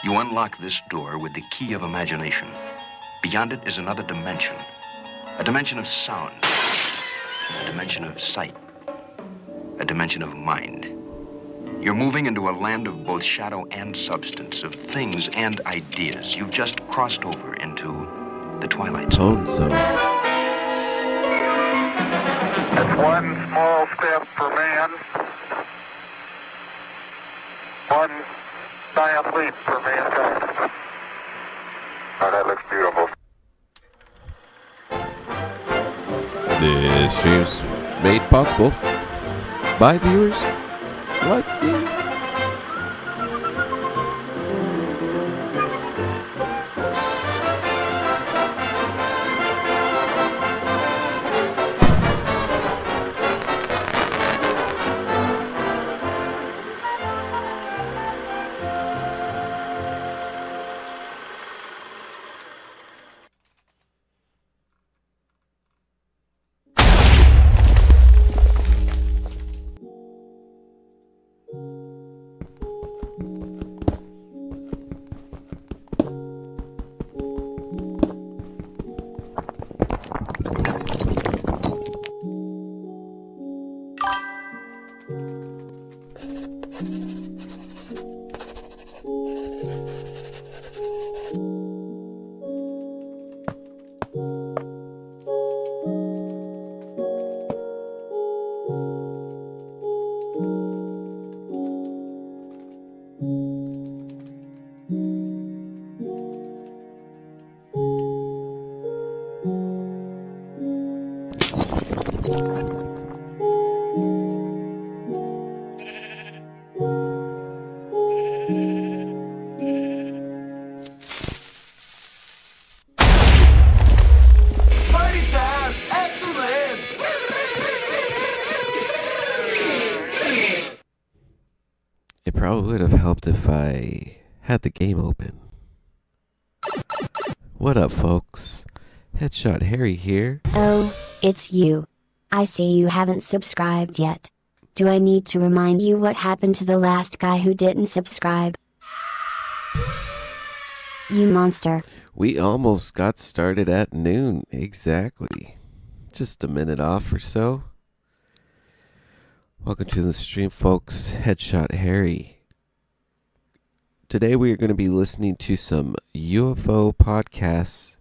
You unlock this door with the key of imagination. Beyond it is another dimension. A dimension of sound. A dimension of sight. A dimension of mind. You're moving into a land of both shadow and substance, of things and ideas. You've just crossed over into the Twilight Zone. It's one small step for man, one giant leap for mankind. Oh, that looks beautiful. This stream's made possible by viewers like you. It probably would have helped if I had the game open. What up, folks? HeadshotH4rry here. Oh, it's you. I see you haven't subscribed yet. Do I need to remind you what happened to the last guy who didn't subscribe? You monster. We almost got started at noon, exactly. Just a minute off or so. Welcome to the stream, folks. HeadshotH4rry. Today we are going to be listening to some UFO podcasts,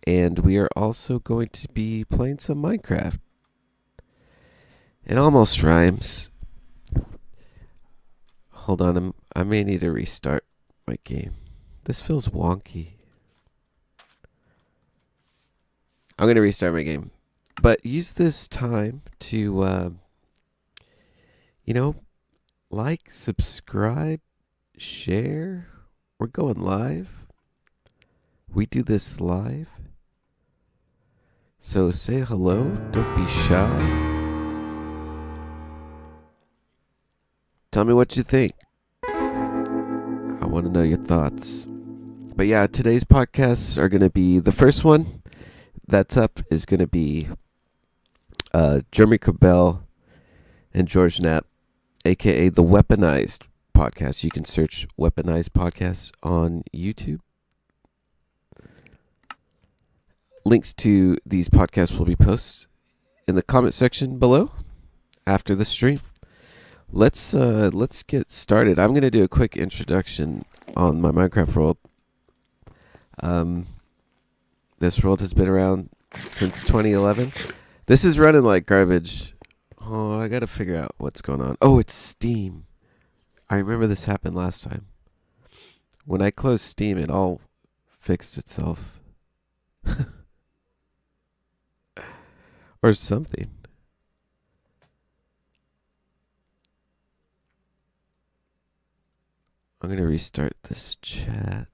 and we are also going to be playing some Minecraft. It almost rhymes. Hold on, I may need to restart my game. This feels wonky. I'm going to restart my game. But use this time to, like, subscribe, share. We're going live. We do this live. So say hello. Don't be shy. Tell me what you think. I want to know your thoughts. But yeah, today's podcasts are going to be, the first one that's up is going to be Jeremy Cabell and George Knapp, a.k.a. the Weaponized Podcast. You can search Weaponized Podcasts on YouTube. Links to these podcasts will be posted in the comment section below after the stream. Let's get started. I'm going to do a quick introduction on my Minecraft world. This world has been around since 2011. This is running like garbage. Oh, I got to figure out what's going on. Oh, it's Steam. I remember this happened last time. When I closed Steam, it all fixed itself. Or something. I'm going to restart this chat.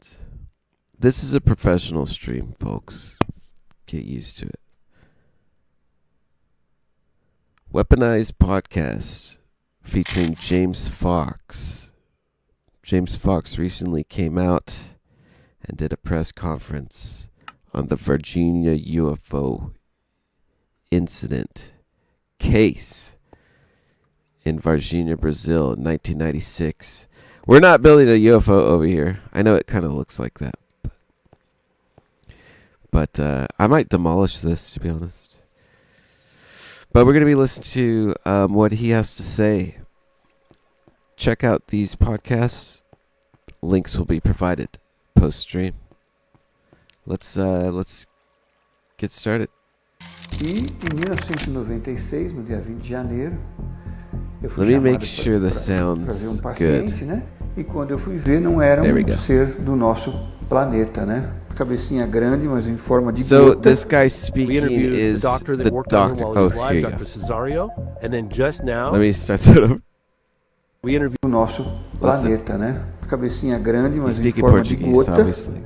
This is a professional stream, folks. Get used to it. Weaponized Podcast featuring James Fox. James Fox recently came out and did a press conference on the Virginia UFO incident case in Varginha, Brazil in 1996, We're not building a UFO over here. I know it kind of looks like that. But I might demolish this, to be honest. But we're going to be listening to what he has to say. Check out these podcasts. Links will be provided post-stream. Let's get started. E em 1996, no dia 20 de janeiro, eu fui Let me chamado make sure this para ver sounds paciente, good. né? E quando eu fui ver, não era There we go. ser do nosso planeta, né? Cabecinha grande, mas em forma de So gota. this guy We speaking interviewed is the doctor that the worked on him doctor. while he Oh, was here live, you Dr. go. Cesario. And then just now, Let me start that over. we interviewed do nosso planeta, né? Cabecinha grande, He's mas em speaking forma de Portuguese, gota. obviously.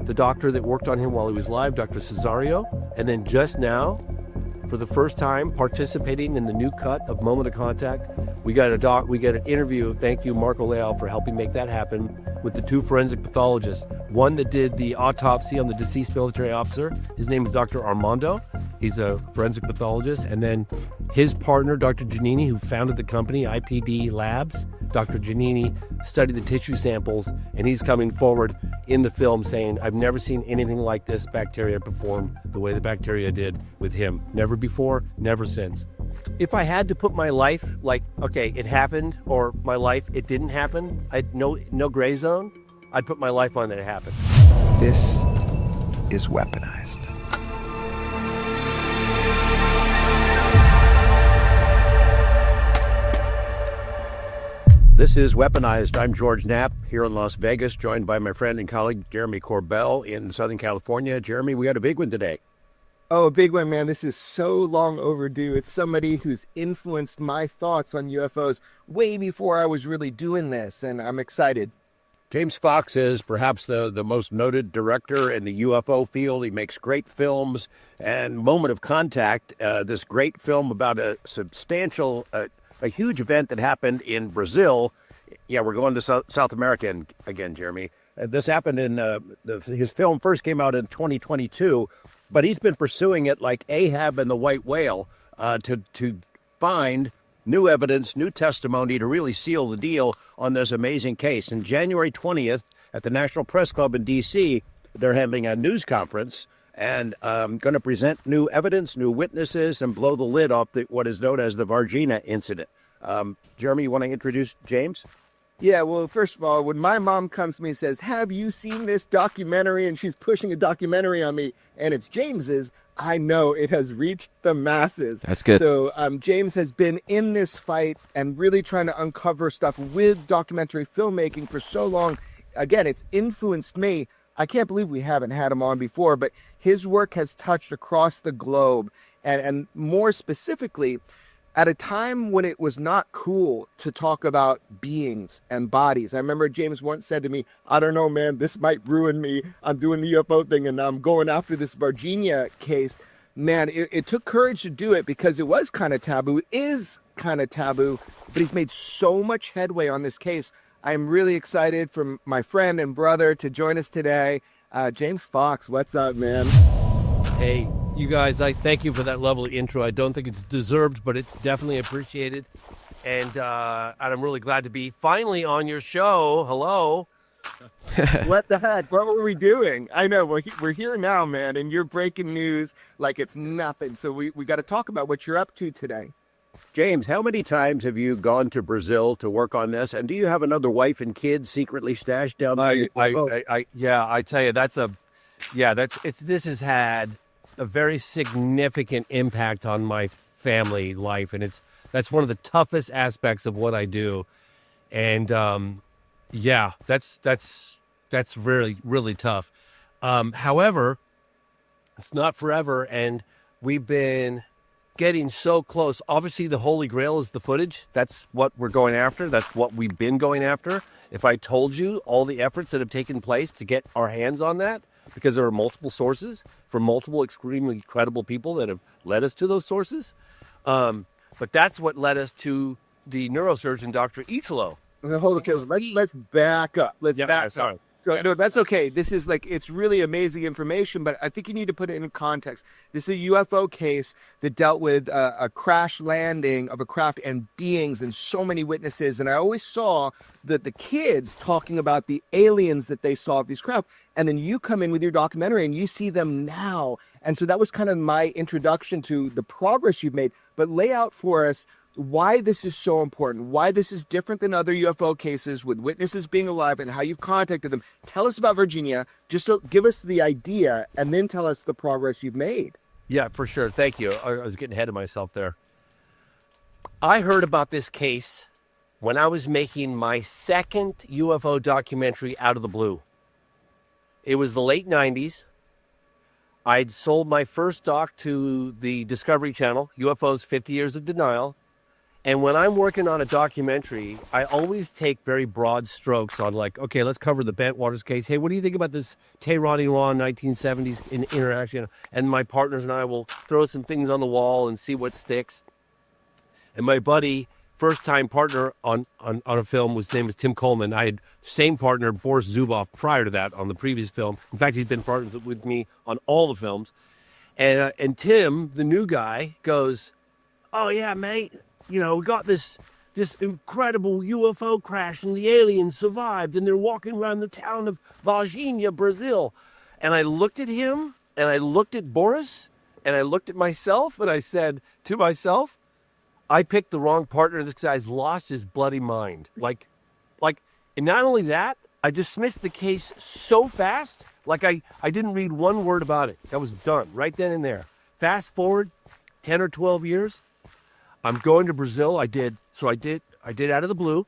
the doctor that worked on him while he was live, Dr. Cesario. And then just now, for the first time, participating in the new cut of Moment of Contact, we got an interview. Thank you, Marco Leal, for helping make that happen with the two forensic pathologists. One that did the autopsy on the deceased military officer. His name is Dr. Armando. He's a forensic pathologist. And then his partner, Dr. Giannini, who founded the company, IPD Labs. Dr. Giannini studied the tissue samples, and he's coming forward in the film saying, I've never seen anything like this bacteria perform the way the bacteria did with him. Never before, never since. If I had to put my life, like, okay, it happened, or my life, it didn't happen, I'd no gray zone, I'd put my life on that it happened. This is weaponized. This is Weaponized. I'm George Knapp here in Las Vegas, joined by my friend and colleague Jeremy Corbell in Southern California. Jeremy, we got a big one today. Oh, a big one, man. This is so long overdue. It's somebody who's influenced my thoughts on UFOs way before I was really doing this, and I'm excited. James Fox is perhaps the most noted director in the UFO field. He makes great films, and Moment of Contact, this great film about a huge event that happened in Brazil. Yeah, we're going to South America again, Jeremy. This happened in his film first came out in 2022, but he's been pursuing it like Ahab and the White Whale to find new evidence, new testimony to really seal the deal on this amazing case. And January 20th at the National Press Club in D.C., they're having a news conference and going to present new evidence, new witnesses, and blow the lid off what is known as the Varginha incident. Jeremy, you want to introduce James? Yeah, well, first of all, when my mom comes to me and says, have you seen this documentary? And she's pushing a documentary on me, and it's James's, I know it has reached the masses. That's good. So James has been in this fight and really trying to uncover stuff with documentary filmmaking for so long. Again, it's influenced me. I can't believe we haven't had him on before, but his work has touched across the globe. And more specifically, at a time when it was not cool to talk about beings and bodies. I remember James once said to me, I don't know, man, this might ruin me. I'm doing the UFO thing and I'm going after this Varginha case. Man, it took courage to do it because it was kind of taboo, is kind of taboo, but he's made so much headway on this case. I'm really excited for my friend and brother to join us today. James Fox, what's up, man? Hey, you guys, I thank you for that lovely intro. I don't think it's deserved, but it's definitely appreciated. And I'm really glad to be finally on your show. Hello. What the heck? What were we doing? I know, we're here now, man, and you're breaking news like it's nothing. So we got to talk about what you're up to today. James, how many times have you gone to Brazil to work on this? And do you have another wife and kids secretly stashed down there? I tell you, this has had a very significant impact on my family life, and that's one of the toughest aspects of what I do. And that's really, really tough. However, it's not forever, and we've been getting so close. Obviously, the Holy Grail is the footage. That's what we're going after. That's what we've been going after. If I told you all the efforts that have taken place to get our hands on that, because there are multiple sources from multiple extremely credible people that have led us to those sources. But that's what led us to the neurosurgeon, Dr. Italo. Hold on, let's back up. Let's back up. No, that's okay. This is like, it's really amazing information, but I think you need to put it in context. This is a UFO case that dealt with a crash landing of a craft and beings and so many witnesses. And I always saw that the kids talking about the aliens that they saw of these craft. And then you come in with your documentary and you see them now. And so that was kind of my introduction to the progress you've made. But lay out for us why this is so important, why this is different than other UFO cases with witnesses being alive and how you've contacted them. Tell us about Virginia, just to give us the idea and then tell us the progress you've made. Yeah, for sure. Thank you. I was getting ahead of myself there. I heard about this case when I was making my second UFO documentary out of the blue. It was the late 90s. I'd sold my first doc to the Discovery Channel, UFOs 50 Years of Denial. And when I'm working on a documentary, I always take very broad strokes on like, okay, let's cover the Bentwaters case. Hey, what do you think about this Tehran Iran 1970s interaction? And my partners and I will throw some things on the wall and see what sticks. And my buddy, first-time partner on a film, his name was Tim Coleman. I had same partner, Boris Zuboff, prior to that on the previous film. In fact, he's been partners with me on all the films. And Tim, the new guy, goes, oh, yeah, mate. You know, we got this incredible UFO crash and the aliens survived and they're walking around the town of Varginha, Brazil. And I looked at him and I looked at Boris and I looked at myself and I said to myself, I picked the wrong partner. This guy's lost his bloody mind. Like, and not only that, I dismissed the case so fast, like I didn't read one word about it. That was done right then and there. Fast forward 10 or 12 years. I'm going to Brazil. I did Out of the Blue,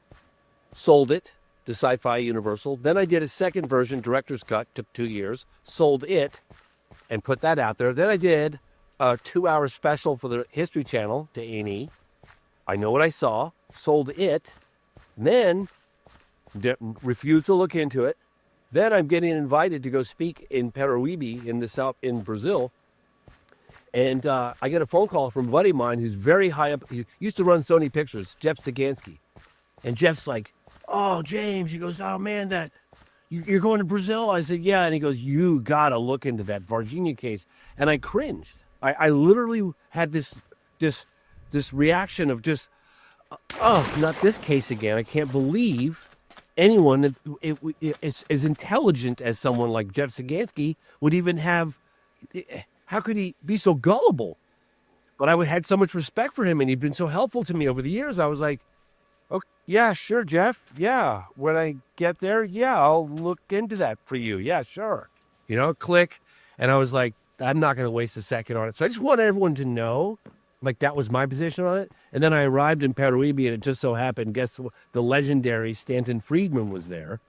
sold it to Sci-Fi Universal. Then I did a second version, director's cut, took 2 years, sold it, and put that out there. Then I did a 2-hour special for the History Channel to A&E. I Know What I Saw, sold it, then refused to look into it. Then I'm getting invited to go speak in Peruíbe in Brazil. And I get a phone call from a buddy of mine who's very high up. He used to run Sony Pictures, Jeff Sagansky. And Jeff's like, oh, James. He goes, oh, man, you're going to Brazil? I said, yeah. And he goes, you got to look into that Varginha case. And I cringed. I literally had this reaction of just, oh, not this case again. I can't believe anyone as intelligent as someone like Jeff Sagansky would even have. How could he be so gullible? But I had so much respect for him, and he'd been so helpful to me over the years. I was like, oh, yeah, sure, Jeff. Yeah, when I get there, yeah, I'll look into that for you. Yeah, sure. You know, click. And I was like, I'm not going to waste a second on it. So I just want everyone to know, like, that was my position on it. And then I arrived in Peruíbe, and it just so happened, guess what? The legendary Stanton Friedman was there.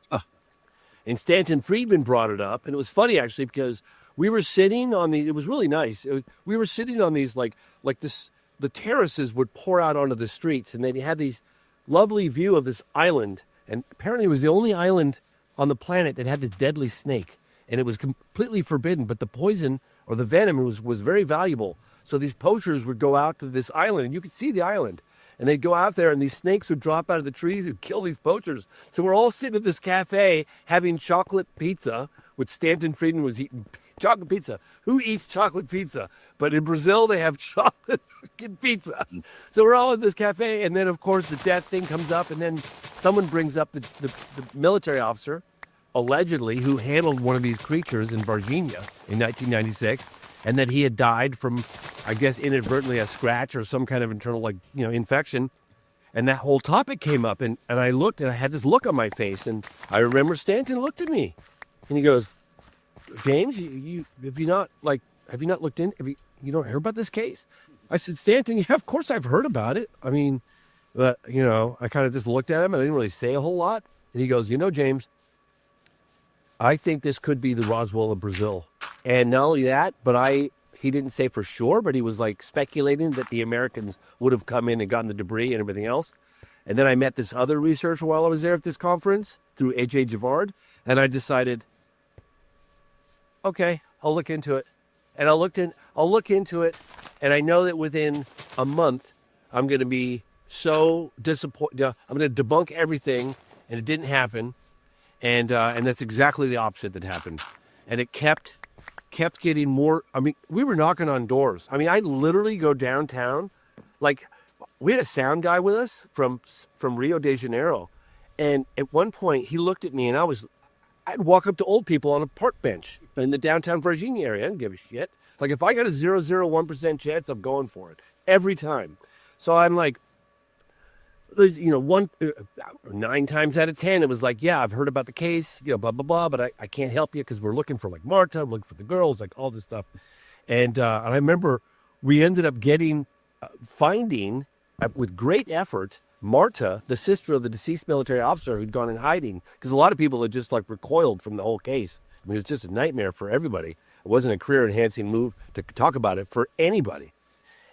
And Stanton Friedman brought it up. And it was funny, actually, because we were sitting on it was really nice. We were sitting on these, like this, the terraces would pour out onto the streets, and they had these lovely view of this island. And apparently it was the only island on the planet that had this deadly snake. And it was completely forbidden, but the poison or the venom was very valuable. So these poachers would go out to this island, and you could see the island. And they'd go out there, and these snakes would drop out of the trees and kill these poachers. So we're all sitting at this cafe having chocolate pizza, which Stanton Friedman was eating chocolate pizza. Who eats chocolate pizza? But in Brazil, they have chocolate pizza. So we're all at this cafe, and then, of course, the death thing comes up, and then someone brings up the military officer, allegedly, who handled one of these creatures in Varginha in 1996, and that he had died from, I guess, inadvertently a scratch or some kind of internal, infection. And that whole topic came up, and I looked, and I had this look on my face, and I remember Stanton looked at me, and he goes, James, have you not looked in? You don't hear about this case? I said, Stanton, yeah, of course I've heard about it. I mean, but, I kind of just looked at him, and I didn't really say a whole lot. And he goes, James, I think this could be the Roswell of Brazil. And not only that, but he didn't say for sure, but he was like speculating that the Americans would have come in and gotten the debris and everything else. And then I met this other researcher while I was there at this conference through H.A. Javard, and I decided, okay, I'll look into it. And I'll look into it, and I know that within a month, I'm going to be so disappointed. I'm going to debunk everything, and it didn't happen. And that's exactly the opposite that happened. And it kept getting more. I mean, we were knocking on doors. I mean, I literally go downtown. Like, we had a sound guy with us from Rio de Janeiro. And at one point, he looked at me, and I'd walk up to old people on a park bench in the downtown Virginia area. I didn't give a shit. Like, if I got a 0.001% chance, I'm going for it every time. So I'm like, 9 times out of 10, it was like, yeah, I've heard about the case, blah, blah, blah, but I can't help you because we're looking for, like, Marta, I'm looking for the girls, like, all this stuff. And I remember we ended up finding, with great effort, Marta, the sister of the deceased military officer who'd gone in hiding, because a lot of people had just, like, recoiled from the whole case. I mean, it was just a nightmare for everybody. It wasn't a career-enhancing move to talk about it for anybody.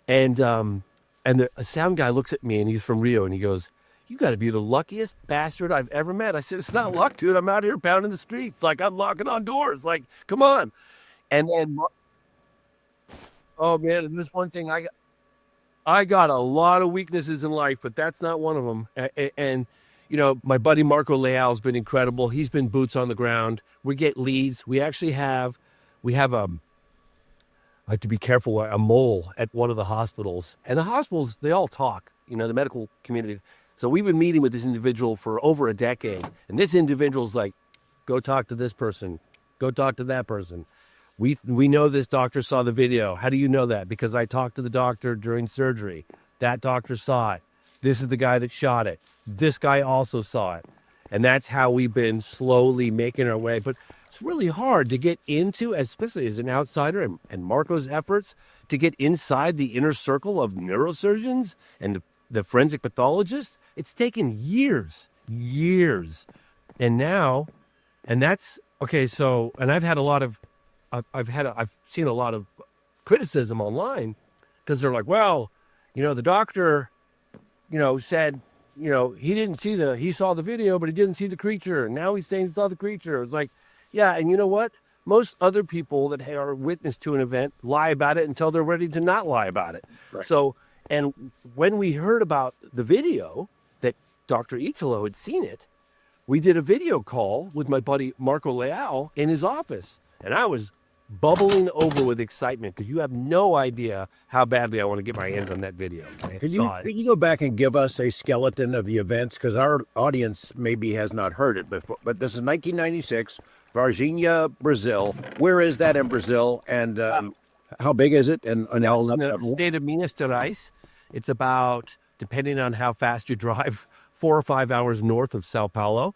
And the sound guy looks at me, and he's from Rio, and he goes, "You got to be the luckiest bastard I've ever met." I said, "It's not luck, dude. I'm out here pounding the streets. Like, I'm knocking on doors. Like, come on." And then, oh, man, there's one thing I got a lot of weaknesses in life, but that's not one of them. And my buddy Marco Leal has been incredible. He's been boots on the ground. We get leads. We actually have I have to be careful, a mole at one of the hospitals. And the hospitals, they all talk, the medical community. So we've been meeting with this individual for over a decade. And this individual's like, go talk to this person. Go talk to that person. We know this doctor saw the video. How do you know that? Because I talked to the doctor during surgery. That doctor saw it. This is the guy that shot it. This guy also saw it. And that's how we've been slowly making our way. But it's really hard to get into, especially as an outsider, and Marco's efforts to get inside the inner circle of neurosurgeons and the forensic pathologists. It's taken years. And now, and that's, okay, so, and I've seen a lot of criticism online because they're like, well, the doctor, said, he saw the video, but he didn't see the creature. And now he's saying he saw the creature. It's like, yeah, and you know what? Most other people that are witness to an event lie about it until they're ready to not lie about it. Right. So, and when we heard about the video that Dr. Italo had seen it, we did a video call with my buddy Marco Leal in his office. And I was bubbling over with excitement because you have no idea how badly I want to get my hands on that video. Okay? Can you go back and give us a skeleton of the events? Because our audience maybe has not heard it before. But this is 1996, Varginha, Brazil. Where is that in Brazil? And how big is it? And in the state of Minas Gerais. It's about, depending on how fast you drive, 4 or 5 hours north of Sao Paulo.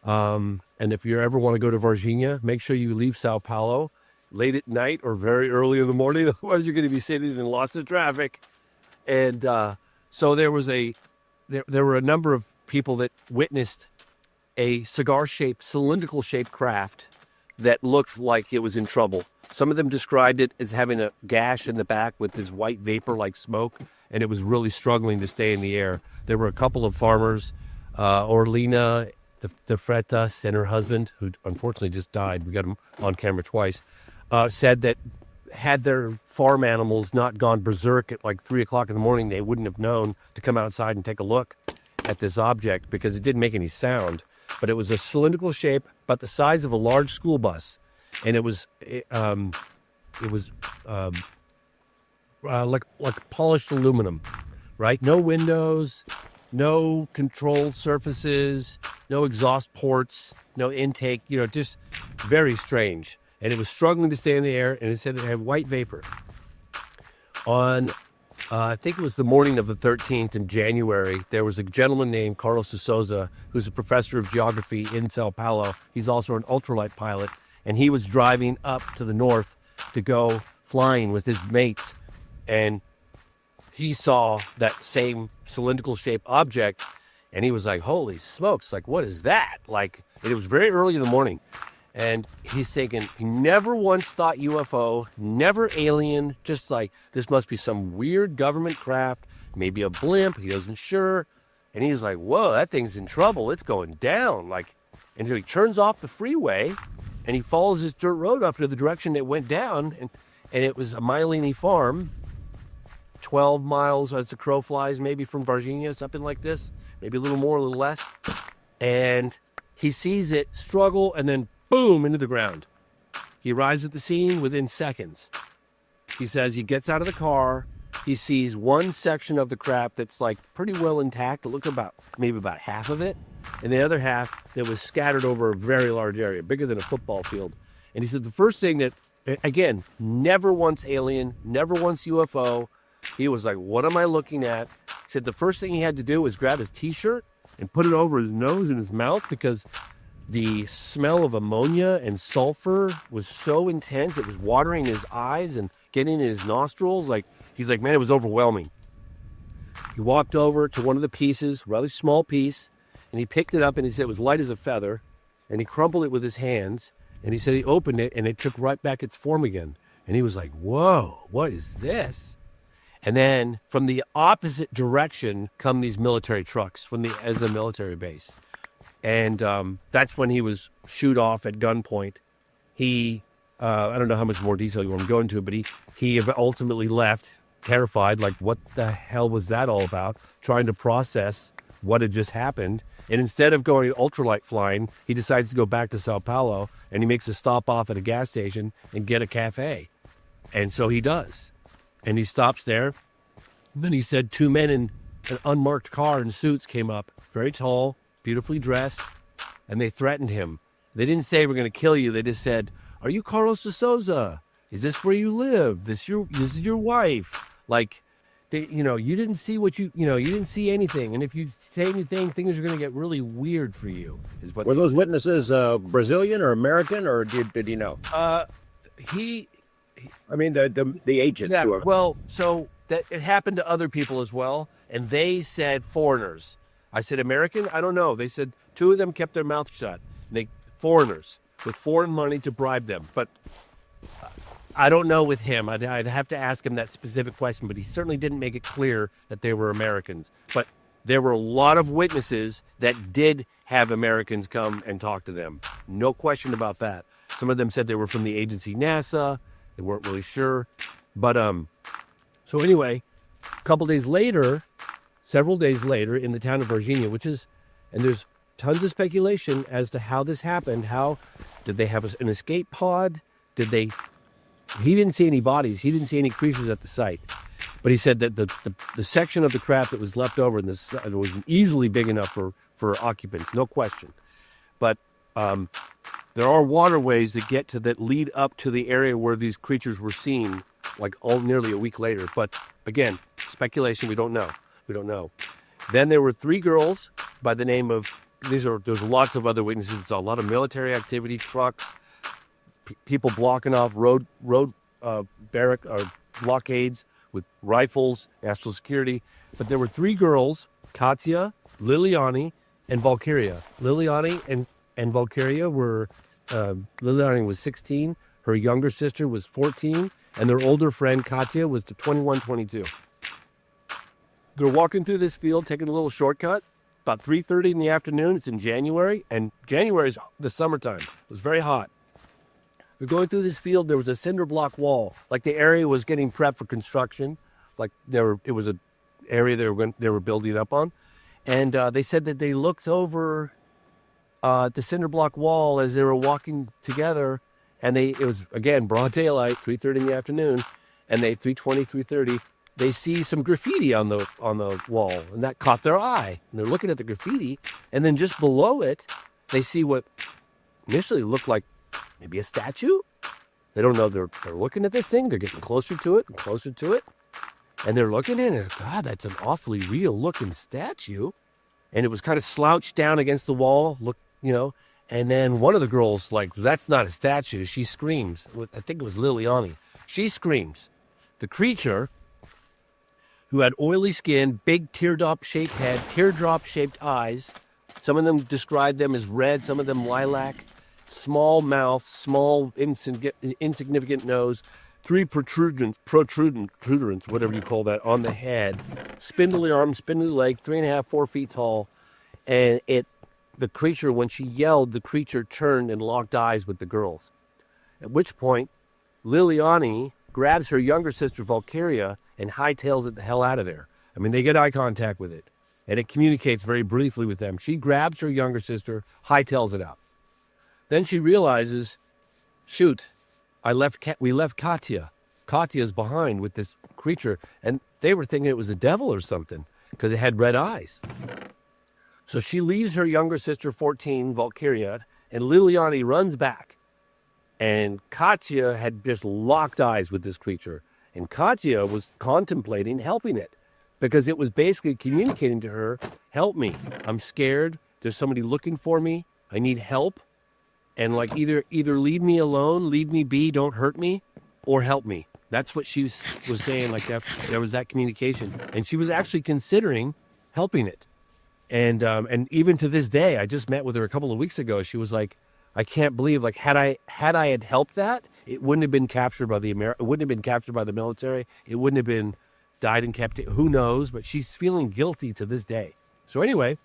And if you ever want to go to Varginha, make sure you leave Sao Paulo late at night or very early in the morning. Otherwise, you're going to be sitting in lots of traffic. And so there were a number of people that witnessed a cigar-shaped, cylindrical-shaped craft that looked like it was in trouble. Some of them described it as having a gash in the back with this white vapor like smoke, and it was really struggling to stay in the air. There were a couple of farmers, Orlina de Freitas and her husband, who unfortunately just died, we got him on camera twice, said that had their farm animals not gone berserk at like 3 o'clock in the morning, they wouldn't have known to come outside and take a look at this object because it didn't make any sound. But it was a cylindrical shape, about the size of a large school bus, and it was like polished aluminum, right? No windows, no control surfaces, no exhaust ports, no intake. Just very strange. And it was struggling to stay in the air, and it said it had white vapor. On, I think it was the morning of the 13th in January, there was a gentleman named Carlos de Souza, who's a professor of geography in Sao Paulo. He's also an ultralight pilot, and he was driving up to the north to go flying with his mates, and he saw that same cylindrical-shaped object, and he was like, holy smokes, like, what is that? Like, it was very early in the morning. And he's thinking, he never once thought UFO, never alien, just like, this must be some weird government craft, maybe a blimp, he wasn't sure. And he's like, whoa, that thing's in trouble, it's going down. Like, and so he turns off the freeway, and he follows this dirt road up to the direction it went down, and it was a Mileni farm, 12 miles as the crow flies, maybe from Varginha, something like this, maybe a little more, a little less. And He sees it struggle and then boom into the ground. He arrives at the scene within seconds. He says he gets out of the car. He sees one section of the crap that's like pretty well intact. It looked about maybe about half of it. And the other half that was scattered over a very large area, bigger than a football field. And he said the first thing that, again, never once alien, never once UFO. He was like, what am I looking at? He said the first thing he had to do was grab his T-shirt and put it over his nose and his mouth because the smell of ammonia and sulfur was so intense. It was watering his eyes and getting in his nostrils. Like, he's like, man, it was overwhelming. He walked over to one of the pieces, rather small piece, and he picked it up and he said it was light as a feather. And he crumpled it with his hands. And he said he opened it and it took right back its form again. And he was like, whoa, what is this? And then from the opposite direction come these military trucks as a military base. And that's when he was shooed off at gunpoint. He, I don't know how much more detail you want to go into, but he ultimately left, terrified, like what the hell was that all about? Trying to process what had just happened. And instead of going ultralight flying, he decides to go back to Sao Paulo, and he makes a stop off at a gas station and get a cafe. And so he does. And he stops there. And then he said 2 men in an unmarked car in suits came up, very tall, beautifully dressed, and they threatened him. They didn't say, we're going to kill you. They just said, are you Carlos de Souza? Is this where you live? This is your wife? Like, you didn't see you didn't see anything. And if you say anything, things are going to get really weird for you. Were those witnesses Brazilian or American, or did he know? The agents. Yeah, well, so that it happened to other people as well, and they said foreigners. I said American? I don't know. They said 2 of them kept their mouth shut. Foreigners with foreign money to bribe them. But I don't know with him. I'd have to ask him that specific question, but he certainly didn't make it clear that they were Americans. But there were a lot of witnesses that did have Americans come and talk to them. No question about that. Some of them said they were from the agency NASA. They weren't really sure. But so anyway, several days later in the town of Virginia, and there's tons of speculation as to how this happened. How did they have an escape pod? He didn't see any bodies. He didn't see any creatures at the site. But he said that the section of the craft that was left over was easily big enough for occupants, no question. But there are waterways that lead up to the area where these creatures were seen, like nearly a week later. But again, speculation. We don't know. Then there were 3 girls by the name of there's lots of other witnesses. Saw a lot of military activity, trucks, people blocking off road barrack or blockades with rifles, national security. But there were 3 girls: Katya, Liliani, and Valkyria. Liliani and Valkyria were Liliani was 16, her younger sister was 14, and their older friend Katya was 21, 22. They're walking through this field, taking a little shortcut. About 3:30 in the afternoon. It's in January, and January is the summertime. It was very hot. They're going through this field. There was a cinder block wall, like the area was getting prepped for construction. Like it was an area they were building up on, and they said that they looked over at the cinder block wall as they were walking together, and it was again broad daylight, 3:30 in the afternoon, and 3:30. They see some graffiti on the wall, and that caught their eye. And they're looking at the graffiti, and then just below it, they see what initially looked like maybe a statue. They don't know. They're looking at this thing. They're getting closer to it and closer to it, and they're looking at it. God, that's an awfully real-looking statue. And it was kind of slouched down against the wall. And then one of the girls, like, that's not a statue. She screams. I think it was Liliani. She screams. The creature, who had oily skin, big teardrop-shaped head, teardrop-shaped eyes. Some of them described them as red, some of them lilac. Small mouth, small insignificant nose, 3 protrusions, whatever you call that, on the head. Spindly arms, spindly leg, 3.5, 4 feet tall. And the creature, when she yelled, the creature turned and locked eyes with the girls. At which point, Liliani grabs her younger sister, Valkyria, and hightails it the hell out of there. I mean, they get eye contact with it. and it communicates very briefly with them. She grabs her younger sister, hightails it out. Then she realizes, shoot, we left Katya. Katya's behind with this creature, and they were thinking it was a devil or something because it had red eyes. So she leaves her younger sister, 14, Valkyria, and Liliani runs back. And Katya had just locked eyes with this creature. And Katya was contemplating helping it because it was basically communicating to her, help me. I'm scared. There's somebody looking for me. I need help. And like either leave me alone, leave me be, don't hurt me, or help me. That's what she was saying. Like that, there was that communication. And she was actually considering helping it. And even to this day, I just met with her a couple of weeks ago. She was like, I can't believe, like, had I helped that, it wouldn't have been captured by it wouldn't have been captured by the military. It wouldn't have been died in captivity. Who knows? But she's feeling guilty to this day. So anyway,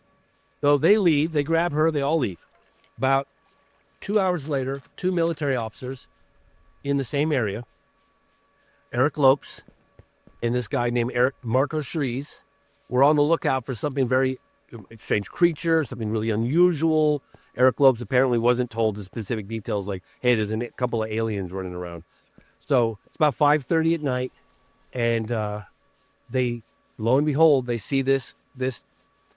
so they leave, they grab her, they all leave. About 2 hours later, 2 military officers in the same area, Eric Lopes and this guy named Marco Cherise, were on the lookout for something very strange creature, something really unusual. Eric Lopes apparently wasn't told the specific details, like, hey, there's a couple of aliens running around. So it's about 5:30 at night, and they, lo and behold, they see this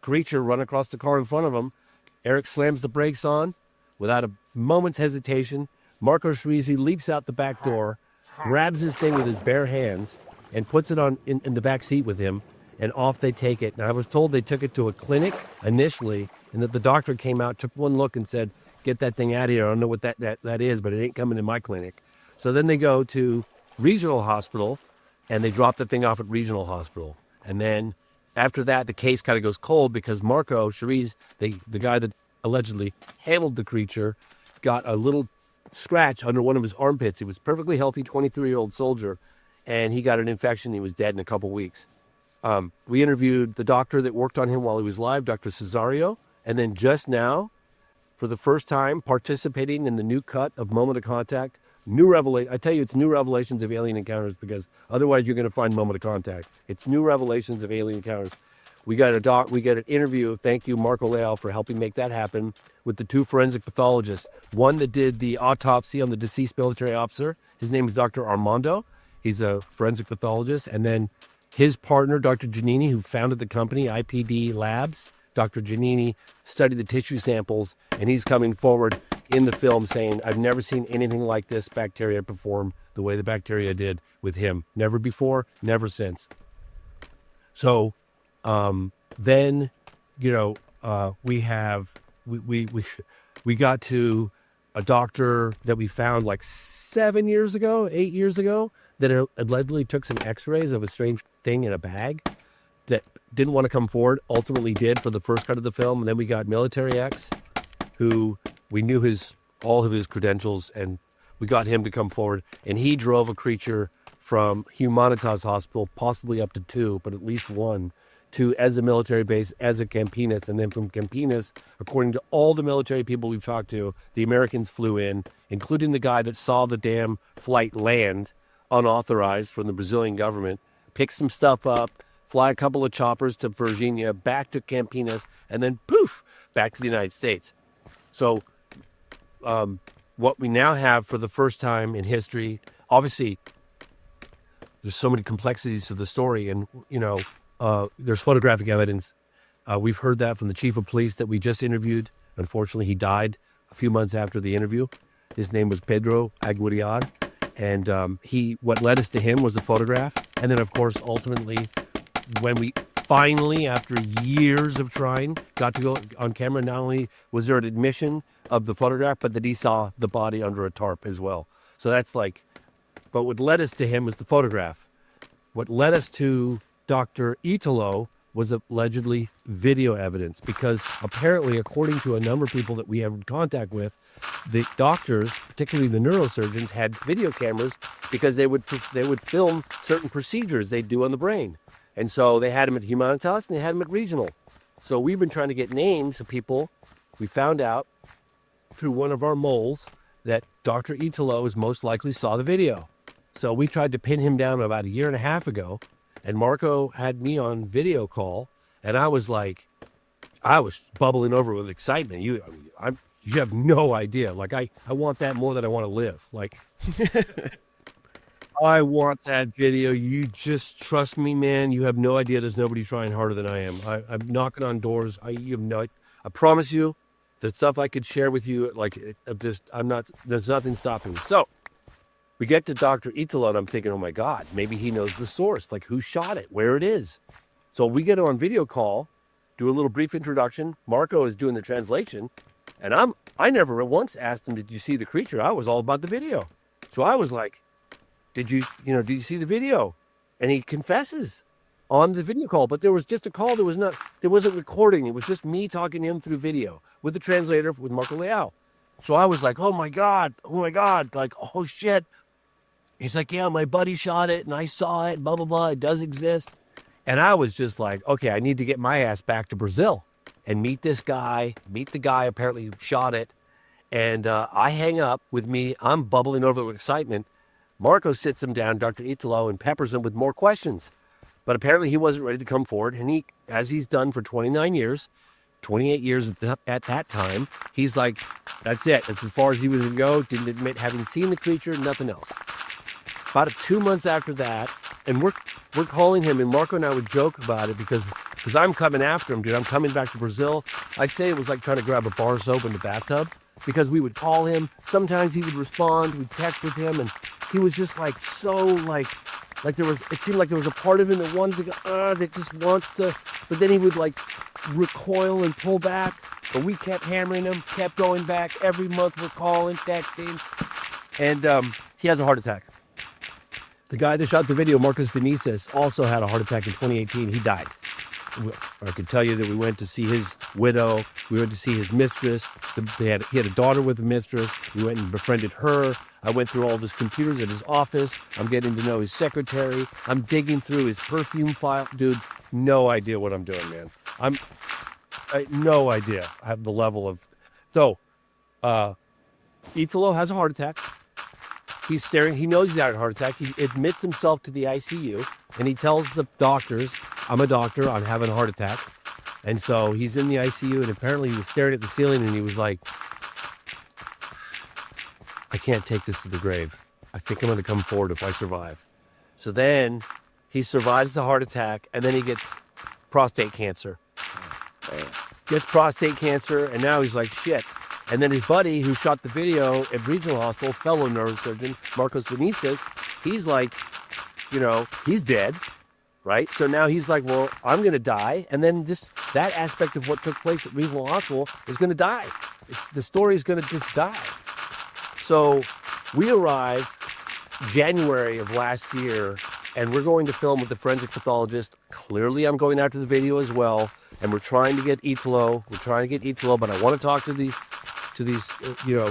creature run across the car in front of them. Eric slams the brakes on without a moment's hesitation. Marco Cherise leaps out the back door, grabs this thing with his bare hands, and puts it in the back seat with him. And off they take it. And I was told they took it to a clinic initially, and that the doctor came out, took one look, and said, get that thing out of here. I don't know what that is, but it ain't coming in my clinic. So then they go to regional hospital, and they drop the thing off at regional hospital. And then after that, the case kind of goes cold because Marco Cherise, the guy that allegedly handled the creature, got a little scratch under one of his armpits. He was perfectly healthy, 23-year-old soldier, and he got an infection. He was dead in a couple weeks. We interviewed the doctor that worked on him while he was alive, Dr. Cesario, and then just now, for the first time, participating in the new cut of Moment of Contact. I tell you, it's new revelations of alien encounters, because otherwise you're going to find Moment of Contact. It's new revelations of alien encounters. We got an interview. Thank you, Marco Leal, for helping make that happen, with the 2 forensic pathologists. One that did the autopsy on the deceased military officer. His name is Dr. Armando. He's a forensic pathologist. And then his partner, Dr. Giannini, who founded the company, IPD Labs. Dr. Giannini studied the tissue samples, and he's coming forward in the film saying, I've never seen anything like this bacteria perform the way the bacteria did with him. Never before, never since. So then, we got to a doctor that we found like 8 years ago, that allegedly took some x-rays of a strange thing in a bag, that didn't want to come forward, ultimately did for the first cut of the film. And then we got Military X, who we knew all of his credentials, and we got him to come forward. And he drove a creature from Humanitas Hospital, possibly up to 2, but at least 1, to as a military base, as a Campinas. And then from Campinas, according to all the military people we've talked to, the Americans flew in, including the guy that saw the damn flight land unauthorized from the Brazilian government, pick some stuff up, fly a couple of choppers to Virginia, back to Campinas, and then poof, back to the United States. So what we now have for the first time in history, obviously there's so many complexities to the story, and there's photographic evidence. We've heard that from the chief of police that we just interviewed. Unfortunately, he died a few months after the interview. His name was Pedro Aguirre, and what led us to him was a photograph. And then, of course, ultimately, when we finally, after years of trying, got to go on camera, not only was there an admission of the photograph, but that he saw the body under a tarp as well. So that's but what led us to him was the photograph. What led us to Dr. Italo was allegedly video evidence, because apparently, according to a number of people that we have in contact with, the doctors, particularly the neurosurgeons, had video cameras because they would film certain procedures they do on the brain. And so they had them at Humanitas and they had them at Regional. So we've been trying to get names of people. We found out through one of our moles that Dr. Italo is most likely saw the video. So we tried to pin him down about 1.5 years ago, and Marco had me on video call, And I was bubbling over with excitement. You have no idea. Like, I want that more than I want to live. Like, I want that video. You just trust me, man. You have no idea. There's nobody trying harder than I am. I'm knocking on doors. I promise you, the stuff I could share with you, there's nothing stopping me. So we get to Dr. Italo, and I'm thinking, oh my God, maybe he knows the source, like who shot it, where it is. So we get on video call, do a little brief introduction. Marco is doing the translation, and I never once asked him, did you see the creature? I was all about the video. So I was like, did you see the video? And he confesses on the video call, but there was just a call. There wasn't recording. It was just me talking to him through video with the translator, with Marco Leal. So I was like, oh my God, like, oh shit. He's like, yeah, my buddy shot it and I saw it, blah, blah, blah. It does exist. And I was just like, okay, I need to get my ass back to Brazil and meet the guy apparently who shot it. And I hang up with me. I'm bubbling over with excitement. Marco sits him down, Dr. Italo, and peppers him with more questions. But apparently he wasn't ready to come forward. And as he's done for 29 years, 28 years at that time, he's like, that's it. That's as far as he was going to go. Didn't admit having seen the creature, nothing else. About 2 months after that, and we're calling him, and Marco and I would joke about it because I'm coming after him, dude. I'm coming back to Brazil. I'd say it was like trying to grab a bar of soap in the bathtub because we would call him. Sometimes he would respond. We'd text with him, and he was just like so like it seemed like there was a part of him that wanted to go, that just wants to, but then he would like recoil and pull back. But we kept hammering him, kept going back. Every month we're calling, texting, and he has a heart attack. The guy that shot the video, Marcos Vinicius, also had a heart attack in 2018. He died. I could tell you that we went to see his widow. We went to see his mistress. He had a daughter with a mistress. We went and befriended her. I went through all of his computers at his office. I'm getting to know his secretary. I'm digging through his perfume file. Dude, no idea what I'm doing, man. No idea. I have the level of... So, Italo has a heart attack. He's staring. He knows he's had a heart attack. He admits himself to the ICU, and he tells the doctors, I'm a doctor, I'm having a heart attack. And so he's in the ICU, and apparently he was staring at the ceiling, and he was like, I can't take this to the grave. I think I'm going to come forward if I survive. So then he survives the heart attack, and then he gets prostate cancer. And now he's like, shit. And then his buddy who shot the video at regional hospital, fellow neurosurgeon, Marcos Vinicius, he's like, he's dead, right? So now he's like, well, I'm going to die. And then that aspect of what took place at regional hospital is going to die. The story is going to just die. So we arrived January of last year, and we're going to film with the forensic pathologist. Clearly, I'm going after the video as well. And we're trying to get Italo. But I want to talk to these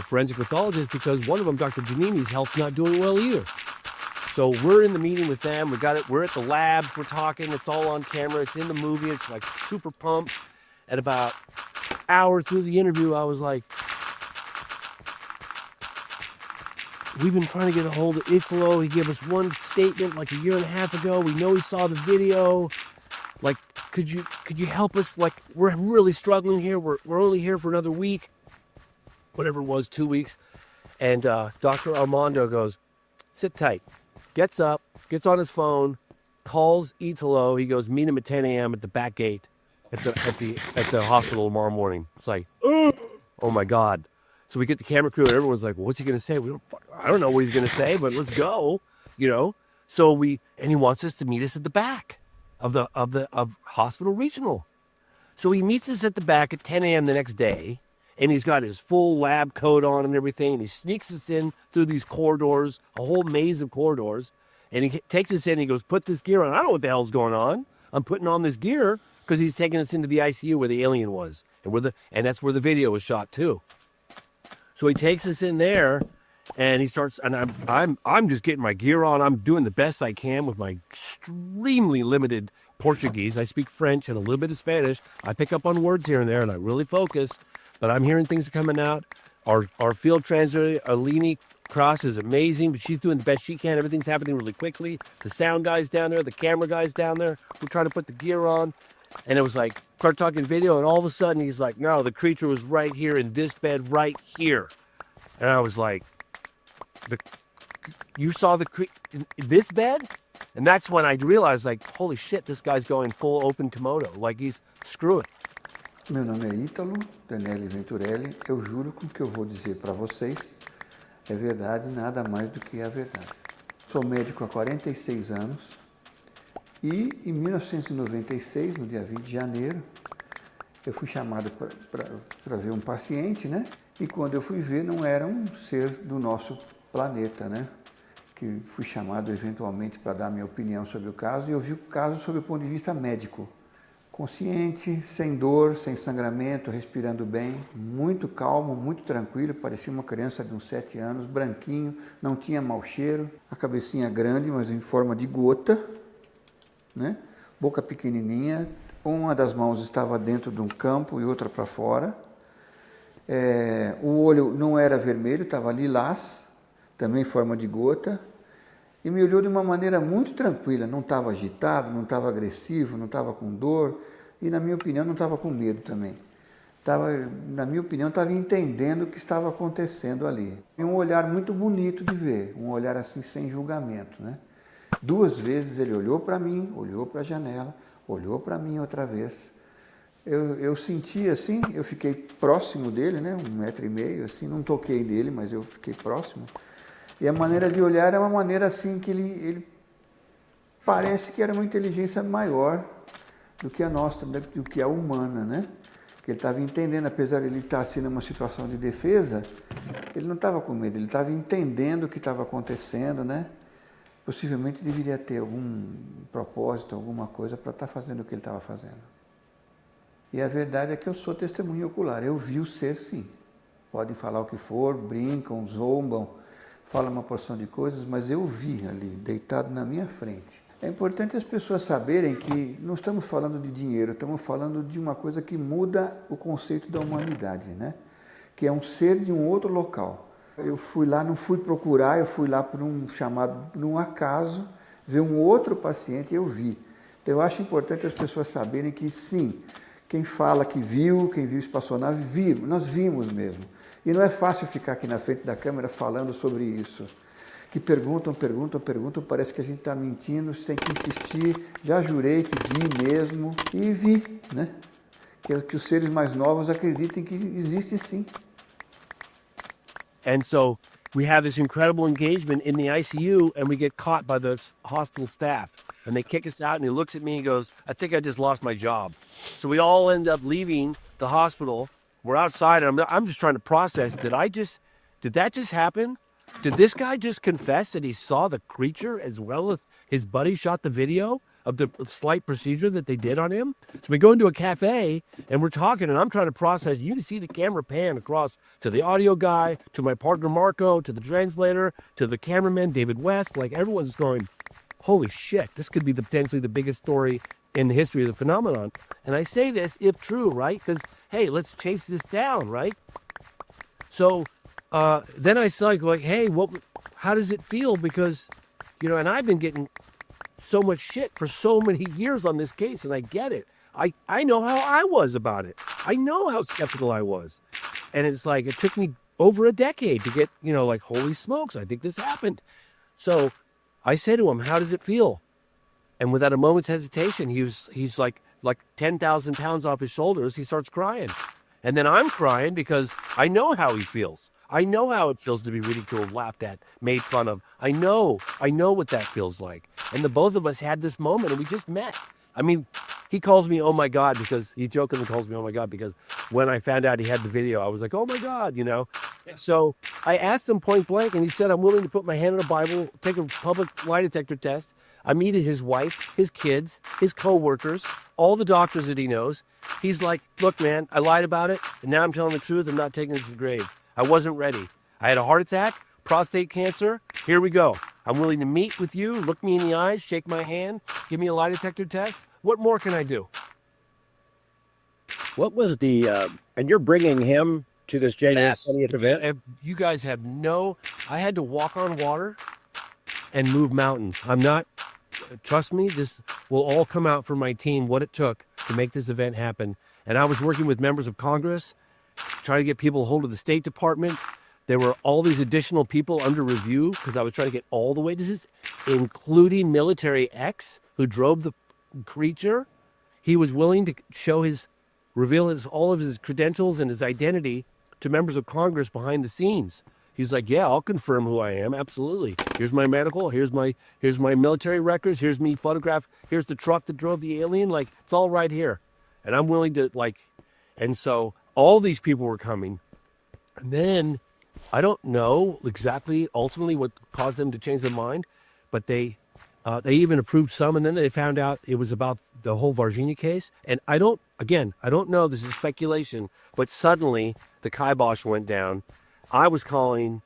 forensic pathologists because one of them, Dr. Giannini's health not doing well either. So we're in the meeting with them. We're at the labs. We're talking. It's all on camera. It's in the movie. It's like super pumped. And about an hour through the interview, I was like, we've been trying to get a hold of Italo. He gave us one statement like a year and a half ago. We know he saw the video. Like, could you help us? Like, we're really struggling here. We're only here for another week. Whatever it was, 2 weeks. And Dr. Armando goes, sit tight. Gets up, gets on his phone, calls Italo. He goes, meet him at 10 a.m. at the back gate at the hospital tomorrow morning. It's like, oh my God. So we get the camera crew and everyone's like, well, what's he going to say? I don't know what he's going to say, but let's go, So and he wants us to meet us at the back of hospital regional. So he meets us at the back at 10 a.m. the next day. And he's got his full lab coat on and everything. And he sneaks us in through these corridors, a whole maze of corridors. And he takes us in and he goes, put this gear on. I don't know what the hell's going on. I'm putting on this gear because he's taking us into the ICU where the alien was. And that's where the video was shot too. So he takes us in there and he starts, and I'm just getting my gear on. I'm doing the best I can with my extremely limited Portuguese. I speak French and a little bit of Spanish. I pick up on words here and there and I really focus. But I'm hearing things are coming out. Our field translator, Alini Cross, is amazing, but she's doing the best she can. Everything's happening really quickly. The sound guy's down there. The camera guy's down there. We're trying to put the gear on. And it was like, start talking video, and all of a sudden he's like, no, the creature was right here in this bed right here. And I was like, you saw the creature in this bed? And that's when I realized, like, holy shit, this guy's going full open Komodo. Like, he's screw it. Meu nome é Ítalo Danelli Venturelli. Eu juro que o que eu vou dizer para vocês é verdade, nada mais do que a verdade. Sou médico há 46 anos e em 1996, no dia 20 de janeiro, eu fui chamado para ver um paciente, né? E quando eu fui ver, não era um ser do nosso planeta, né? Que fui chamado eventualmente para dar minha opinião sobre o caso e eu vi o caso sob o ponto de vista médico. Consciente, sem dor, sem sangramento, respirando bem, muito calmo, muito tranquilo, parecia uma criança de uns 7 anos, branquinho, não tinha mau cheiro, a cabecinha grande, mas em forma de gota, né? Boca pequenininha, uma das mãos estava dentro de um campo e outra para fora. O olho não era vermelho, estava lilás, também em forma de gota, e me olhou de uma maneira muito tranquila, não estava agitado, não estava agressivo, não estava com dor, e na minha opinião não estava com medo também. Na minha opinião, estava entendendo o que estava acontecendo ali. E um olhar muito bonito de ver, um olhar assim sem julgamento, né? 2 vezes ele olhou para mim, olhou para a janela, olhou para mim outra vez. Eu senti assim, eu fiquei próximo dele, né? 1,5 metro, assim, não toquei nele, mas eu fiquei próximo. E a maneira de olhar é uma maneira assim que ele parece que era uma inteligência maior do que a nossa, do que a humana, né? Que ele estava entendendo, apesar de ele estar assim numa situação de defesa, ele não estava com medo, ele estava entendendo o que estava acontecendo, né? Possivelmente deveria ter algum propósito, alguma coisa para estar fazendo o que ele estava fazendo. E a verdade é que eu sou testemunha ocular, eu vi o ser sim. Podem falar o que for, brincam, zombam, fala uma porção de coisas, mas eu vi ali, deitado na minha frente. É importante as pessoas saberem que não estamos falando de dinheiro, estamos falando de uma coisa que muda o conceito da humanidade, né? Que é um ser de um outro local. Eu fui lá, não fui procurar, eu fui lá por um acaso, ver um outro paciente e eu vi. Então eu acho importante as pessoas saberem que sim, quem fala que viu, quem viu espaçonave, viu, nós vimos mesmo. E não é fácil ficar aqui na frente da câmera falando sobre isso. Que perguntam, parece que a gente está mentindo, tem que insistir. Já jurei que vi mesmo e vi, né? Que os seres mais novos acreditem que existe sim. And so we have this incredible engagement in the ICU, and we get caught by the hospital staff. And they kick us out, and he looks at me and goes, I think I just lost my job. So we all end up leaving the hospital. We're outside, and I'm just trying to process, did that just happen? Did this guy just confess that he saw the creature as well as his buddy shot the video of the slight procedure that they did on him? So we go into a cafe, and we're talking, and I'm trying to process. You can see the camera pan across to the audio guy, to my partner Marco, to the translator, to the cameraman David West. Like, everyone's going, holy shit, this could be potentially the biggest story in the history of the phenomenon. And I say this if true, right? Because, hey, let's chase this down, right? So then I saw like, hey, how does it feel? Because, and I've been getting so much shit for so many years on this case, and I get it. I know how I was about it. I know how skeptical I was. And it's like, it took me over a decade to get, like, holy smokes, I think this happened. So I said to him, how does it feel? And without a moment's hesitation, he's like 10,000 pounds off his shoulders. He starts crying. And then I'm crying because I know how he feels. I know how it feels to be ridiculed, laughed at, made fun of. I know what that feels like. And the both of us had this moment, and we just met. I mean, he calls me, oh my God, because he jokingly calls me, oh my God, because when I found out he had the video, I was like, oh my God, So I asked him point blank, and he said, I'm willing to put my hand on a Bible, take a public lie detector test. I meted his wife, his kids, his co-workers, all the doctors that he knows. He's like, look, man, I lied about it, and now I'm telling the truth. I'm not taking this to the grave. I wasn't ready. I had a heart attack, prostate cancer. Here we go. I'm willing to meet with you, look me in the eyes, shake my hand, give me a lie detector test. What more can I do? What was and you're bringing him to this January 20th event? You guys have I had to walk on water and move mountains. trust me, this will all come out for my team, what it took to make this event happen. And I was working with members of Congress, trying to get people a hold of the State Department. There were all these additional people under review because I was trying to get all the witnesses, including Military X, who drove the creature. He was willing to reveal all of his credentials and his identity to members of Congress behind the scenes. He's like, yeah, I'll confirm who I am. Absolutely. Here's my medical. Here's my military records. Here's me photographed. Here's the truck that drove the alien. Like, it's all right here. And I'm willing to, and so all these people were coming. And then I don't know exactly ultimately what caused them to change their mind, but they even approved some, and then they found out it was about the whole Varginha case. And I don't know, this is speculation, but suddenly the kibosh went down. I was calling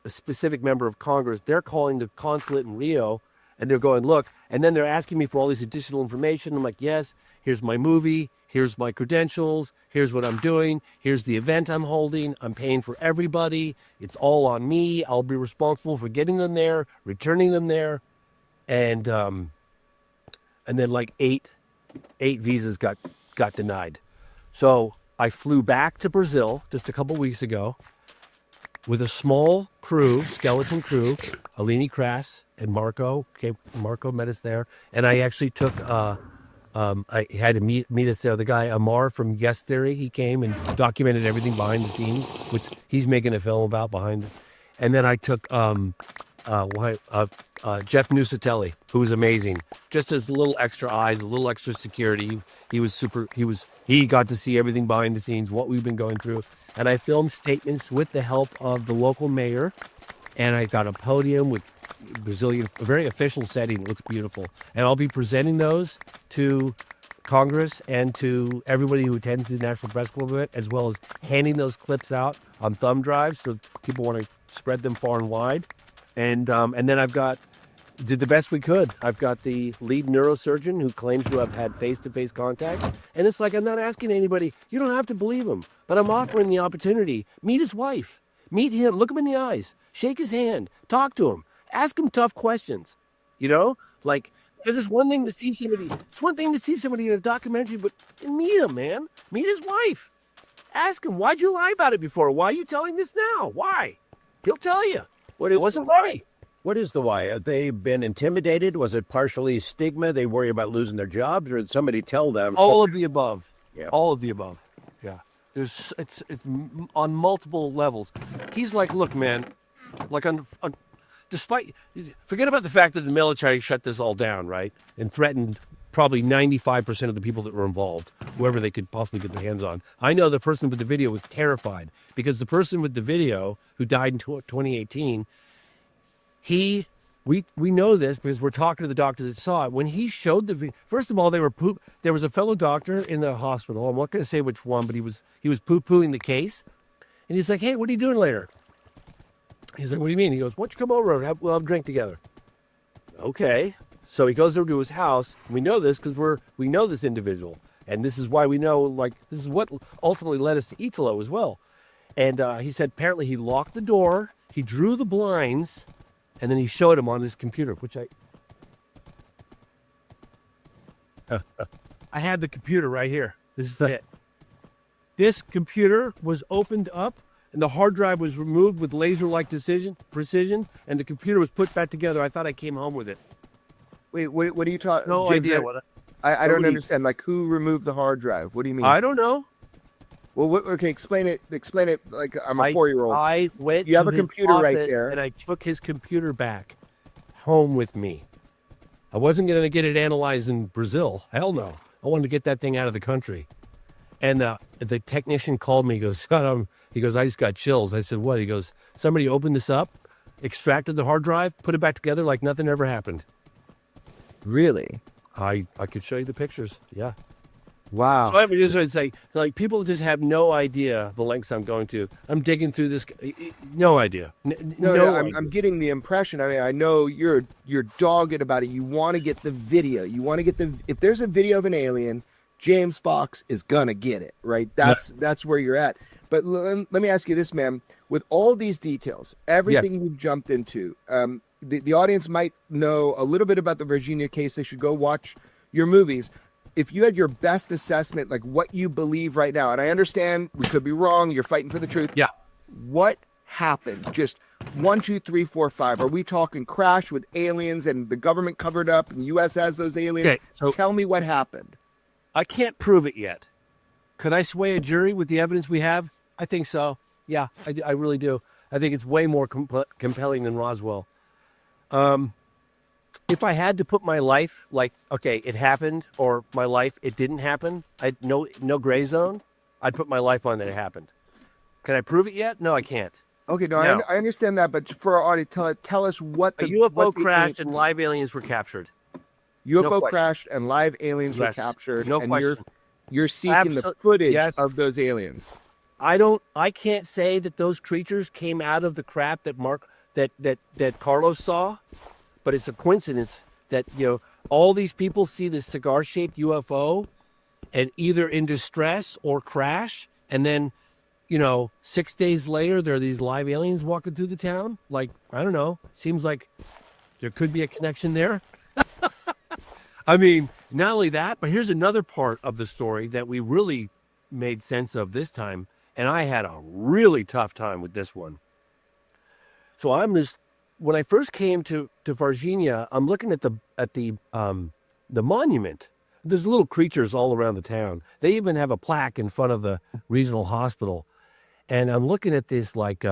a specific member of Congress. They're calling the consulate in Rio, and they're going, look, and then they're asking me for all this additional information. I'm like, yes, here's my movie. Here's my credentials. Here's what I'm doing. Here's the event I'm holding. I'm paying for everybody. It's all on me. I'll be responsible for getting them there, returning them there. And then like eight visas got denied. So I flew back to Brazil just a couple weeks ago with a small crew, skeleton crew. Alini Kras and Marco met us there, and I actually took. I had to meet us there. The guy Amar from Yes Theory, he came and documented everything behind the scenes, which he's making a film about behind this. And then I took Jeff Nusatelli, who was amazing. Just as a little extra eyes, a little extra security. He got to see everything behind the scenes, what we've been going through. And I filmed statements with the help of the local mayor. And I got a podium with Brazilian, a very official setting. It looks beautiful. And I'll be presenting those to Congress and to everybody who attends the National Press Club event, as well as handing those clips out on thumb drives so people want to spread them far and wide. And then did the best we could. I've got the lead neurosurgeon who claims to have had face-to-face contact. And it's like, I'm not asking anybody, you don't have to believe him, but I'm offering the opportunity. Meet his wife. Meet him. Look him in the eyes. Shake his hand. Talk to him. Ask him tough questions. Because it's one thing to see somebody. It's one thing to see somebody in a documentary, but meet him, man. Meet his wife. Ask him, why'd you lie about it before? Why are you telling this now? Why? He'll tell you. It wasn't right. What is the why? Have they been intimidated? Was it partially stigma? They worry about losing their jobs, or did somebody tell them? All of the above. Yeah. All of the above. Yeah. It's on multiple levels. He's like, look, man, forget about the fact that the military shut this all down, right? And threatened probably 95% of the people that were involved, whoever they could possibly get their hands on. I know the person with the video was terrified because the person with the video who died in 2018, we know this because we're talking to the doctor that saw it. When he showed the video, first of all, there was a fellow doctor in the hospital. I'm not going to say which one, but he was poo-pooing the case. And he's like, hey, what are you doing later? He's like, what do you mean? He goes, why don't you come over and we'll have a drink together? Okay. So he goes over to his house. We know this because we know this individual. And this is why we know, this is what ultimately led us to Italo as well. And he said apparently he locked the door, he drew the blinds, and then he showed him on his computer, which I had the computer right here. This is it. This computer was opened up, and the hard drive was removed with laser-like precision, and the computer was put back together. I thought I came home with it. Wait, what are you talking? No idea what. I don't understand. Who removed the hard drive? What do you mean? I don't know. Well, okay, explain it. Explain it like I'm a 4-year-old. I went. You have a computer right there, and I took his computer back home with me. I wasn't going to get it analyzed in Brazil. Hell no. I wanted to get that thing out of the country. And the technician called me. He goes, I just got chills. I said, what? He goes, somebody opened this up, extracted the hard drive, put it back together like nothing ever happened. Really? I could show you the pictures. Yeah. Wow. So I would just say, people just have no idea the lengths I'm going to. I'm digging through this. No idea. No, I'm getting the impression. I mean, I know you're dogged about it. You want to get the video. You want to get if there's a video of an alien, James Fox is gonna get it, right? That's where you're at. But let me ask you this, ma'am. With all these details, everything you've jumped into, the audience might know a little bit about the Virginia case. They should go watch your movies. If you had your best assessment, like what you believe right now, and I understand we could be wrong, you're fighting for the truth. Yeah. What happened? Just 1, 2, 3, 4, 5. Are we talking crash with aliens and the government covered up and the U.S. has those aliens? Okay, so tell me what happened. I can't prove it yet. Could I sway a jury with the evidence we have? I think so. Yeah, I really do. I think it's way more compelling than Roswell. If I had to put my life, like, okay, it happened, or my life, it didn't happen, no gray zone, I'd put my life on that it happened. Can I prove it yet? No, I can't. Okay, no. I understand that, but for our audience, tell us what a UFO crashed and live aliens were captured. UFO crashed and live aliens were captured. No question. You're seeking the footage of those aliens. I can't say that those creatures came out of the crap that Carlos saw, but it's a coincidence that, all these people see this cigar-shaped UFO and either in distress or crash, and then, 6 days later, there are these live aliens walking through the town. Like, I don't know. Seems like there could be a connection there. I mean, not only that, but here's another part of the story that we really made sense of this time, and I had a really tough time with this one. So when I first came to Virginia, I'm looking at the monument. There's little creatures all around the town. They even have a plaque in front of the regional hospital, and I'm looking at this like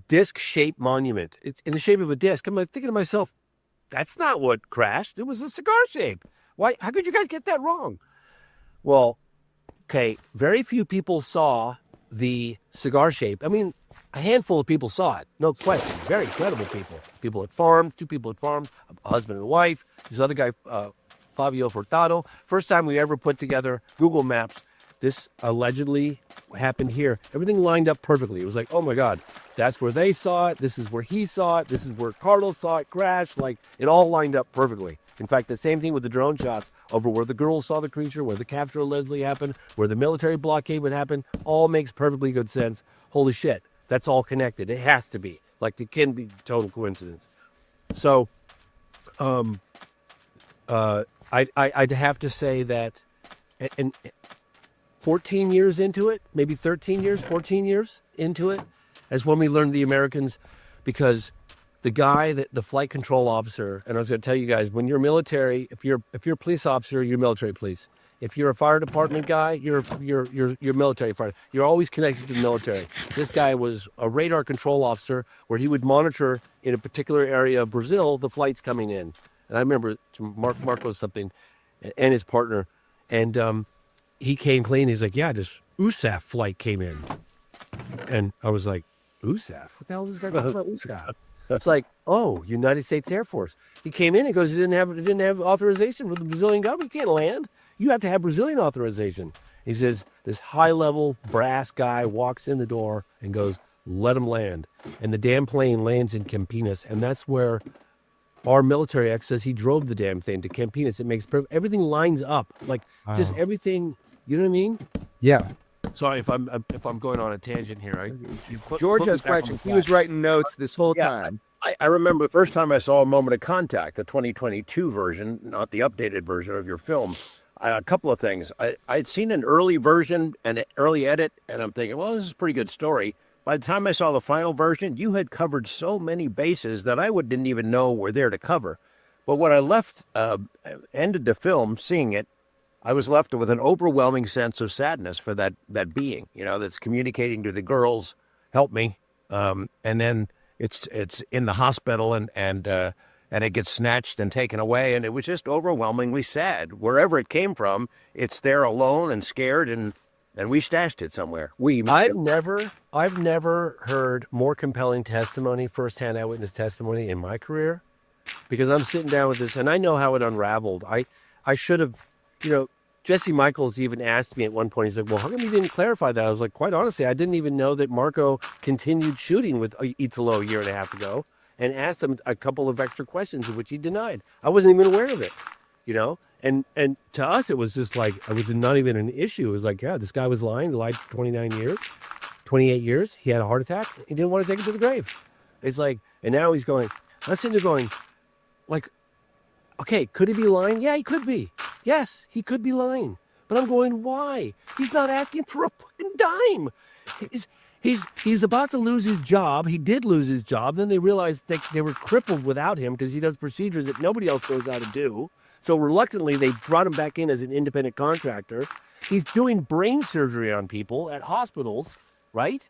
disc-shaped monument. It's in the shape of a disc. I'm like thinking to myself, that's not what crashed. It was a cigar shape. Why? How could you guys get that wrong? Well, okay, very few people saw the cigar shape. I mean, a handful of people saw it, no question. Very credible people. People at farms, 2 people at farms, a husband and wife. This other guy, Fabio Furtado. First time we ever put together Google Maps. This allegedly happened here. Everything lined up perfectly. It was like, oh my God, that's where they saw it. This is where he saw it. This is where Carlos saw it crash. Like, it all lined up perfectly. In fact, the same thing with the drone shots over where the girls saw the creature, where the capture allegedly happened, where the military blockade would happen, all makes perfectly good sense. Holy shit, that's all connected. It has to be. Like, it can be total coincidence. So, I'd have to say that, and 14 years into it, maybe 13 years, 14 years into it, as when we learned the Americans, because the guy, the flight control officer, and I was going to tell you guys, when you're military, if you're a police officer, you're military police. If you're a fire department guy, you're military fire. You're always connected to the military. This guy was a radar control officer where he would monitor in a particular area of Brazil the flights coming in. And I remember Marco something, and his partner, and he came clean. He's like, yeah, this USAF flight came in, and I was like, USAF? What the hell is this guy talking about USAF? It's like, oh, United States Air Force. He came in and goes, it didn't have authorization from the Brazilian government. You can't land. You have to have Brazilian authorization. He says, this high-level brass guy walks in the door and goes, let him land. And the damn plane lands in Campinas, and that's where our military ex says he drove the damn thing to Campinas. It makes perfect. Everything lines up. Like, just everything, you know what I mean? Yeah. Sorry if I'm going on a tangent here. George has questions. He was writing notes this whole time. I remember the first time I saw A Moment of Contact, the 2022 version, not the updated version of your film. A couple of things. I'd seen an early version and an early edit, and I'm thinking, well, this is a pretty good story. By the time I saw the final version, you had covered so many bases that I didn't even know were there to cover. But when I ended the film, seeing it, I was left with an overwhelming sense of sadness for that being, that's communicating to the girls, help me. And then it's in the hospital and it gets snatched and taken away. And it was just overwhelmingly sad. Wherever it came from, it's there alone and scared, and we stashed it somewhere. I've never heard more compelling testimony, firsthand eyewitness testimony in my career, because I'm sitting down with this and I know how it unraveled. I should have, Jesse Michaels even asked me at one point, he's like, well, how come you didn't clarify that? I was like, quite honestly, I didn't even know that Marco continued shooting with Italo a year and a half ago, and asked him a couple of extra questions, which he denied. I wasn't even aware of it, And to us, it was just like, it was not even an issue. It was like, yeah, this guy was lying. He lied for 29 years. 28 years, he had a heart attack. He didn't want to take it to the grave. It's like, and now he's going, I'm sitting there going, like, okay, could he be lying? Yeah, he could be. Yes, he could be lying. But I'm going, why? He's not asking for a fucking dime. He's about to lose his job. He did lose his job. Then they realized that they were crippled without him because he does procedures that nobody else knows how to do. So reluctantly, they brought him back in as an independent contractor. He's doing brain surgery on people at hospitals, right?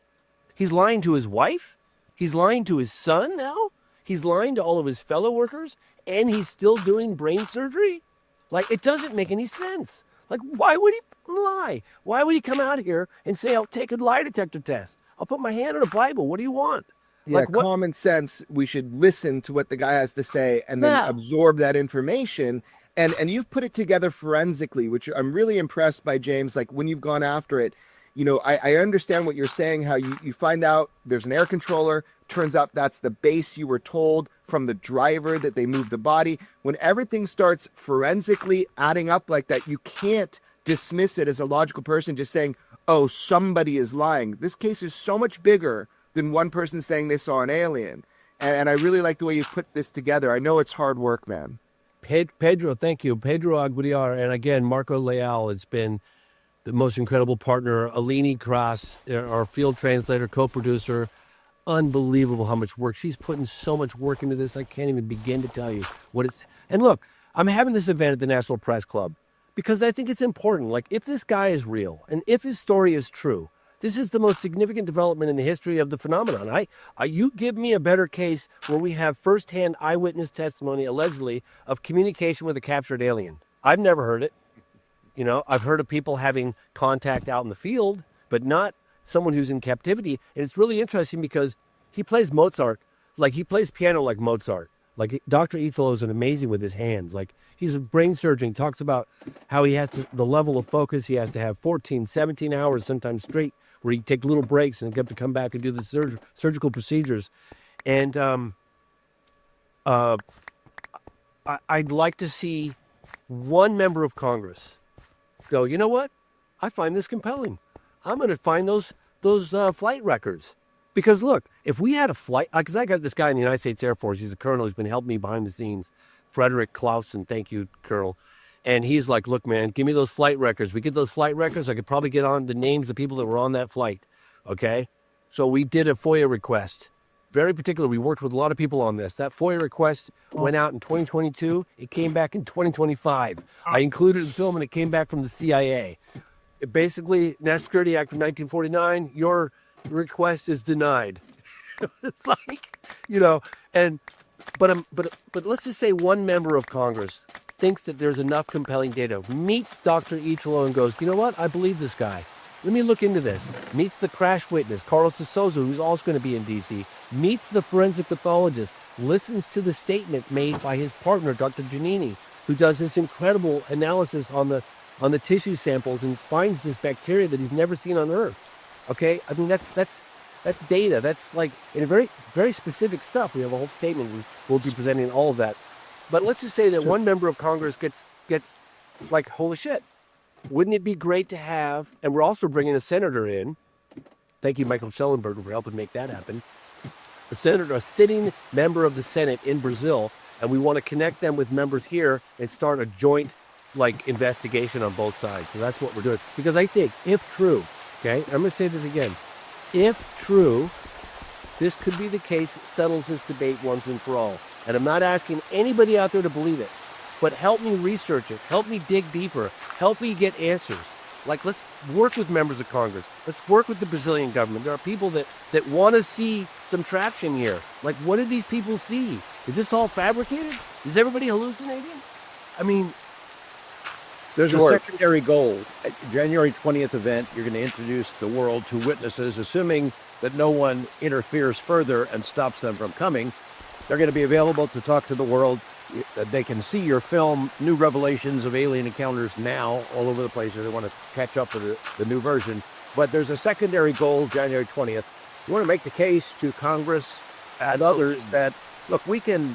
He's lying to his wife. He's lying to his son now. He's lying to all of his fellow workers. And he's still doing brain surgery? Like, it doesn't make any sense. Like, why would he lie? Why would he come out here and say, I'll take a lie detector test? I'll put my hand on a Bible. What do you want? Yeah, like, what? Common sense. We should listen to what the guy has to say and then absorb that information. And you've put it together forensically, which I'm really impressed by, James. Like, when you've gone after it, you know, I understand what you're saying, how you find out there's an air controller. Turns out that's the base you were told from the driver that they moved the body. When everything starts forensically adding up like that, you can't dismiss it as a logical person just saying, oh, somebody is lying. This case is so much bigger than one person saying they saw an alien. And I really like the way you put this together. I know it's hard work, man. Pedro, thank you. Pedro Aguirre, and again, Marco Leal has been the most incredible partner. Alini Cross, our field translator, co-producer. Unbelievable how much work. She's putting so much work into this. I can't even begin to tell you what it's. And look, I'm having this event at the National Press Club because I think it's important. Like, if this guy is real and if his story is true, this is the most significant development in the history of the phenomenon. You give me a better case where we have firsthand eyewitness testimony, allegedly, of communication with a captured alien. I've never heard it. You know, I've heard of people having contact out in the field, but not someone who's in captivity. And it's really interesting because he plays Mozart, like he plays piano like Mozart. Like, Dr. Italo is amazing with his hands. Like, he's a brain surgeon. He talks about how he has to, the level of focus, he has to have 14, 17 hours sometimes straight where he take little breaks and get to come back and do the surgical procedures. And I'd like to see one member of Congress go, you know what? I find this compelling. I'm going to find those flight records. Because look, if we had a flight, because I got this guy in the United States Air Force, he's a colonel, he's been helping me behind the scenes, Frederick Clausen, thank you, Colonel. And he's like, look, man, give me those flight records. We get those flight records, I could probably get on the names of people that were on that flight, okay? So we did a FOIA request. Very particular, we worked with a lot of people on this. That FOIA request went out in 2022. It came back in 2025. I included it in the film and it came back from the CIA. It basically, National Security Act of 1949, your request is denied. It's like, you know, and but let's just say one member of Congress thinks that there's enough compelling data, meets Dr. Italo and goes, you know what, I believe this guy. Let me look into this. Meets the crash witness, Carlos de Souza, who's also going to be in D.C., meets the forensic pathologist, listens to the statement made by his partner, Dr. Giannini, who does this incredible analysis on the tissue samples and finds this bacteria that he's never seen on Earth. Okay, I mean that's data. That's like in very very specific stuff. We have a whole statement. We'll be presenting all of that. But let's just say that one member of Congress gets like, holy shit. Wouldn't it be great to have? And we're also bringing a senator in. Thank you, Michael Schellenberger, for helping make that happen. A senator, a sitting member of the Senate in Brazil, and we want to connect them with members here and start a joint like investigation on both sides. So that's what we're doing. Because I think, if true, okay, I'm going to say this again. If true, this could be the case that settles this debate once and for all. And I'm not asking anybody out there to believe it, but help me research it. Help me dig deeper. Help me get answers. Like, let's work with members of Congress. Let's work with the Brazilian government. There are people that want to see some traction here. Like, what did these people see? Is this all fabricated? Is everybody hallucinating? I mean, there's a secondary goal. At January 20th event, you're going to introduce the world to witnesses, assuming that no one interferes further and stops them from coming. They're going to be available to talk to the world. They can see your film, new revelations of alien encounters now all over the place if they want to catch up with the new version. But there's a secondary goal, January 20th. You want to make the case to Congress and others that, look, we can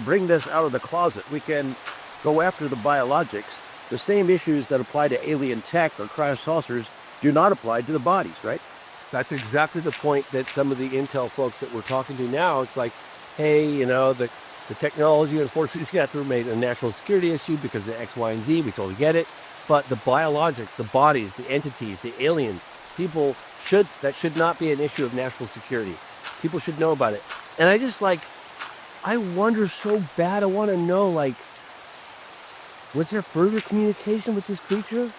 bring this out of the closet. We can go after the biologics. The same issues that apply to alien tech or crash saucers do not apply to the bodies, right? That's exactly the point that some of the intel folks that we're talking to now, it's like, hey, the technology, unfortunately, is going to have to remain a national security issue because of X, Y, and Z. We totally get it. But the biologics, the bodies, the entities, the aliens, that should not be an issue of national security. People should know about it. And I wonder so bad. I want to know, was there further communication with this creature?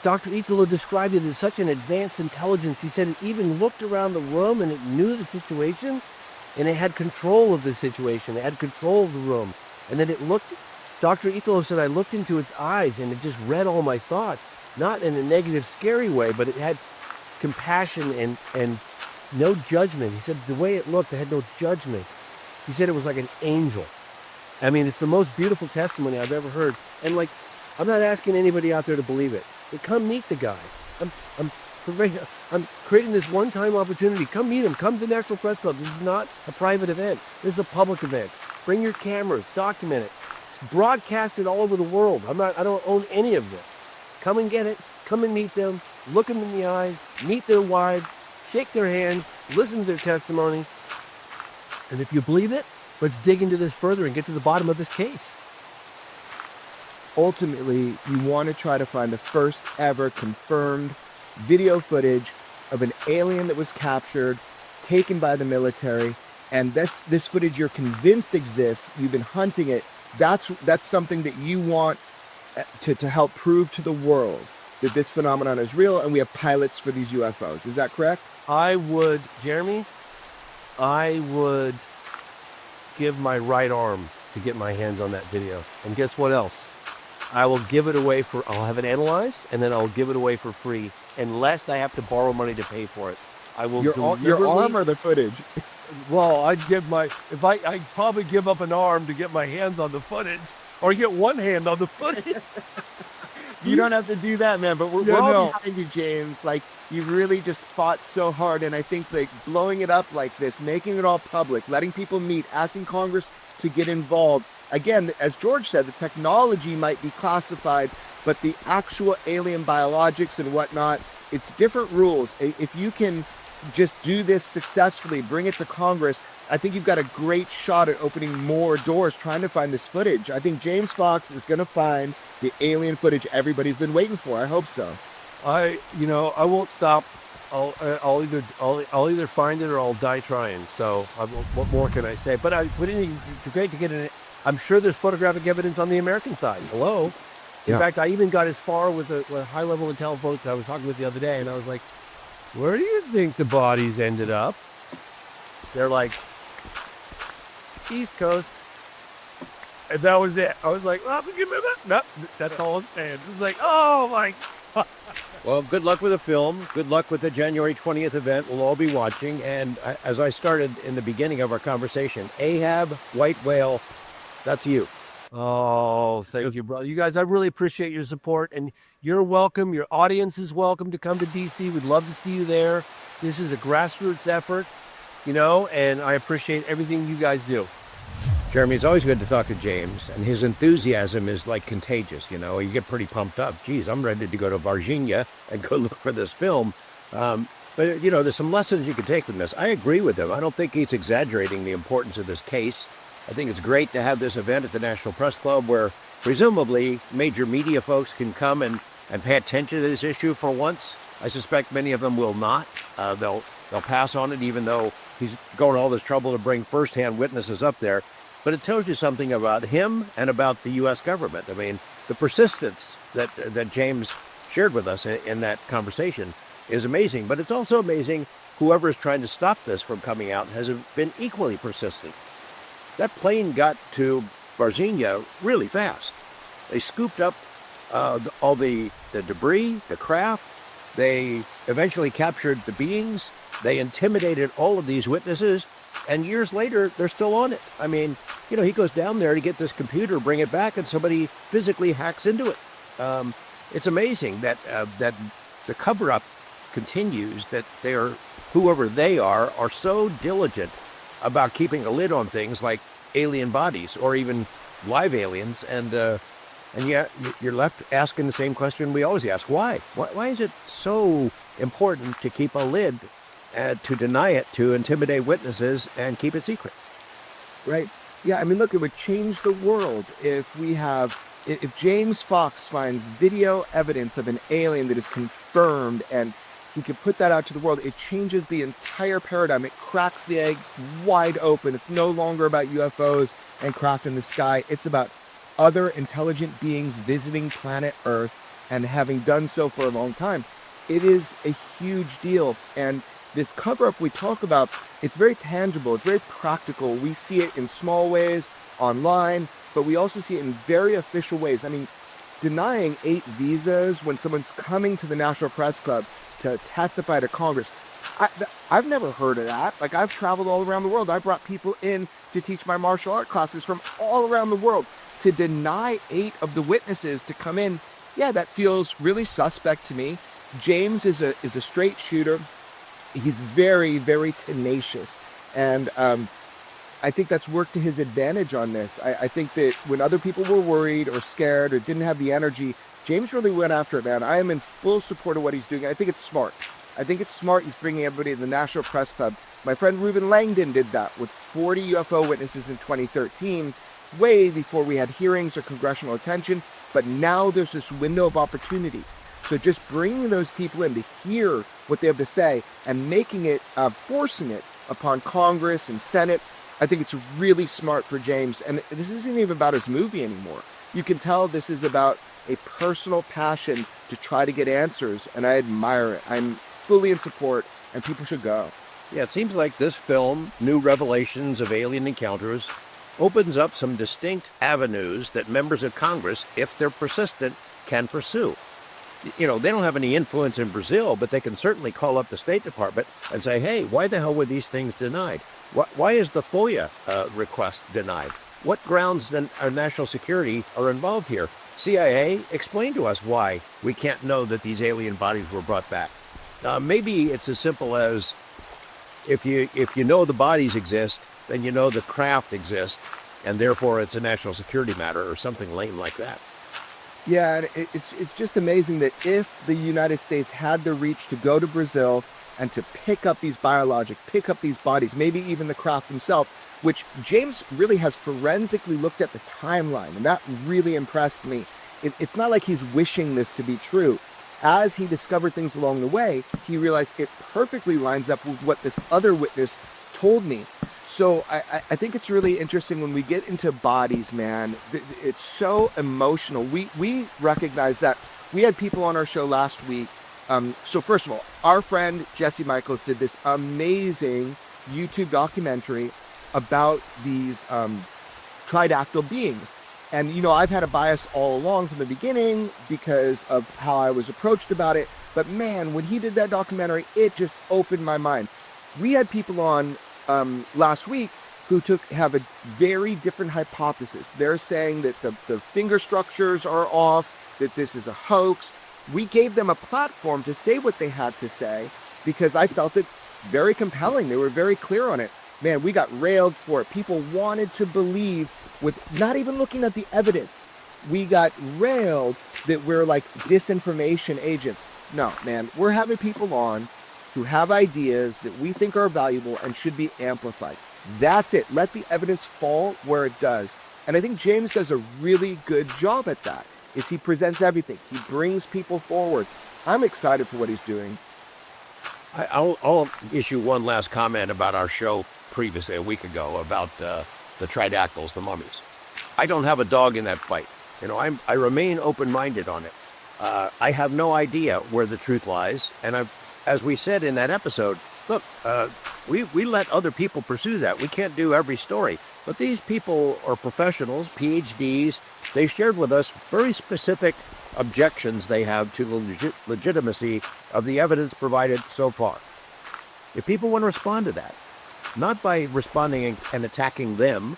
Dr. Italo described it as such an advanced intelligence. He said it even looked around the room and it knew the situation and it had control of the situation. It had control of the room. And then Dr. Italo said, I looked into its eyes and it just read all my thoughts. Not in a negative, scary way, but it had compassion and no judgment. He said the way it looked, it had no judgment. He said it was like an angel. I mean, it's the most beautiful testimony I've ever heard. And I'm not asking anybody out there to believe it. But come meet the guy. I'm creating this one-time opportunity. Come meet him. Come to the National Press Club. This is not a private event. This is a public event. Bring your cameras. Document it. Broadcast it all over the world. I don't own any of this. Come and get it. Come and meet them. Look them in the eyes. Meet their wives. Shake their hands. Listen to their testimony. And if you believe it, let's dig into this further and get to the bottom of this case. Ultimately, you want to try to find the first ever confirmed video footage of an alien that was captured, taken by the military, and this footage you're convinced exists. You've been hunting it. That's something that you want to help prove to the world that this phenomenon is real, and we have pilots for these UFOs. Is that correct? Jeremy, I would give my right arm to get my hands on that video. And guess what else? I will give it away I'll have it analyzed, and then I'll give it away for free, unless I have to borrow money to pay for it. I will your arm or the footage? Well, I'd probably give up an arm to get my hands on the footage, or get one hand on the footage. You don't have to do that, man, but we're all behind you, James. You really just fought so hard, and I think blowing it up like this, making it all public, letting people meet, asking Congress to get involved. Again, as George said, the technology might be classified, but the actual alien biologics and whatnot, it's different rules. If you can just do this successfully, bring it to Congress, I think you've got a great shot at opening more doors trying to find this footage. I think James Fox is going to find the alien footage everybody's been waiting for. I hope so. I won't stop. I'll either find it or I'll die trying. So what more can I say? But it's great to get it. I'm sure there's photographic evidence on the American side. Hello. In fact, I even got as far with a high-level intel folks I was talking with the other day, and I was like, where do you think the bodies ended up? They're like, East Coast. And that was it. I was like, no, that's all I'm saying. It was like, oh, my God. Well, good luck with the film. Good luck with the January 20th event. We'll all be watching. And as I started in the beginning of our conversation, Ahab, White Whale, that's you. Oh, thank you, brother. You guys, I really appreciate your support, and you're welcome. Your audience is welcome to come to DC. We'd love to see you there. This is a grassroots effort, and I appreciate everything you guys do. Jeremy, it's always good to talk to James, and his enthusiasm is contagious. You get pretty pumped up. Geez, I'm ready to go to Virginia and go look for this film. But there's some lessons you can take from this. I agree with him. I don't think he's exaggerating the importance of this case. I think it's great to have this event at the National Press Club where presumably major media folks can come and pay attention to this issue for once. I suspect many of them will not. They'll pass on it, even though he's going all this trouble to bring firsthand witnesses up there. But it tells you something about him and about the U.S. government. I mean, the persistence that James shared with us in that conversation is amazing. But it's also amazing whoever is trying to stop this from coming out has been equally persistent. That plane got to Virginia really fast. They scooped up all the debris, the craft. They eventually captured the beings. They intimidated all of these witnesses. And years later, they're still on it. I mean, he goes down there to get this computer, bring it back, and somebody physically hacks into it. It's amazing that the cover-up continues, that whoever they are so diligent about keeping a lid on things like alien bodies or even live aliens. And And yet you're left asking the same question we always ask. Why? Why is it so important to keep a lid, to deny it, to intimidate witnesses and keep it secret? Right. Yeah, I mean, look, it would change the world if James Fox finds video evidence of an alien that is confirmed and he could put that out to the world. It changes the entire paradigm. It cracks the egg wide open. It's no longer about UFOs and craft in the sky. It's about other intelligent beings visiting planet Earth and having done so for a long time. It is a huge deal. And this cover-up we talk about, it's very tangible. It's very practical. We see it in small ways online, but we also see it in very official ways. I mean, denying 8 visas when someone's coming to the National Press Club to testify to Congress. I've never heard of that. Like, I've traveled all around the world. I brought people in to teach my martial art classes from all around the world. To deny 8 of the witnesses to come in, yeah, that feels really suspect to me. James is a straight shooter. He's very, very tenacious. And I think that's worked to his advantage on this. I think that when other people were worried or scared or didn't have the energy, James really went after it, man. I am in full support of what he's doing. I think it's smart. He's bringing everybody to the National Press Club. My friend Reuben Langdon did that with 40 UFO witnesses in 2013, way before we had hearings or congressional attention. But now there's this window of opportunity. So just bringing those people in to hear what they have to say and making it, forcing it upon Congress and Senate, I think it's really smart for James. And this isn't even about his movie anymore. You can tell this is about a personal passion to try to get answers, and I admire it. I'm fully in support, and people should go. Yeah, it seems like this film, New Revelations of Alien Encounters, opens up some distinct avenues that members of Congress, if they're persistent, can pursue. You know, they don't have any influence in Brazil, but they can certainly call up the State Department and say, hey, why the hell were these things denied? Why is the FOIA request denied? What grounds of national security are involved here? CIA, explain to us why we can't know that these alien bodies were brought back. Maybe it's as simple as if you know the bodies exist, then you know the craft exists, and therefore it's a national security matter or something lame like that. Yeah, and it's just amazing that if the United States had the reach to go to Brazil and to pick up these pick up these bodies, maybe even the craft himself, which James really has forensically looked at the timeline, and that really impressed me. It's not like he's wishing this to be true. As he discovered things along the way, he realized it perfectly lines up with what this other witness told me. So I think it's really interesting when we get into bodies, man. It's so emotional. We recognize that. We had people on our show last week. So first of all, our friend Jesse Michaels did this amazing YouTube documentary about these tridactyl beings. And, you know, I've had a bias all along from the beginning because of how I was approached about it. But man, when he did that documentary, it just opened my mind. We had people on last week who have a very different hypothesis. They're saying that the finger structures are off, that this is a hoax. We gave them a platform to say what they had to say because I felt it very compelling. They were very clear on it. Man, we got railed for it. People wanted to believe with not even looking at the evidence. We got railed that we're like disinformation agents. No, man, we're having people on who have ideas that we think are valuable and should be amplified. That's it. Let the evidence fall where it does. And I think James does a really good job at that. Is he presents everything. He brings people forward. I'm excited for what he's doing. I'll issue one last comment about our show previously a week ago about the tridactyls, the mummies. I don't have a dog in that fight. You know, I remain open-minded on it. I have no idea where the truth lies. And as we said in that episode, look, we let other people pursue that. We can't do every story. But these people are professionals, PhDs. They shared with us very specific objections they have to the legitimacy of the evidence provided so far. If people want to respond to that, not by responding and attacking them,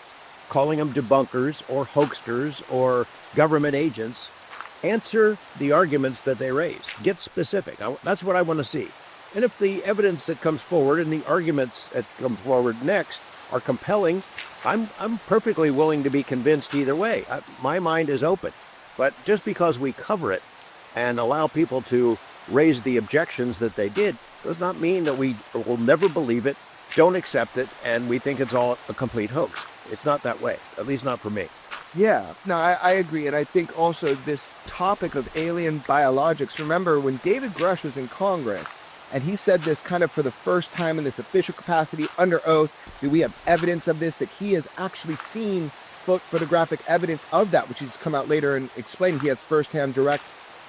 calling them debunkers or hoaxsters or government agents, answer the arguments that they raise. Get specific. That's what I want to see. And if the evidence that comes forward and the arguments that come forward next are compelling, I'm perfectly willing to be convinced either way. My mind is open. But just because we cover it and allow people to raise the objections that they did does not mean that we will never believe it, don't accept it, and we think it's all a complete hoax. It's not that way, at least not for me. Yeah, no, I agree. And I think also this topic of alien biologics, remember when David Grush was in Congress, and he said this kind of for the first time in this official capacity under oath, that we have evidence of this, that he has actually seen photographic evidence of that, which he's come out later and explained. He has firsthand direct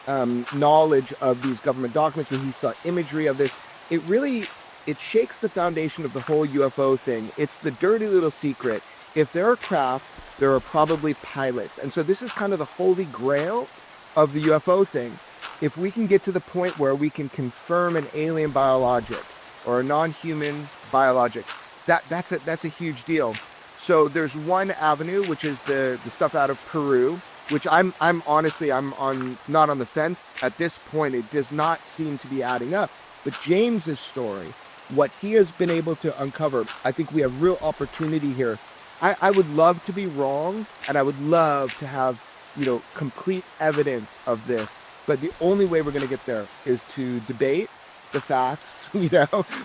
knowledge of these government documents when he saw imagery of this. It shakes the foundation of the whole UFO thing. It's the dirty little secret. If there are craft, there are probably pilots. And so this is kind of the holy grail of the UFO thing. If we can get to the point where we can confirm an alien biologic or a non-human biologic, that's a huge deal. So there's one avenue, which is the stuff out of Peru, which I'm honestly not on the fence at this point. It does not seem to be adding up. But James's story, what he has been able to uncover, I think we have real opportunity here. I would love to be wrong, and I would love to have, complete evidence of this. But the only way we're going to get there is to debate the facts,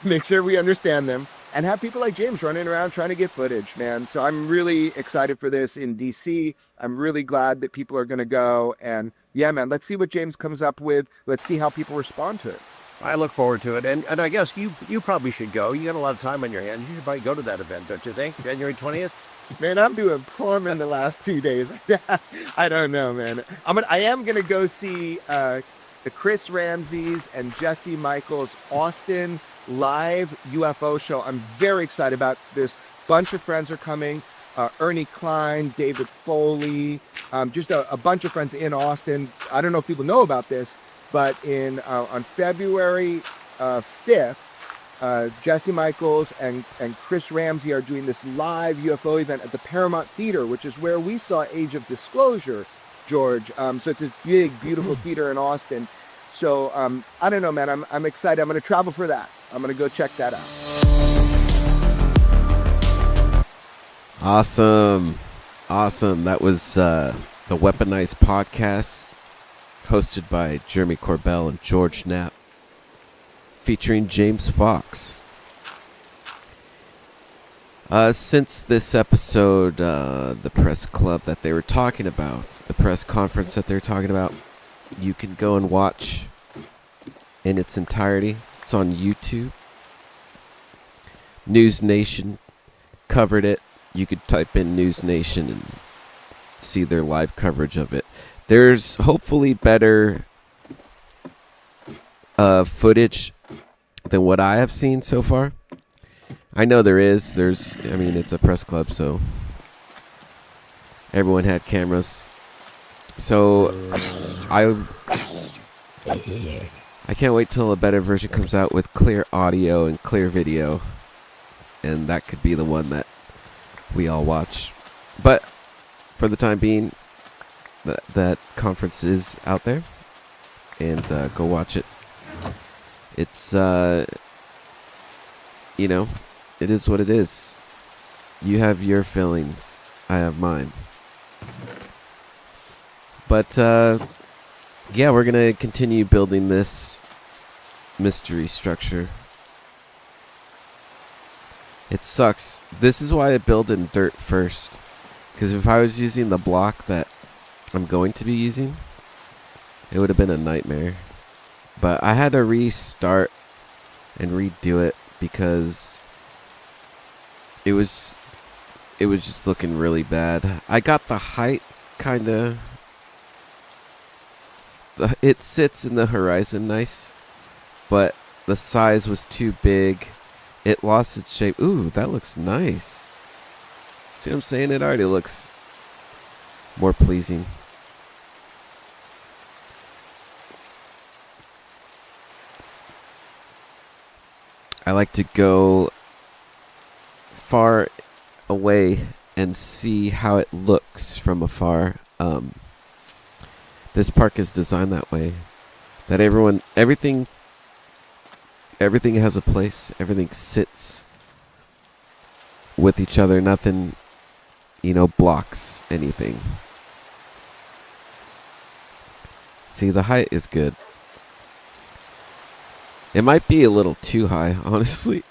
make sure we understand them, and have people like James running around trying to get footage, man. So I'm really excited for this in DC. I'm really glad that people are going to go. And yeah, man, let's see what James comes up with. Let's see how people respond to it. I look forward to it. And I guess you probably should go. You got a lot of time on your hands. You should probably go to that event, don't you think? January 20th? Man, I'm doing poor man the last 2 days. I don't know, man. I am going to go see the Chris Ramsey's and Jesse Michaels Austin live UFO show. I'm very excited about this. Bunch of friends are coming. Ernie Klein, David Foley, just a bunch of friends in Austin. I don't know if people know about this, but on February 5th, Jesse Michaels and Chris Ramsey are doing this live UFO event at the Paramount Theater, which is where we saw Age of Disclosure, George. So it's this big, beautiful theater in Austin. So I don't know, man. I'm excited. I'm going to travel for that. I'm going to go check that out. Awesome. That was the Weaponized Podcast, hosted by Jeremy Corbell and George Knapp, featuring James Fox. Since this episode, the press club that they were talking about, the press conference that they were talking about, you can go and watch in its entirety. It's on YouTube. News Nation covered it. You could type in News Nation and see their live coverage of it. There's hopefully better footage than what I have seen so far. I know there is. It's a press club, so everyone had cameras. So I can't wait till a better version comes out with clear audio and clear video. And that could be the one that we all watch. But for the time being, that conference is out there. And go watch it. It's, it is what it is. You have your feelings. I have mine. But, yeah, we're going to continue building this mystery structure. It sucks. This is why I build in dirt first. Because if I was using the block that I'm going to be using, it would have been a nightmare. But I had to restart and redo it because it was just looking really bad. I got the height kind of... It sits in the horizon nice, but the size was too big. It lost its shape. Ooh, that looks nice. See what I'm saying? It already looks more pleasing. I like to go far away and see how it looks from afar. This park is designed that way. That everything has a place. Everything sits with each other. Nothing, blocks anything. See, the height is good. It might be a little too high, honestly.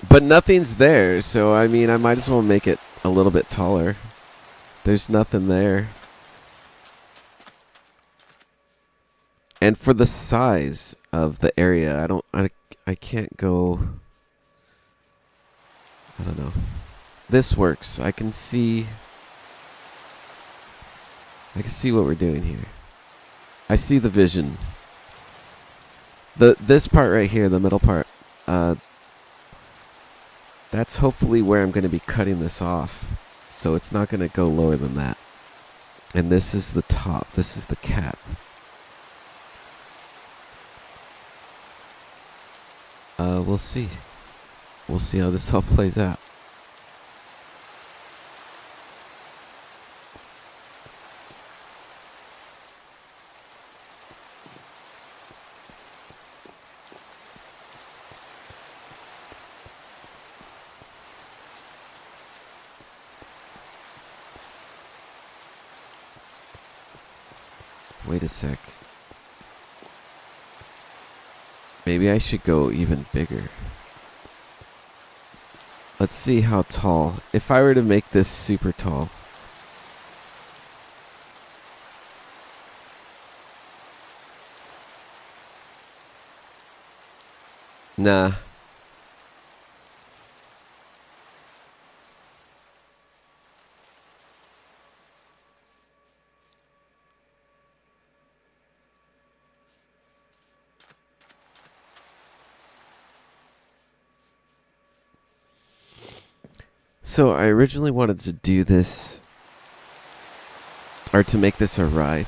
But nothing's there, so I mean, I might as well make it a little bit taller. There's nothing there. And for the size of the area, I can't go, I don't know. This works. I can see what we're doing here. I see the vision. This part right here, the middle part, that's hopefully where I'm going to be cutting this off. So it's not going to go lower than that. And this is the top. This is the cap. We'll see. We'll see how this all plays out. Wait a sec. Maybe I should go even bigger. Let's see how tall. If I were to make this super tall. Nah. So I originally wanted to do this, or to make this a ride.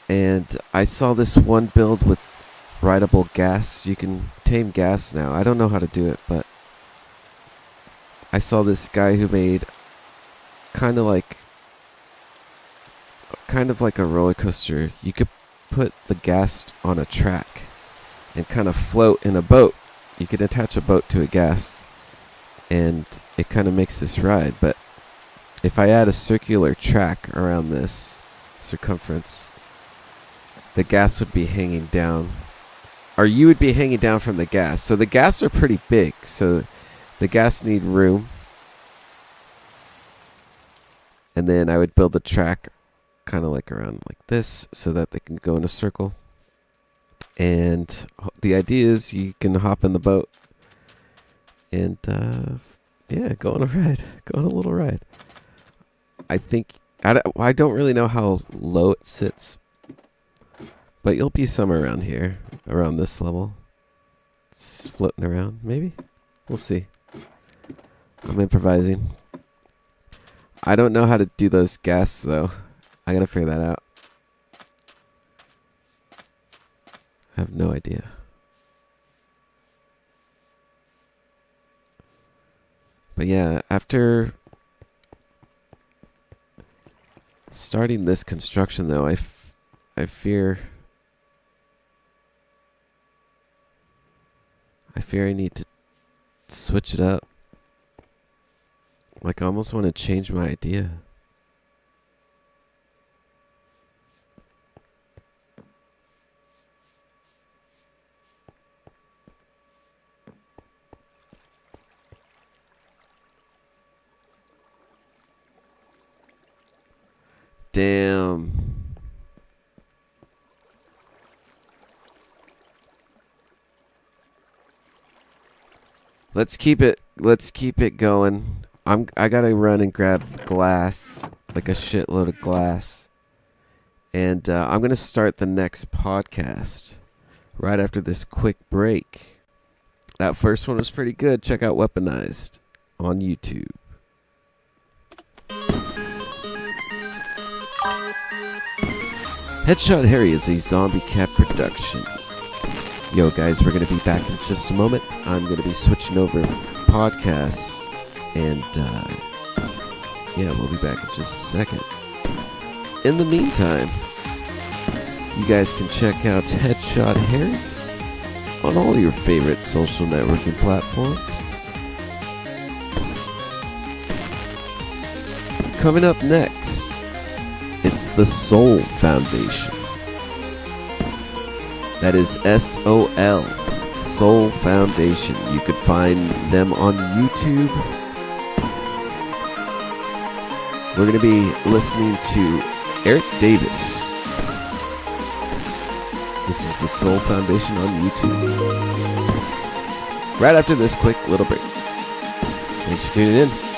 And I saw this one build with rideable gas. You can tame gas now. I don't know how to do it, but I saw this guy who made kind of like a roller coaster. You could put the gas on a track and kind of float in a boat. You could attach a boat to a gas. And it kind of makes this ride. But if I add a circular track around this circumference, the gas would be hanging down. Or you would be hanging down from the gas. So the gas are pretty big. So the gas need room. And then I would build a track kind of like around like this so that they can go in a circle. And the idea is you can hop in the boat. And, yeah, go on a ride. Go on a little ride. I think, I don't really know how low it sits. But you'll be somewhere around here. Around this level. It's floating around, maybe? We'll see. I'm improvising. I don't know how to do those gas, though. I gotta figure that out. I have no idea. But yeah, after starting this construction, though, I fear I need to switch it up. Like, I almost want to change my idea. Damn. Let's keep it going. I gotta run and grab glass, like a shitload of glass. And I'm gonna start the next podcast right after this quick break. That first one was pretty good. Check out Weaponized on YouTube. HeadshotH4rry is a zombie cat production. Yo guys, we're going to be back in just a moment. I'm going to be switching over podcasts. And yeah, we'll be back in just a second. In the meantime, you guys can check out HeadshotH4rry on all your favorite social networking platforms. coming up next, it's the Soul Foundation. That is SOL, Soul Foundation. You could find them on YouTube. We're going to be listening to Eric Davis. This is the Soul Foundation on YouTube. Right after this quick little break. Thanks for tuning in.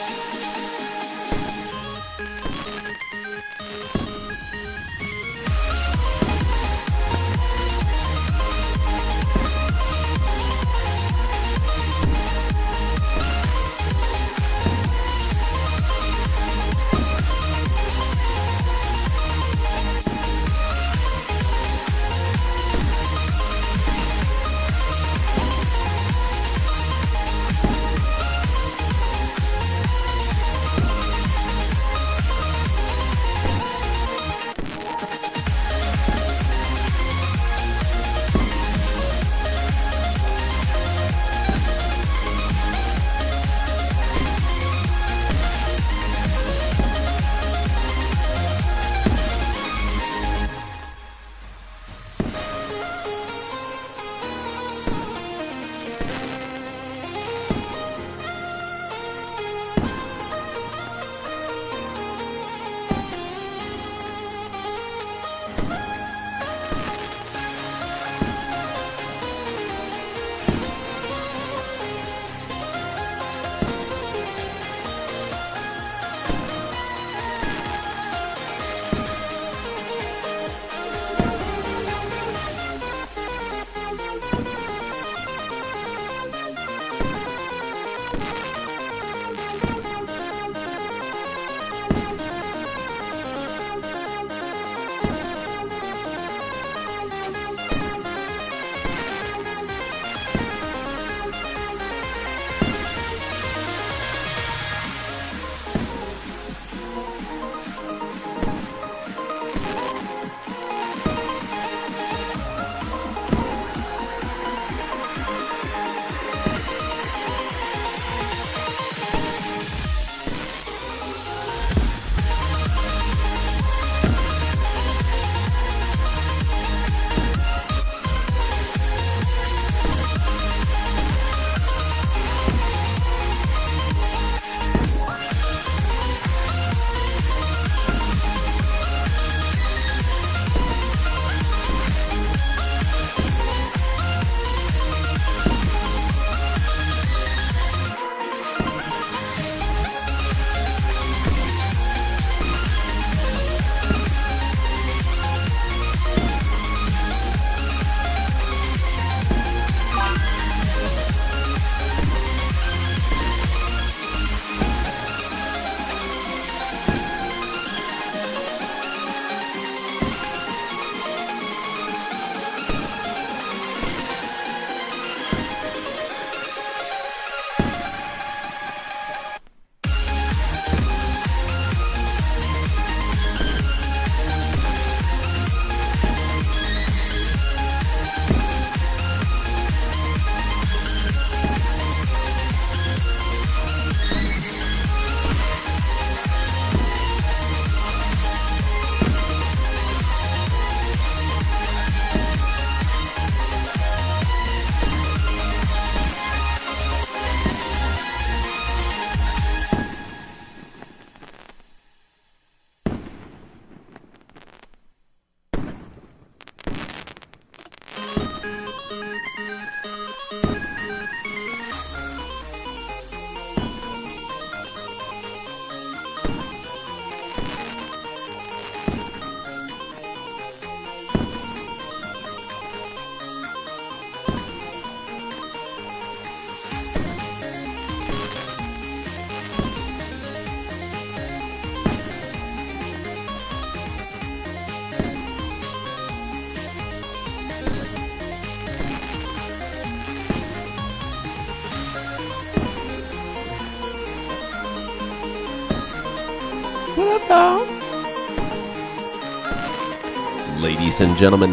Ladies and gentlemen,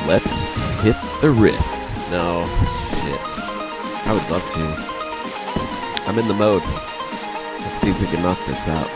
let's hit the rift. No, shit. I would love to. I'm in the mode. Let's see if we can knock this out.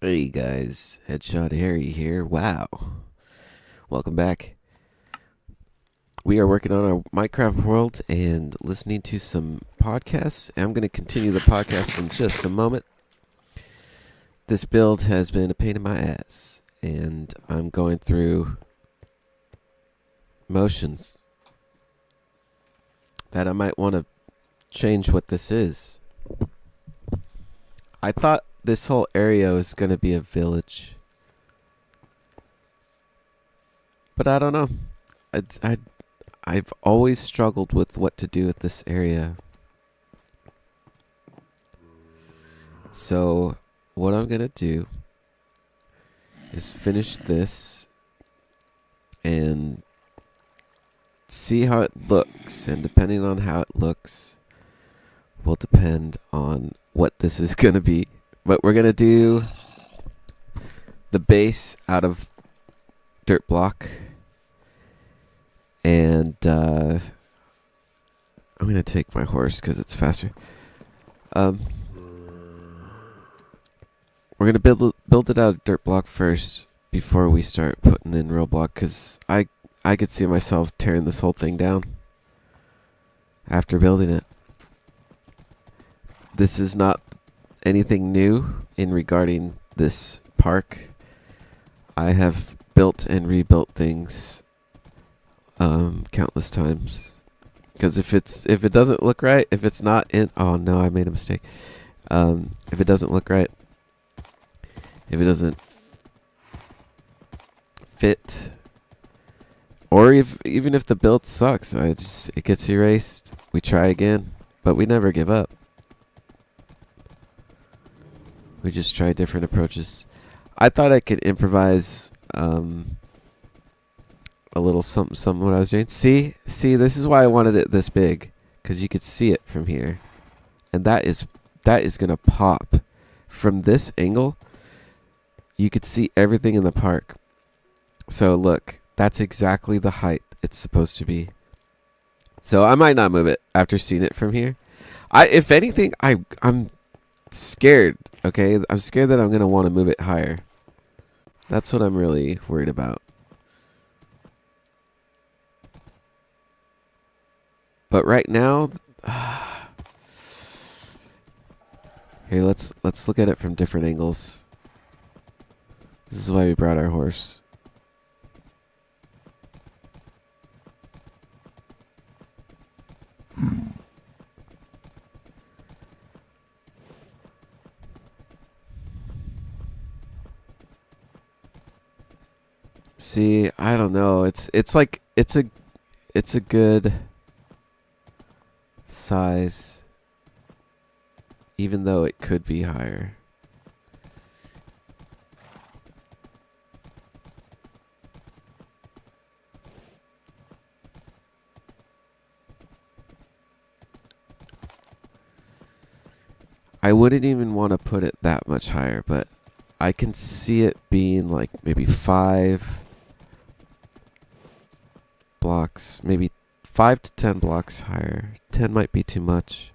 Hey guys, HeadshotH4rry here. Wow. Welcome back. We are working on our Minecraft world and listening to some podcasts. I'm going to continue the podcast in just a moment. This build has been a pain in my ass, and I'm going through motions that I might want to change what this is. I thought this whole area is going to be a village. But I don't know. I've always struggled with what to do with this area. So what I'm going to do is finish this and see how it looks. And depending on how it looks will depend on what this is going to be. But we're going to do the base out of dirt block. And I'm going to take my horse because it's faster. We're going to build it out of dirt block first before we start putting in real block. Because I could see myself tearing this whole thing down after building it. This is not anything new in regarding this park. I have built and rebuilt things countless times. Because if it doesn't look right, if it's not in, oh no, I made a mistake. If it doesn't look right, if it doesn't fit, or even if the build sucks, it gets erased. We try again, but we never give up. We just try different approaches. I thought I could improvise a little something what I was doing. See, this is why I wanted it this big, because you could see it from here, and that is gonna pop from this angle. You could see everything in the park. So look, that's exactly the height it's supposed to be. So I might not move it after seeing it from here. If anything, I'm scared. Okay, I'm scared that I'm gonna want to move it higher. That's what I'm really worried about. But right now, here, let's look at it from different angles. This is why we brought our horse. See, I don't know. It's a good size, even though it could be higher. I wouldn't even want to put it that much higher, but I can see it being like maybe 5 blocks, maybe 5 to 10 blocks higher. 10 might be too much.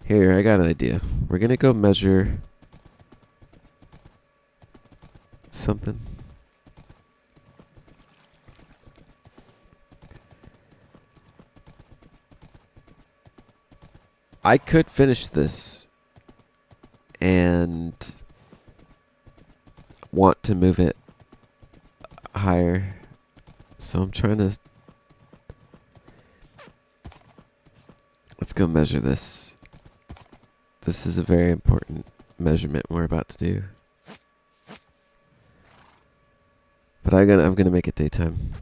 Here, I got an idea. We're going to go measure something. I could finish this and want to move it higher. So I'm trying to... Let's go measure this. This is a very important measurement we're about to do. But I'm gonna make it daytime.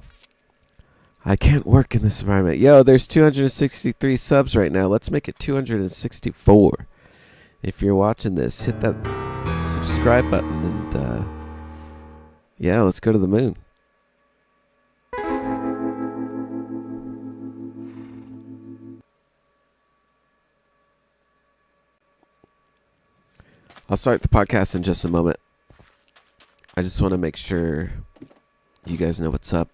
I can't work in this environment. Yo, there's 263 subs right now. Let's make it 264. If you're watching this, hit that subscribe button and yeah, let's go to the moon. I'll start the podcast in just a moment. I just want to make sure you guys know what's up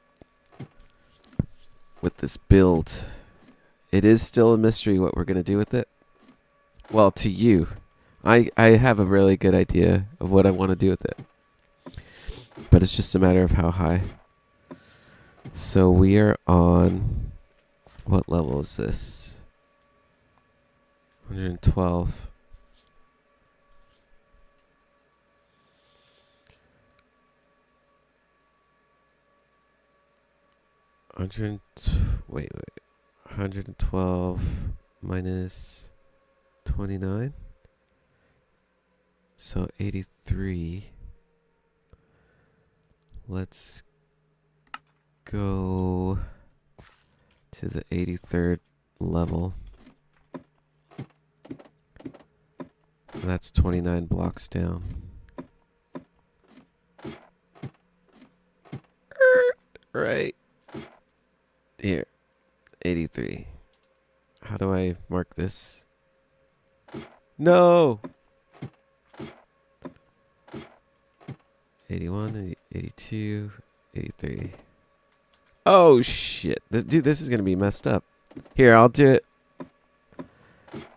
with this build. It is still a mystery what we're going to do with it. Well, to you. I have a really good idea of what I want to do with it. But it's just a matter of how high. So we are on... What level is this? 112. Wait. 112 minus 29. So 83. Let's go to the 83rd level. That's 29 blocks down. Right. Here, 83. How do I mark this? No! 81, 82, 83. Oh, shit. Dude, this is going to be messed up. Here, I'll do it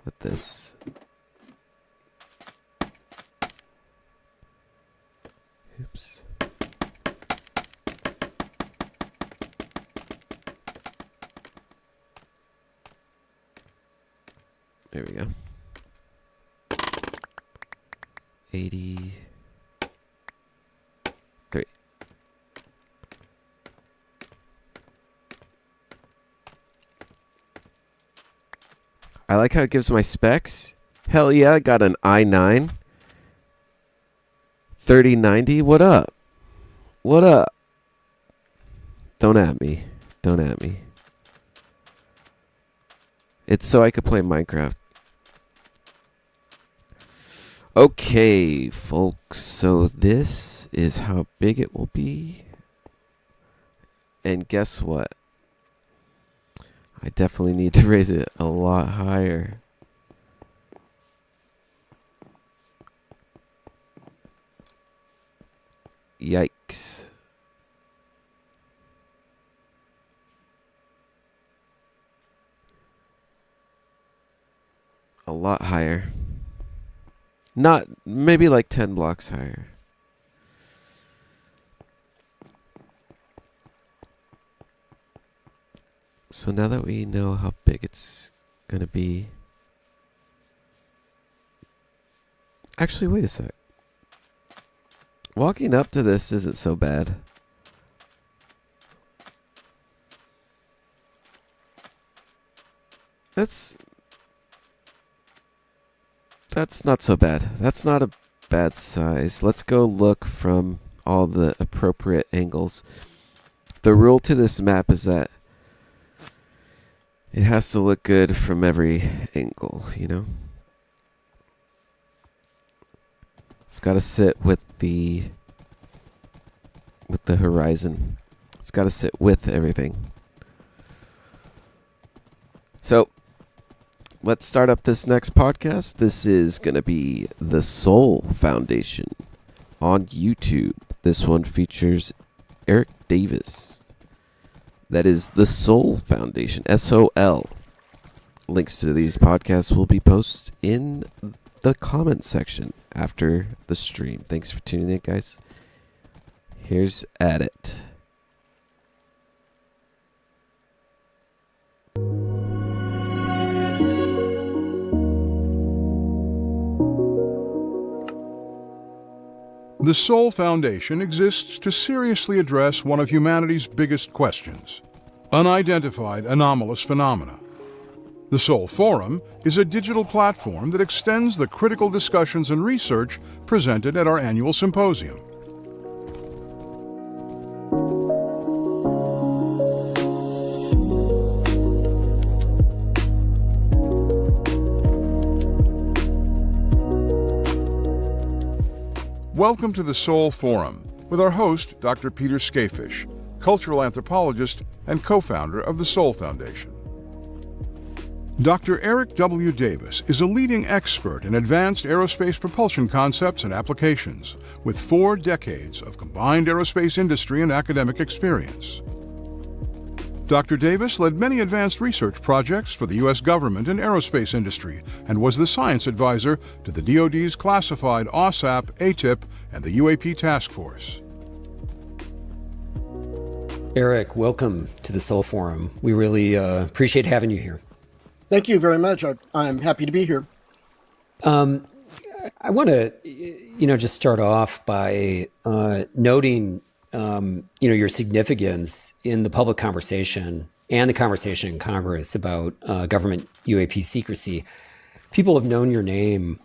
with this. Oops. There we go. 83. I like how it gives my specs. Hell yeah, I got an i9 3090. What up? What up? Don't at me. Don't at me. It's so I could play Minecraft. Okay, folks. So this is how big it will be. And guess what? I definitely need to raise it a lot higher. Yikes. A lot higher. Not, maybe like 10 blocks higher. So now that we know how big it's gonna be. Actually, wait a sec. Walking up to this isn't so bad. That's not so bad. That's not a bad size. Let's go look from all the appropriate angles. The rule to this map is that it has to look good from every angle, you know? It's got to sit with the horizon. It's got to sit with everything. So, let's start up this next podcast. This is going to be The Soul Foundation on YouTube. This one features Eric Davis. That is The Soul Foundation. SOL. links to these podcasts will be posted in the comments section after the stream. Thanks for tuning in, guys. Here's At It. The Soul Foundation exists to seriously address one of humanity's biggest questions: unidentified anomalous phenomena. The Soul Forum is a digital platform that extends the critical discussions and research presented at our annual symposium. Welcome to the Soul Forum with our host, Dr. Peter Skafish, cultural anthropologist and co-founder of the Soul Foundation. Dr. Eric W. Davis is a leading expert in advanced aerospace propulsion concepts and applications, with 4 decades of combined aerospace industry and academic experience. Dr. Davis led many advanced research projects for the U.S. government and aerospace industry and was the science advisor to the DoD's classified OSAP, ATIP, and the UAP task force. Eric, welcome to the Soul Forum. We really appreciate having you here. Thank you very much. I'm happy to be here. I want to, just start off by noting, your significance in the public conversation and the conversation in Congress about government UAP secrecy. People have known your name,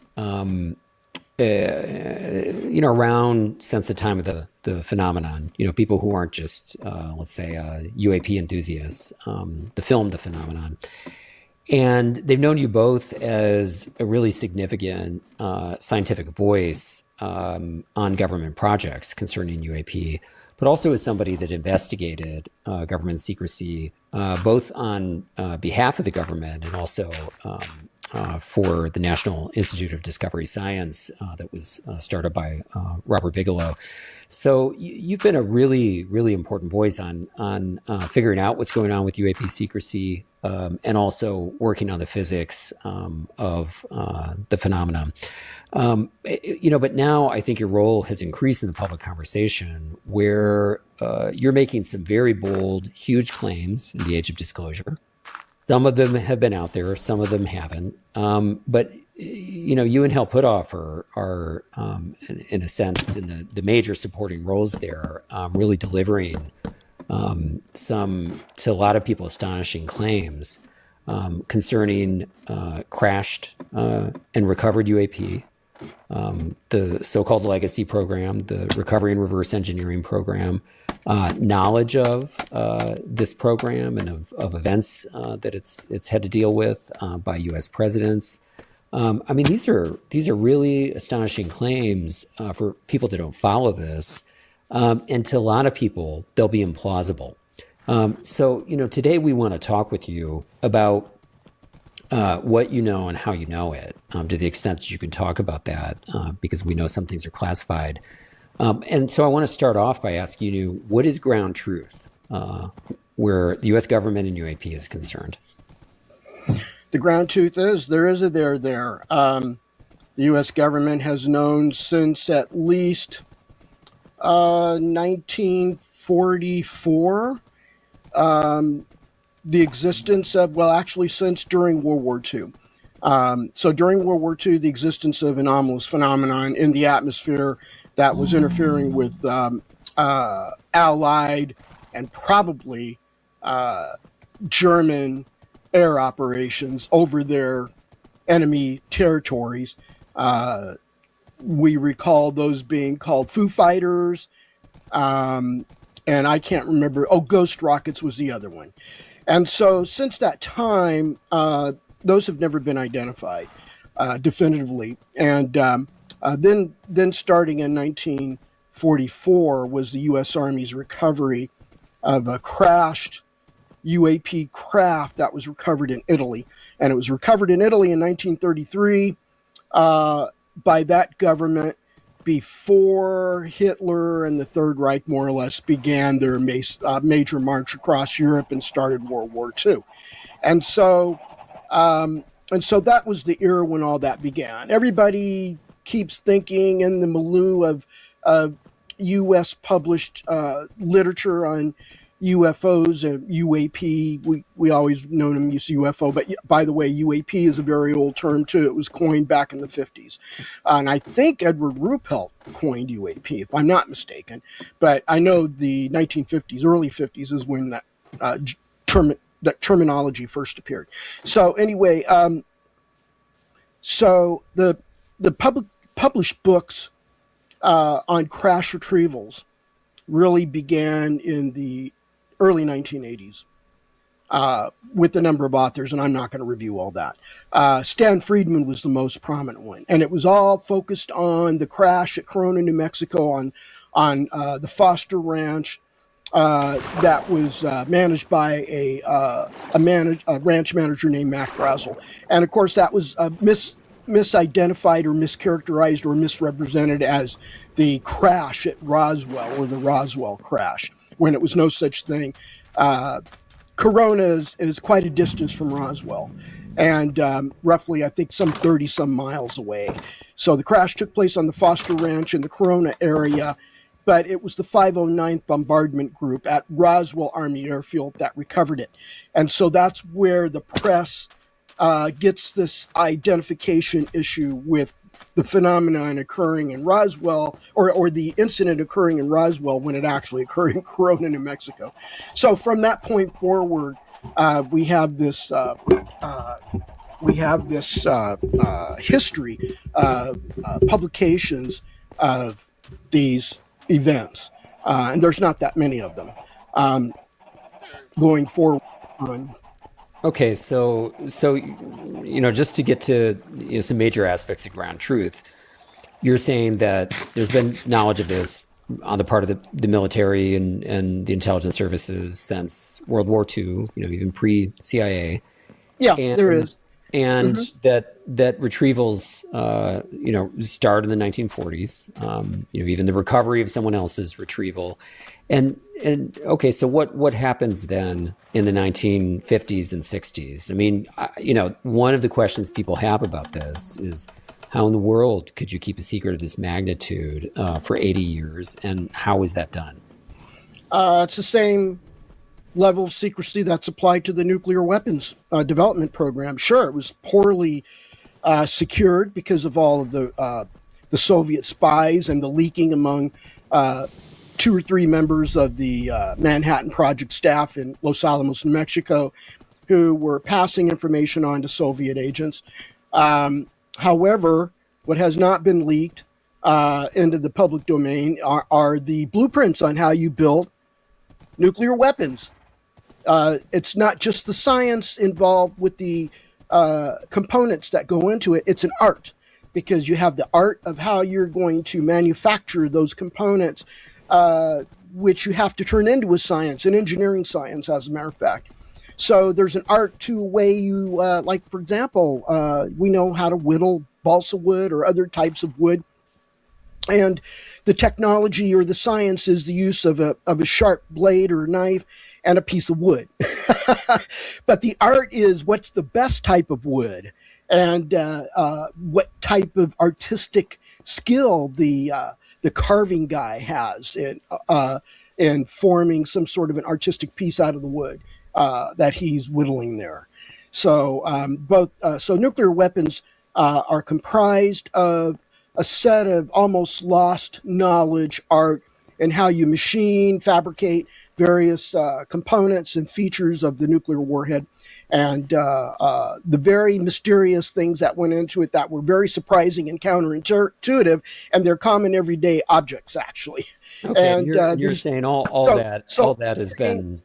around since the time of the phenomenon. People who aren't just, UAP enthusiasts, the phenomenon. And they've known you both as a really significant scientific voice on government projects concerning UAP, but also as somebody that investigated government secrecy, both on behalf of the government and also for the National Institute of Discovery Science that was started by Robert Bigelow. So you've been a really, really important voice on figuring out what's going on with UAP secrecy, and also working on the physics of the phenomenon. But now I think your role has increased in the public conversation where you're making some very bold, huge claims in the age of disclosure. Some of them have been out there, some of them haven't. But you and Hal Puthoff are in a sense, in the major supporting roles there, really delivering some, to a lot of people, astonishing claims concerning crashed and recovered UAP, the so-called legacy program, the recovery and reverse engineering program, knowledge of this program and of events that it's had to deal with by U.S. presidents. These are really astonishing claims for people that don't follow this. And to a lot of people, they'll be implausible. Today we want to talk with you about what you know and how you know it, to the extent that you can talk about that, because we know some things are classified. And so I want to start off by asking you, what is ground truth where the U.S. government and UAP is concerned? The ground truth is there is a there there. The U.S. government has known since at least 1944 the existence of, since during World War II. So during World War II, the existence of anomalous phenomenon in the atmosphere that was interfering with Allied and probably German air operations over their enemy territories. We recall those being called Foo Fighters, and I can't remember. Ghost rockets was the other one. And so since that time, those have never been identified definitively. And then starting in 1944 was the U.S. Army's recovery of a crashed UAP craft that was recovered in Italy. And it was recovered in Italy in 1933 by that government before Hitler and the Third Reich more or less began their major march across Europe and started World War II. And so And so that was the era when all that began. Everybody keeps thinking in the milieu of U.S. published literature on UFOs and UAP. We always known them as UFO, but by the way, UAP is a very old term too. It was coined back in the 50s. And I think Edward Ruppelt coined UAP, if I'm not mistaken. But I know the 1950s, early 50s is when that terminology first appeared. So anyway, so the published books on crash retrievals really began in the early 1980s with a number of authors, and I'm not going to review all that. Stan Friedman was the most prominent one, and it was all focused on the crash at Corona, New Mexico, on the Foster Ranch. That was managed by a ranch manager named Mac Brazel. And of course, that was misidentified or mischaracterized or misrepresented as the crash at Roswell, or the Roswell crash, when it was no such thing. Corona is quite a distance from Roswell, and roughly, I think, some 30-some miles away. So the crash took place on the Foster Ranch in the Corona area, but it was the 509th Bombardment Group at Roswell Army Airfield that recovered it. And so that's where the press gets this identification issue with the phenomenon occurring in Roswell, or the incident occurring in Roswell when it actually occurred in Corona, New Mexico. So from that point forward, we have this history of publications of these events, and there's not that many of them going forward. Okay, so just to get to some major aspects of ground truth, you're saying that there's been knowledge of this on the part of the military and the intelligence services since World War II, even pre-CIA. Yeah, there is. And that retrievals, start in the 1940s. Even the recovery of someone else's retrieval, and okay, so what happens then in the 1950s and 60s? I mean, one of the questions people have about this is, how in the world could you keep a secret of this magnitude for 80 years, and how is that done? It's the same level of secrecy that's applied to the nuclear weapons development program. Sure, it was poorly secured because of all of the Soviet spies and the leaking among 2 or 3 members of the Manhattan Project staff in Los Alamos, New Mexico, who were passing information on to Soviet agents. However, what has not been leaked into the public domain are the blueprints on how you build nuclear weapons. It's not just the science involved with the components that go into it. It's an art, because you have the art of how you're going to manufacture those components, which you have to turn into a science, an engineering science, as a matter of fact. So there's an art to a way you, like, for example, we know how to whittle balsa wood or other types of wood. And the technology or the science is the use of a sharp blade or knife and a piece of wood. But the art is what's the best type of wood, and what type of artistic skill the carving guy has in forming some sort of an artistic piece out of the wood that he's whittling there. So so nuclear weapons are comprised of a set of almost lost knowledge, art, and how you machine, fabricate various components and features of the nuclear warhead, and the very mysterious things that went into it that were very surprising and counterintuitive, and they're common everyday objects, actually. Okay, and you're saying all that has been...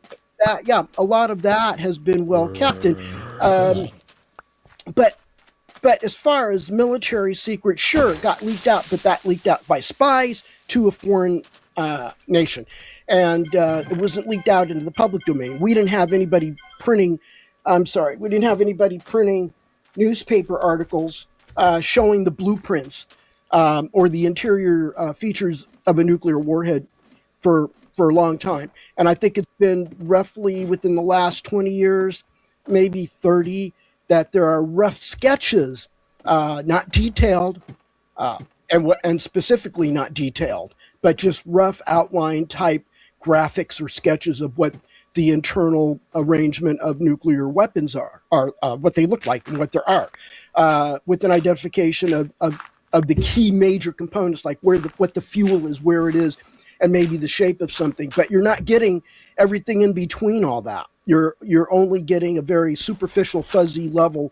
yeah, a lot of that has been well kept. And, but as far as military secrets, sure, it got leaked out, but that leaked out by spies to a foreign nation. And it wasn't leaked out into the public domain. We didn't have anybody printing newspaper articles showing the blueprints or the interior features of a nuclear warhead for a long time. And I think it's been roughly within the last 20 years, maybe 30, that there are rough sketches, not detailed, and specifically not detailed, but just rough outline type graphics or sketches of what the internal arrangement of nuclear weapons are what they look like and what there are, with an identification of the key major components, like what the fuel is, where it is, and maybe the shape of something. But you're not getting everything in between all that. You're only getting a very superficial, fuzzy level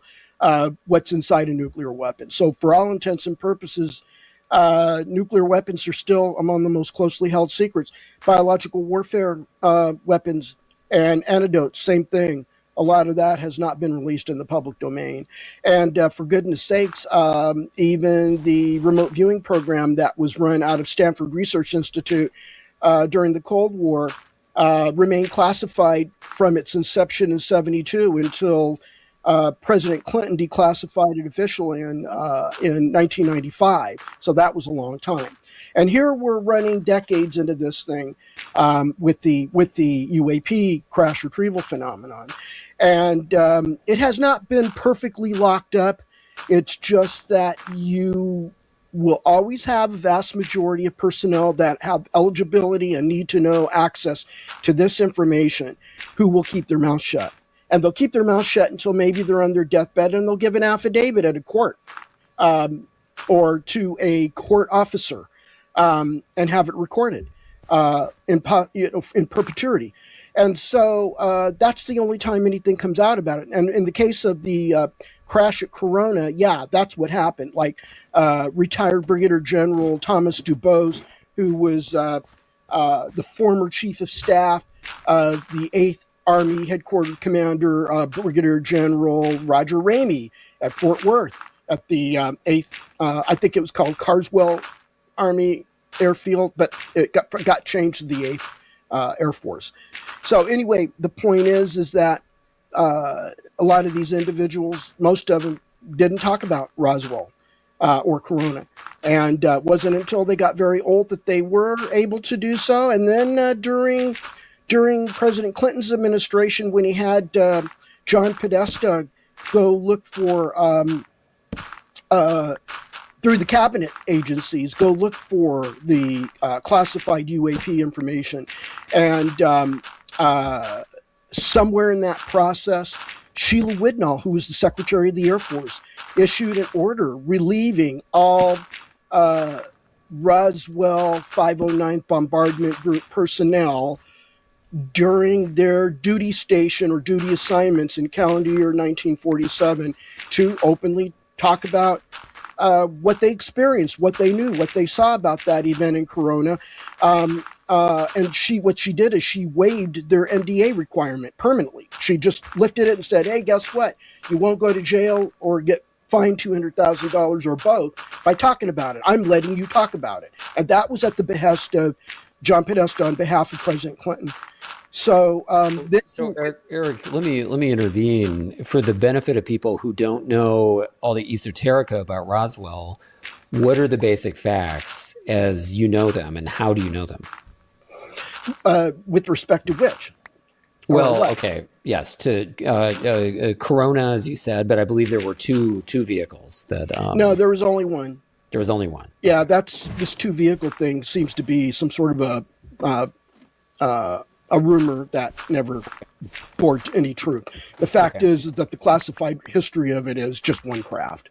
what's inside a nuclear weapon. So for all intents and purposes, nuclear weapons are still among the most closely held secrets. Biological warfare weapons and antidotes, same thing. A lot of that has not been released in the public domain. And for goodness sakes, even the remote viewing program that was run out of Stanford Research Institute during the Cold War remained classified from its inception in '72 until President Clinton declassified it officially in 1995. So that was a long time. And here we're running decades into this thing with the UAP crash retrieval phenomenon. And it has not been perfectly locked up. It's just that you will always have a vast majority of personnel that have eligibility and need to know access to this information who will keep their mouth shut. And they'll keep their mouth shut until maybe they're on their deathbed, and they'll give an affidavit at a court or to a court officer and have it recorded in perpetuity. And so that's the only time anything comes out about it. And in the case of the crash at Corona, yeah, that's what happened. Like retired Brigadier General Thomas Dubose, who was the former chief of staff of the 8th Army Headquarters Commander, Brigadier General Roger Ramey at Fort Worth at the 8th, I think it was called Carswell Army Airfield, but it got changed to the 8th Air Force. So anyway, the point is that a lot of these individuals, most of them, didn't talk about Roswell or Corona. And it wasn't until they got very old that they were able to do so. And then during President Clinton's administration, when he had John Podesta go look for, through the cabinet agencies, go look for the classified UAP information. And somewhere in that process, Sheila Widnall, who was the Secretary of the Air Force, issued an order relieving all Roswell 509th Bombardment Group personnel during their duty station or duty assignments in calendar year 1947 to openly talk about what they experienced, what they knew, what they saw about that event in Corona. And what she did is she waived their NDA requirement permanently. She just lifted it and said, hey, guess what? You won't go to jail or get fined $200,000 or both by talking about it. I'm letting you talk about it. And that was at the behest of John Podesta on behalf of President Clinton. So, Eric, let me intervene for the benefit of people who don't know all the esoterica about Roswell. What are the basic facts as you know them, and how do you know them? With respect to which? Well, okay, yes, to Corona, as you said, but I believe there were two vehicles that. No, there was only one. There was only one. Yeah, this two vehicle thing seems to be some sort of a rumor that never bore any truth. The fact is that the classified history of it is just one craft.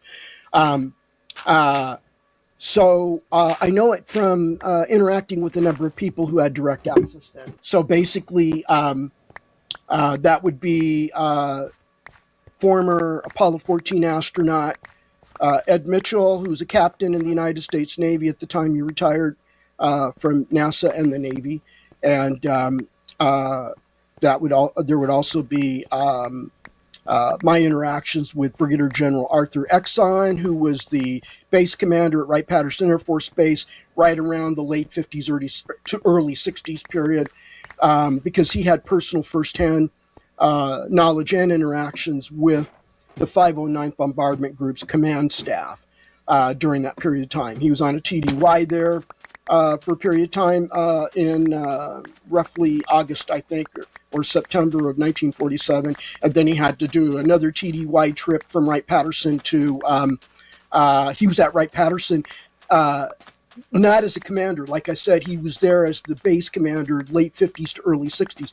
So I know it from interacting with a number of people who had direct access then. So basically, that would be former Apollo 14 astronaut Ed Mitchell, who was a captain in the United States Navy at the time he retired from NASA and the Navy. And there would also be my interactions with Brigadier General Arthur Exon, who was the base commander at Wright-Patterson Air Force Base right around the late 50s, early 60s period, because he had personal firsthand knowledge and interactions with the 509th Bombardment Group's command staff during that period of time. He was on a TDY there. for a period of time in roughly August, I think, or September of 1947. And then he had to do another TDY trip from Wright-Patterson to, he was at Wright-Patterson, not as a commander. Like I said, he was there as the base commander, late 50s to early 60s.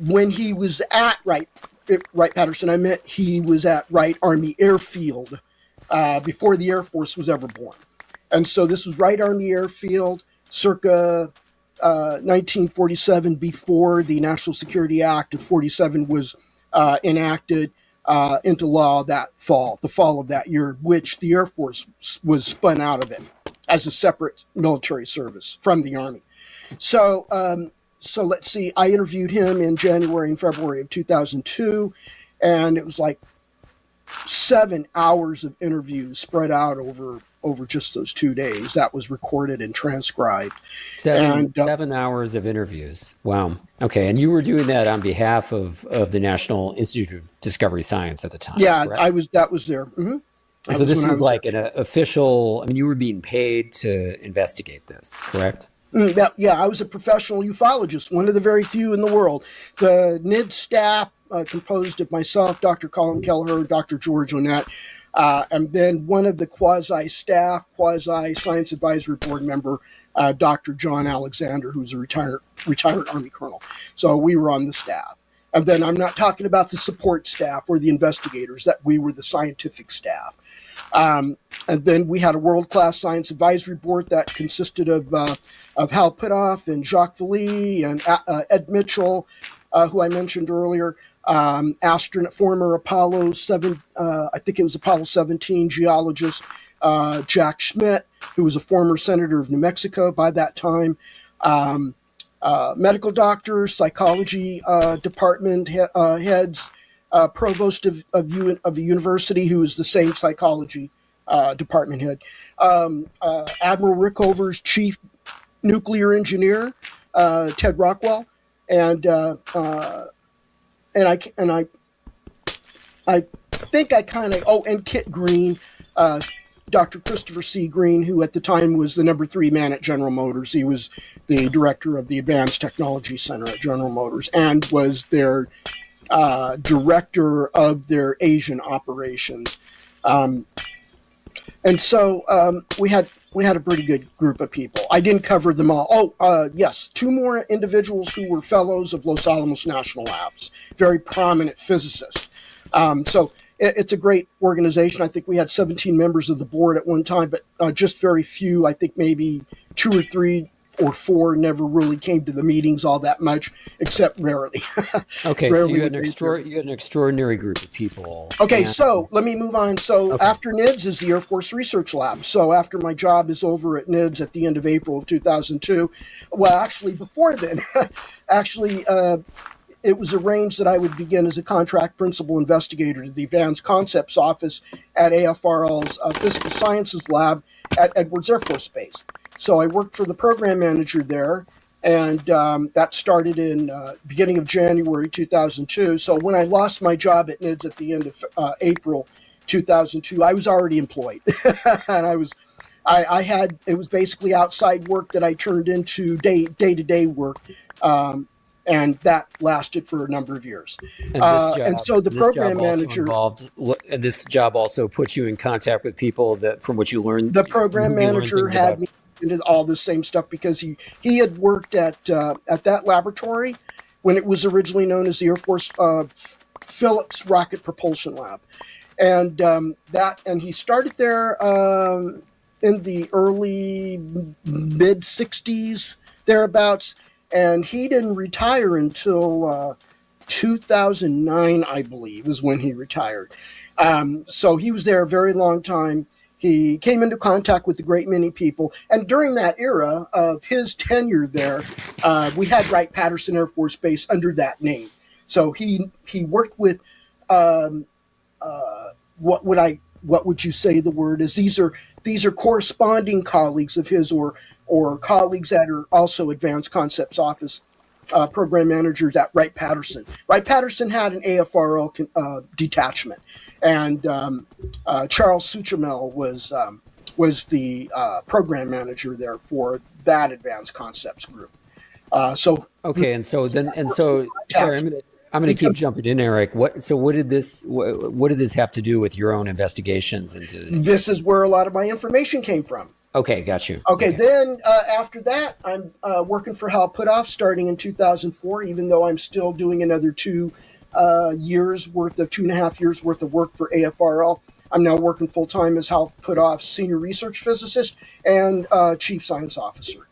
When he was at Wright-Patterson, I meant he was at Wright Army Airfield before the Air Force was ever born. And so this was Wright Army Airfield circa 1947, before the National Security Act of 47 was enacted into law the fall of that year, which the Air Force was spun out of it as a separate military service from the Army. So let's see, I interviewed him in January and February of 2002, and it was like 7 hours of interviews spread out over just those 2 days. That was recorded and transcribed. 7 hours of interviews. Wow. Okay. And you were doing that on behalf of the National Institute of Discovery Science at the time. Yeah, correct? that was there. Mm-hmm. So this was like an official, I mean, you were being paid to investigate this, correct? Yeah, I was a professional ufologist, one of the very few in the world. The NID staff composed of myself, Dr. Colin Kelleher, Dr. George Onett, and then one of the quasi-staff, quasi-science advisory board member, Dr. John Alexander, who's a retired Army colonel. So we were on the staff. And then I'm not talking about the support staff or the investigators, that we were the scientific staff. And then we had a world-class science advisory board that consisted of Hal Pitoff and Jacques Vallée and Ed Mitchell, who I mentioned earlier, former Apollo 7, I think it was Apollo 17 geologist, Jack Schmidt, who was a former senator of New Mexico by that time, medical doctors, psychology department heads, provost of a university who is the same psychology department head, Admiral Rickover's chief nuclear engineer, Ted Rockwell, and I think I kind of, and Kit Green, Dr. Christopher C. Green, who at the time was the number 3 man at General Motors. He was the director of the Advanced Technology Center at General Motors and was their director of their Asian operations. And so we had a pretty good group of people. I didn't cover them all. Yes, 2 more individuals who were fellows of Los Alamos National Labs, very prominent physicists. So it's a great organization. I think we had 17 members of the board at one time, but just very few. I think maybe 2 or 3 or 4 never really came to the meetings all that much, except rarely. Okay, rarely. So you had an extraordinary group of people. Okay, so let me move on. So after NIDS is the Air Force Research Lab. So after my job is over at NIDS at the end of April of 2002, well, actually before then, it was arranged that I would begin as a contract principal investigator to the Advanced Concepts Office at AFRL's Physical Sciences Lab at Edwards Air Force Base. So I worked for the program manager there, and that started in beginning of January 2002. So when I lost my job at NIDS at the end of April 2002, I was already employed, and it was basically outside work that I turned into day-to-day work. And that lasted for a number of years. And so the program manager this job also put you in contact with people from which you learned. The program manager had me into all this same stuff because he had worked at that laboratory when it was originally known as the Air Force Phillips Rocket Propulsion Lab, and he started there in the early mid '60s thereabouts. And he didn't retire until 2009, I believe, is when he retired. So he was there a very long time. He came into contact with a great many people. And during that era of his tenure there, we had Wright-Patterson Air Force Base under that name. So he worked with, what would you say the word is? These are corresponding colleagues of his or colleagues that are also Advanced Concepts Office program managers at Wright-Patterson. Wright-Patterson had an AFRL detachment, and Charles Suchamel was was the program manager there for that advanced concepts group. Okay, and so sorry, I'm gonna keep jumping in, Eric. What did this have to do with your own investigations into? This is where a lot of my information came from. Okay, got you. Okay. Then after that, I'm working for Hal Puthoff starting in 2004. Even though I'm still doing another 2.5 years worth of work for AFRL, I'm now working full time as Hal Puthoff's senior research physicist and chief science officer.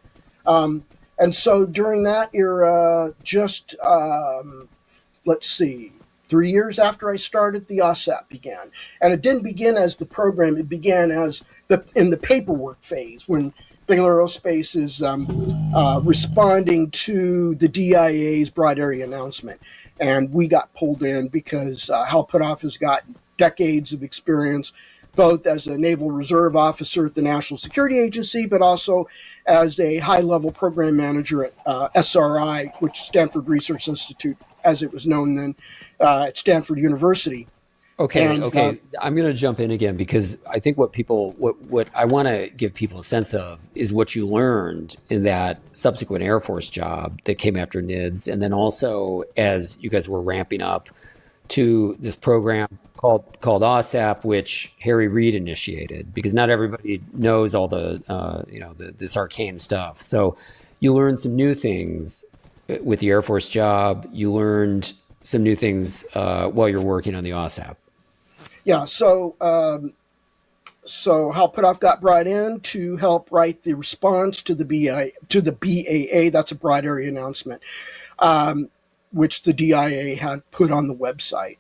And so during that era, just, 3 years after I started, the OSAP began. And it didn't begin as the program, it began as in the paperwork phase when Bigelow Aerospace is responding to the DIA's broad area announcement. And we got pulled in because Hal Puthoff has got decades of experience, both as a Naval Reserve officer at the National Security Agency, but also as a high-level program manager at SRI, which is Stanford Research Institute, as it was known then, at Stanford University. Okay, I'm going to jump in again because I think what I want to give people a sense of is what you learned in that subsequent Air Force job that came after NIDS, and then also as you guys were ramping up to this program called OSAP, which Harry Reid initiated, because not everybody knows all the this arcane stuff. So you learned some new things with the Air Force job. You learned some new things while you're working on the OSAP. Yeah. So Hal Puthoff got brought in to help write the response to the BAA. That's a broad area announcement, which the DIA had put on the website,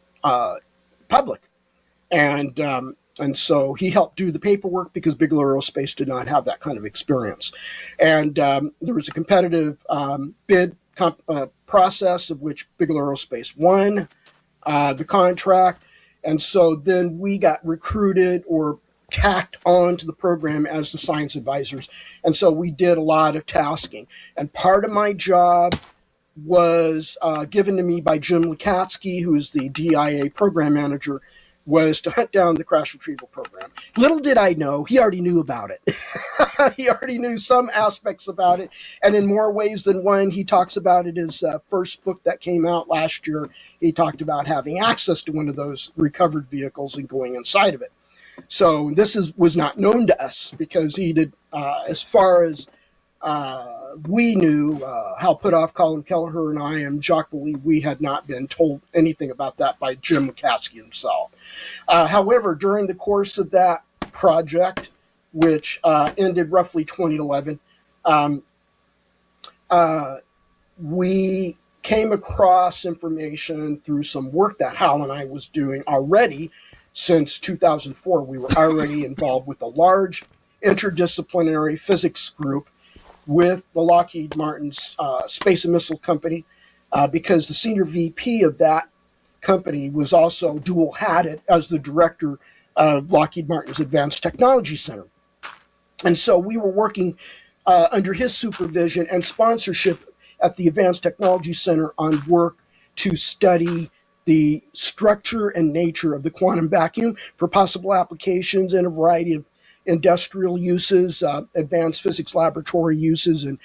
public. And so he helped do the paperwork because Bigelow Aerospace did not have that kind of experience. And there was a competitive bid process of which Bigelow Aerospace won the contract. And so then we got recruited or tacked on to the program as the science advisors. And so we did a lot of tasking. And part of my job was given to me by Jim Lukatsky, who is the DIA program manager, was to hunt down the crash retrieval program. Little did I know, he already knew about it. He already knew some aspects about it. And in more ways than one, he talks about it in his first book that came out last year. He talked about having access to one of those recovered vehicles and going inside of it. So this was not known to us because he did, as far as we knew, Hal Puthoff, Colin Kelleher, and I, and Jacques Vallée, we had not been told anything about that by Jim McCaskey himself. However, during the course of that project, which ended roughly 2011, we came across information through some work that Hal and I was doing already. Since 2004, we were already involved with a large interdisciplinary physics group with the Lockheed Martin's Space and Missile Company, because the senior VP of that company was also dual-hatted as the director of Lockheed Martin's Advanced Technology Center. And so we were working under his supervision and sponsorship at the Advanced Technology Center on work to study the structure and nature of the quantum vacuum for possible applications in a variety of industrial uses, advanced physics laboratory uses, and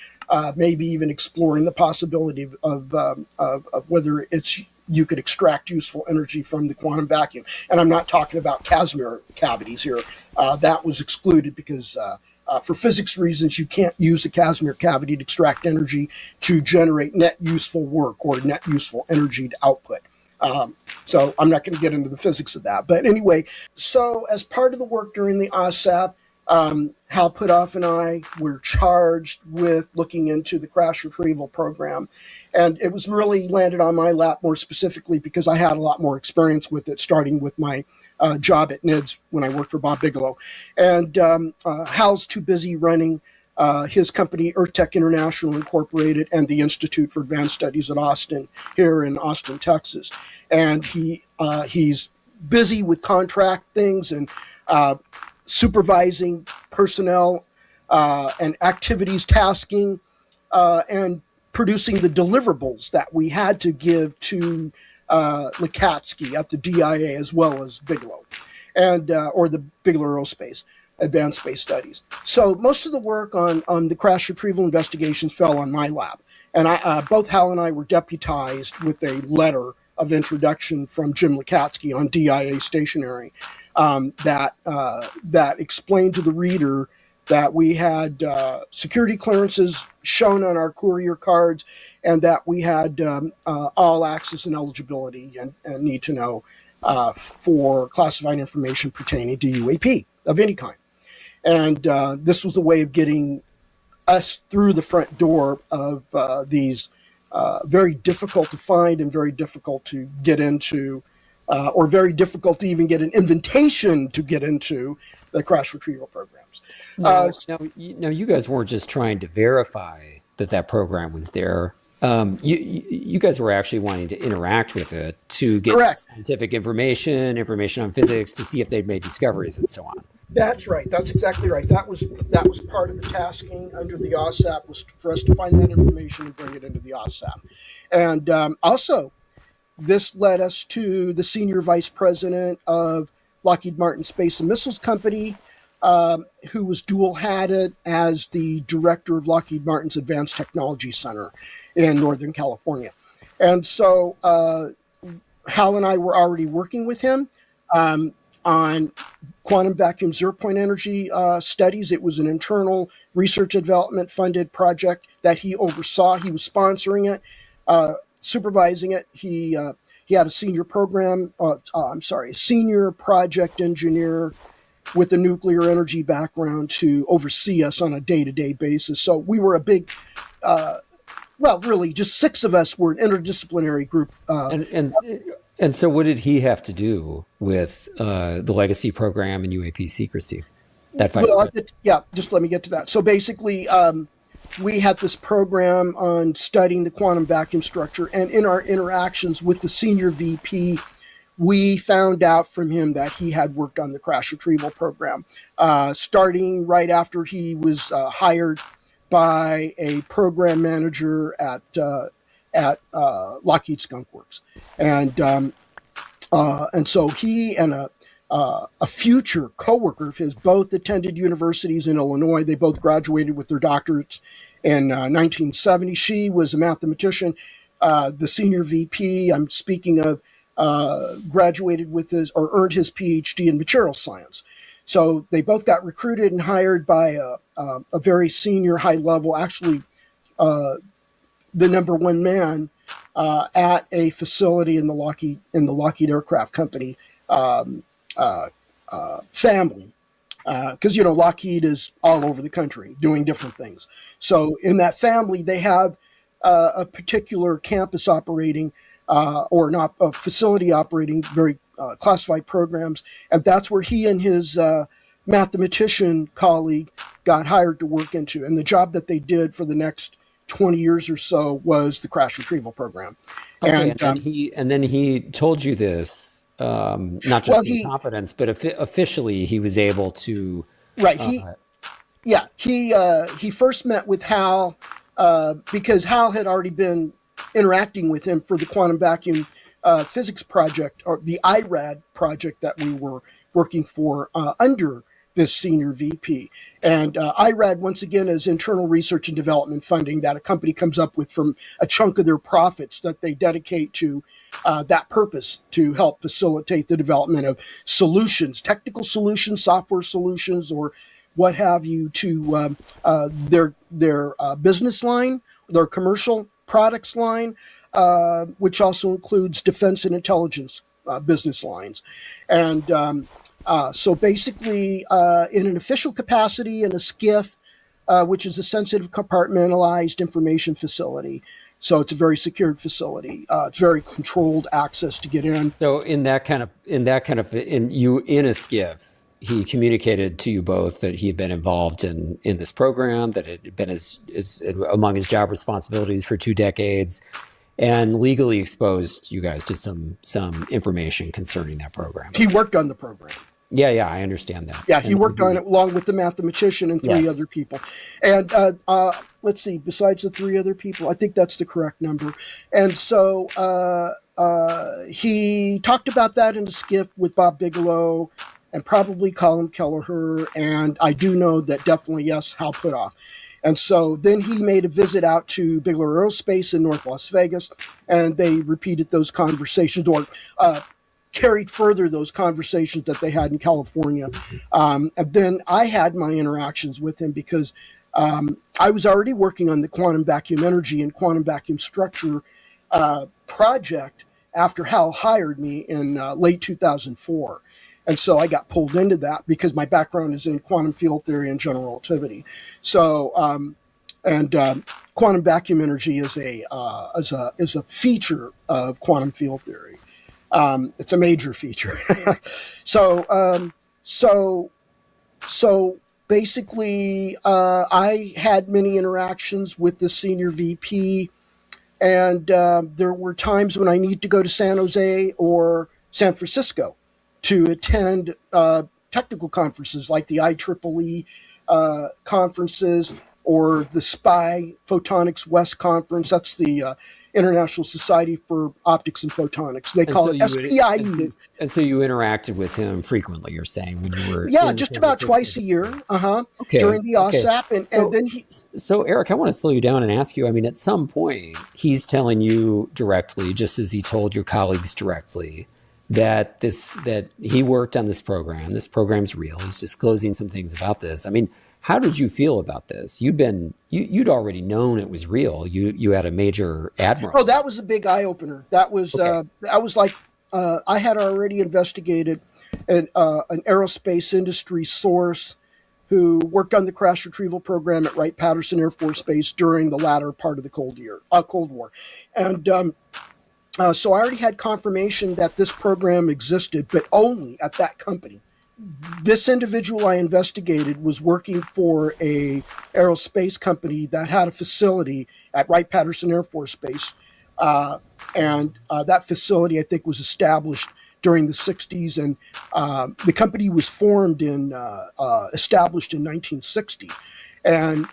maybe even exploring the possibility of whether you could extract useful energy from the quantum vacuum. And I'm not talking about Casimir cavities here. That was excluded because for physics reasons, you can't use a Casimir cavity to extract energy to generate net useful work or net useful energy to output. So I'm not going to get into the physics of that. But anyway, so as part of the work during the OSAP, Hal Puthoff and I were charged with looking into the crash retrieval program. And it was really landed on my lap more specifically because I had a lot more experience with it, starting with my job at NIDS when I worked for Bob Bigelow. And Hal's too busy running his company, EarthTech International Incorporated, and the Institute for Advanced Studies at Austin, here in Austin, Texas. And he's busy with contract things and supervising personnel and activities tasking and producing the deliverables that we had to give to Lukatsky at the DIA as well as Bigelow, and or the Bigelow Aerospace. advanced space studies. So most of the work on the crash retrieval investigations fell on my lap. And both Hal and I were deputized with a letter of introduction from Jim Lukatsky on DIA stationery that explained to the reader that we had security clearances shown on our courier cards, and that we had all access and eligibility and need to know for classified information pertaining to UAP of any kind. And this was a way of getting us through the front door of these very difficult to find and very difficult to get into, or very difficult to even get an invitation to get into the crash retrieval programs. Now, you guys weren't just trying to verify that program was there. You guys were actually wanting to interact with it to get Correct. Scientific information on physics, to see if they'd made discoveries and so on. That's right. That's exactly right. That was part of the tasking under the OSAP, was for us to find that information and bring it into the OSAP. And also, this led us to the senior vice president of Lockheed Martin Space and Missiles Company, who was dual-hatted as the director of Lockheed Martin's Advanced Technology Center in Northern California. And so Hal and I were already working with him on quantum vacuum zero-point energy studies. It was an internal research and development funded project that he oversaw. He was sponsoring it, supervising it. He had a senior senior project engineer with a nuclear energy background to oversee us on a day-to-day basis. So we were a big, really just 6 of us were an interdisciplinary group. And so what did he have to do with the legacy program and UAP secrecy? Just let me get to that. So basically, we had this program on studying the quantum vacuum structure, and in our interactions with the senior VP, we found out from him that he had worked on the crash retrieval program, starting right after he was hired by a program manager at Lockheed Skunk Works. And so he and a future coworker of his both attended universities in Illinois. They both graduated with their doctorates in 1970. She was a mathematician. The senior VP I'm speaking of graduated with earned his PhD in material science. So they both got recruited and hired by a very senior, high level, actually the number one man at a facility in the Lockheed Aircraft Company family, because Lockheed is all over the country doing different things. So in that family, they have a particular campus operating, or not a facility operating very classified programs, and that's where he and his mathematician colleague got hired to work into. And the job that they did for the next 20 years or so was the crash retrieval program. Okay, and then he told you this, not just in confidence, but officially he was able to. Right. He first met with Hal because Hal had already been interacting with him for the quantum vacuum physics project, or the IRAD project that we were working for under this senior VP. And IRAD, once again, is internal research and development funding that a company comes up with from a chunk of their profits that they dedicate to that purpose, to help facilitate the development of solutions, technical solutions, software solutions, or what have you, to their business line, their commercial products line, which also includes defense and intelligence business lines. And so basically, in an official capacity in a SCIF, which is a sensitive compartmentalized information facility. So it's a very secured facility. It's very controlled access to get in. So in a SCIF, he communicated to you both that he had been involved in this program, that it had been among his job responsibilities for 2 decades, and legally exposed you guys to some information concerning that program. He worked on the program. Yeah, I understand that. Yeah, he worked on it along with the mathematician and 3 other people. And let's see, besides the 3 other people, I think that's the correct number. And so he talked about that in the SCIF with Bob Bigelow and probably Colin Kelleher, and I do know that definitely, yes, Hal Puthoff. And so then he made a visit out to Bigelow Aerospace in North Las Vegas, and they repeated those conversations, or carried further those conversations that they had in California. And then I had my interactions with him because I was already working on the quantum vacuum energy and quantum vacuum structure project after Hal hired me in late 2004. And so I got pulled into that because my background is in quantum field theory and general relativity. So, quantum vacuum energy is a feature of quantum field theory. It's a major feature. So basically, I had many interactions with the senior VP, and there were times when I need to go to San Jose or San Francisco to attend technical conferences like the IEEE conferences or the SPI Photonics West Conference. That's the International Society for Optics and Photonics. They call it SPIE. And so you interacted with him frequently, you're saying, when you were... Yeah, just about twice a year, during the OSAP. And then so, Eric, I want to slow you down and ask you, I mean, at some point, he's telling you directly, just as he told your colleagues directly, that he worked on this program. This program's real. He's disclosing some things about this. I mean, how did you feel about this? You'd already known it was real. You had a major admiral. Oh, that was a big eye opener. That was like I had already investigated an aerospace industry source who worked on the crash retrieval program at Wright-Patterson Air Force Base during the latter part of the Cold War, and so I already had confirmation that this program existed, but only at that company. This individual I investigated was working for a aerospace company that had a facility at Wright-Patterson Air Force Base. And that facility, I think, was established during the 60s. And the company was established in 1960. And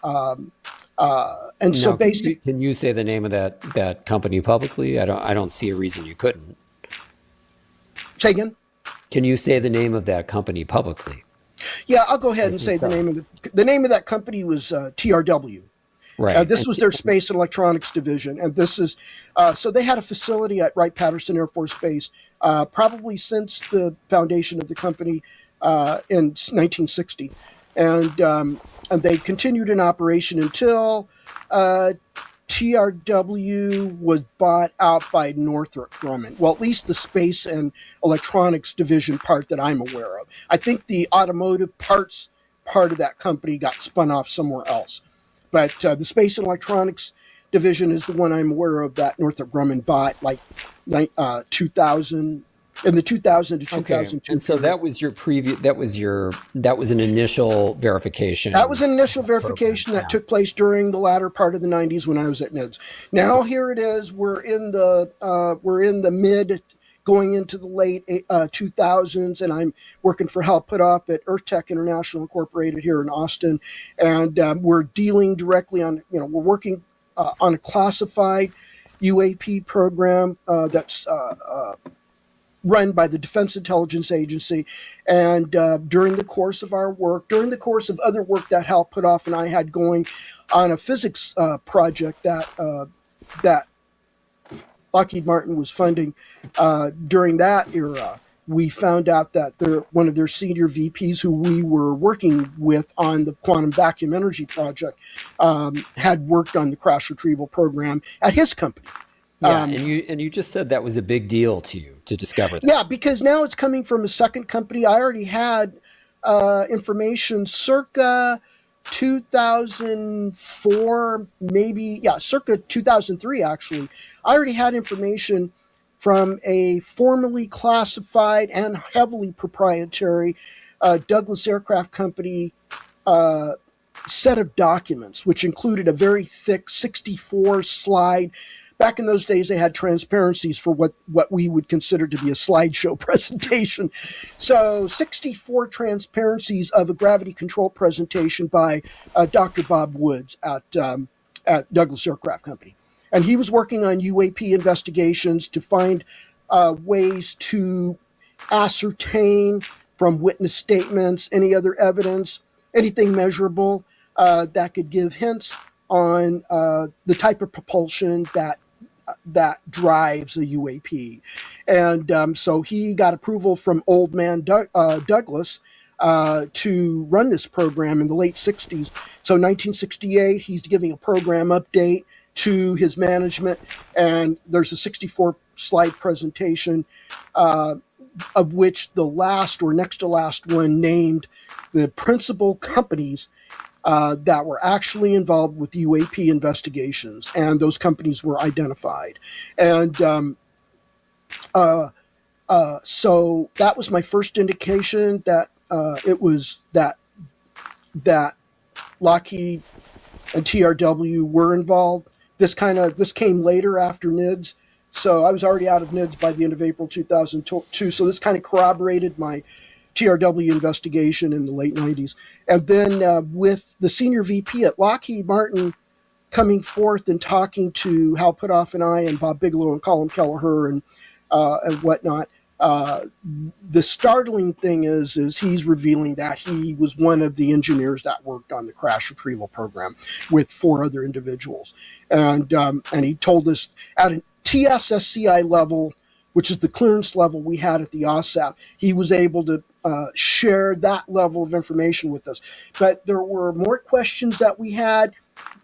so basically... Can you say the name of that company publicly? I don't see a reason you couldn't. Say again? Can you say the name of that company publicly? Yeah, I'll go ahead and say the name of the name of that company was TRW. Right. This was their space and electronics division, and this is so they had a facility at Wright-Patterson Air Force Base probably since the foundation of the company in 1960, and they continued in operation until TRW was bought out by Northrop Grumman. Well, at least the space and electronics division part that I'm aware of. I think the automotive parts part of that company got spun off somewhere else. But the space and electronics division is the one I'm aware of that Northrop Grumman bought like 2000, in the 2000 to 2002. And so that was your that was an initial verification. That was an initial verification that took place during the latter part of the 90s when I was at NIDS. Now here it is. We're in the mid, going into the late 2000s, and I'm working for Hal Puthoff at Earth Tech International Incorporated here in Austin, and we're dealing directly on, we're working on a classified UAP program that's run by the Defense Intelligence Agency. And during the course of our work, during the course of other work that Hal Puthoff and I had going on a physics project that Lockheed Martin was funding during that era, we found out that one of their senior VPs who we were working with on the quantum vacuum energy project had worked on the crash retrieval program at his company. Yeah, and you just said that was a big deal to you to discover that. Yeah, because now it's coming from a second company. I already had information circa 2004, circa 2003 actually. I already had information from a formerly classified and heavily proprietary Douglas Aircraft Company set of documents, which included a very thick 64 slide. Back in those days, they had transparencies for what we would consider to be a slideshow presentation. So 64 transparencies of a gravity control presentation by Dr. Bob Woods at Douglas Aircraft Company. And he was working on UAP investigations to find ways to ascertain from witness statements, any other evidence, anything measurable that could give hints on the type of propulsion that drives a UAP. And so he got approval from Old Man Douglas to run this program in the late 60s. So 1968, he's giving a program update to his management, and there's a 64-slide presentation of which the last or next to last one named the principal companies that were actually involved with UAP investigations, and those companies were identified. And so that was my first indication that it was that Lockheed and TRW were involved. This came later after NIDS, so I was already out of NIDS by the end of April 2002. So this kind of corroborated my TRW investigation in the late 90s. And then with the senior VP at Lockheed Martin coming forth and talking to Hal Puthoff and I and Bob Bigelow and Colin Kelleher and whatnot, the startling thing is he's revealing that he was one of the engineers that worked on the crash retrieval program with 4 other individuals. And he told us at a TSSCI level, which is the clearance level we had at the OSAP, he was able to share that level of information with us. But there were more questions that we had,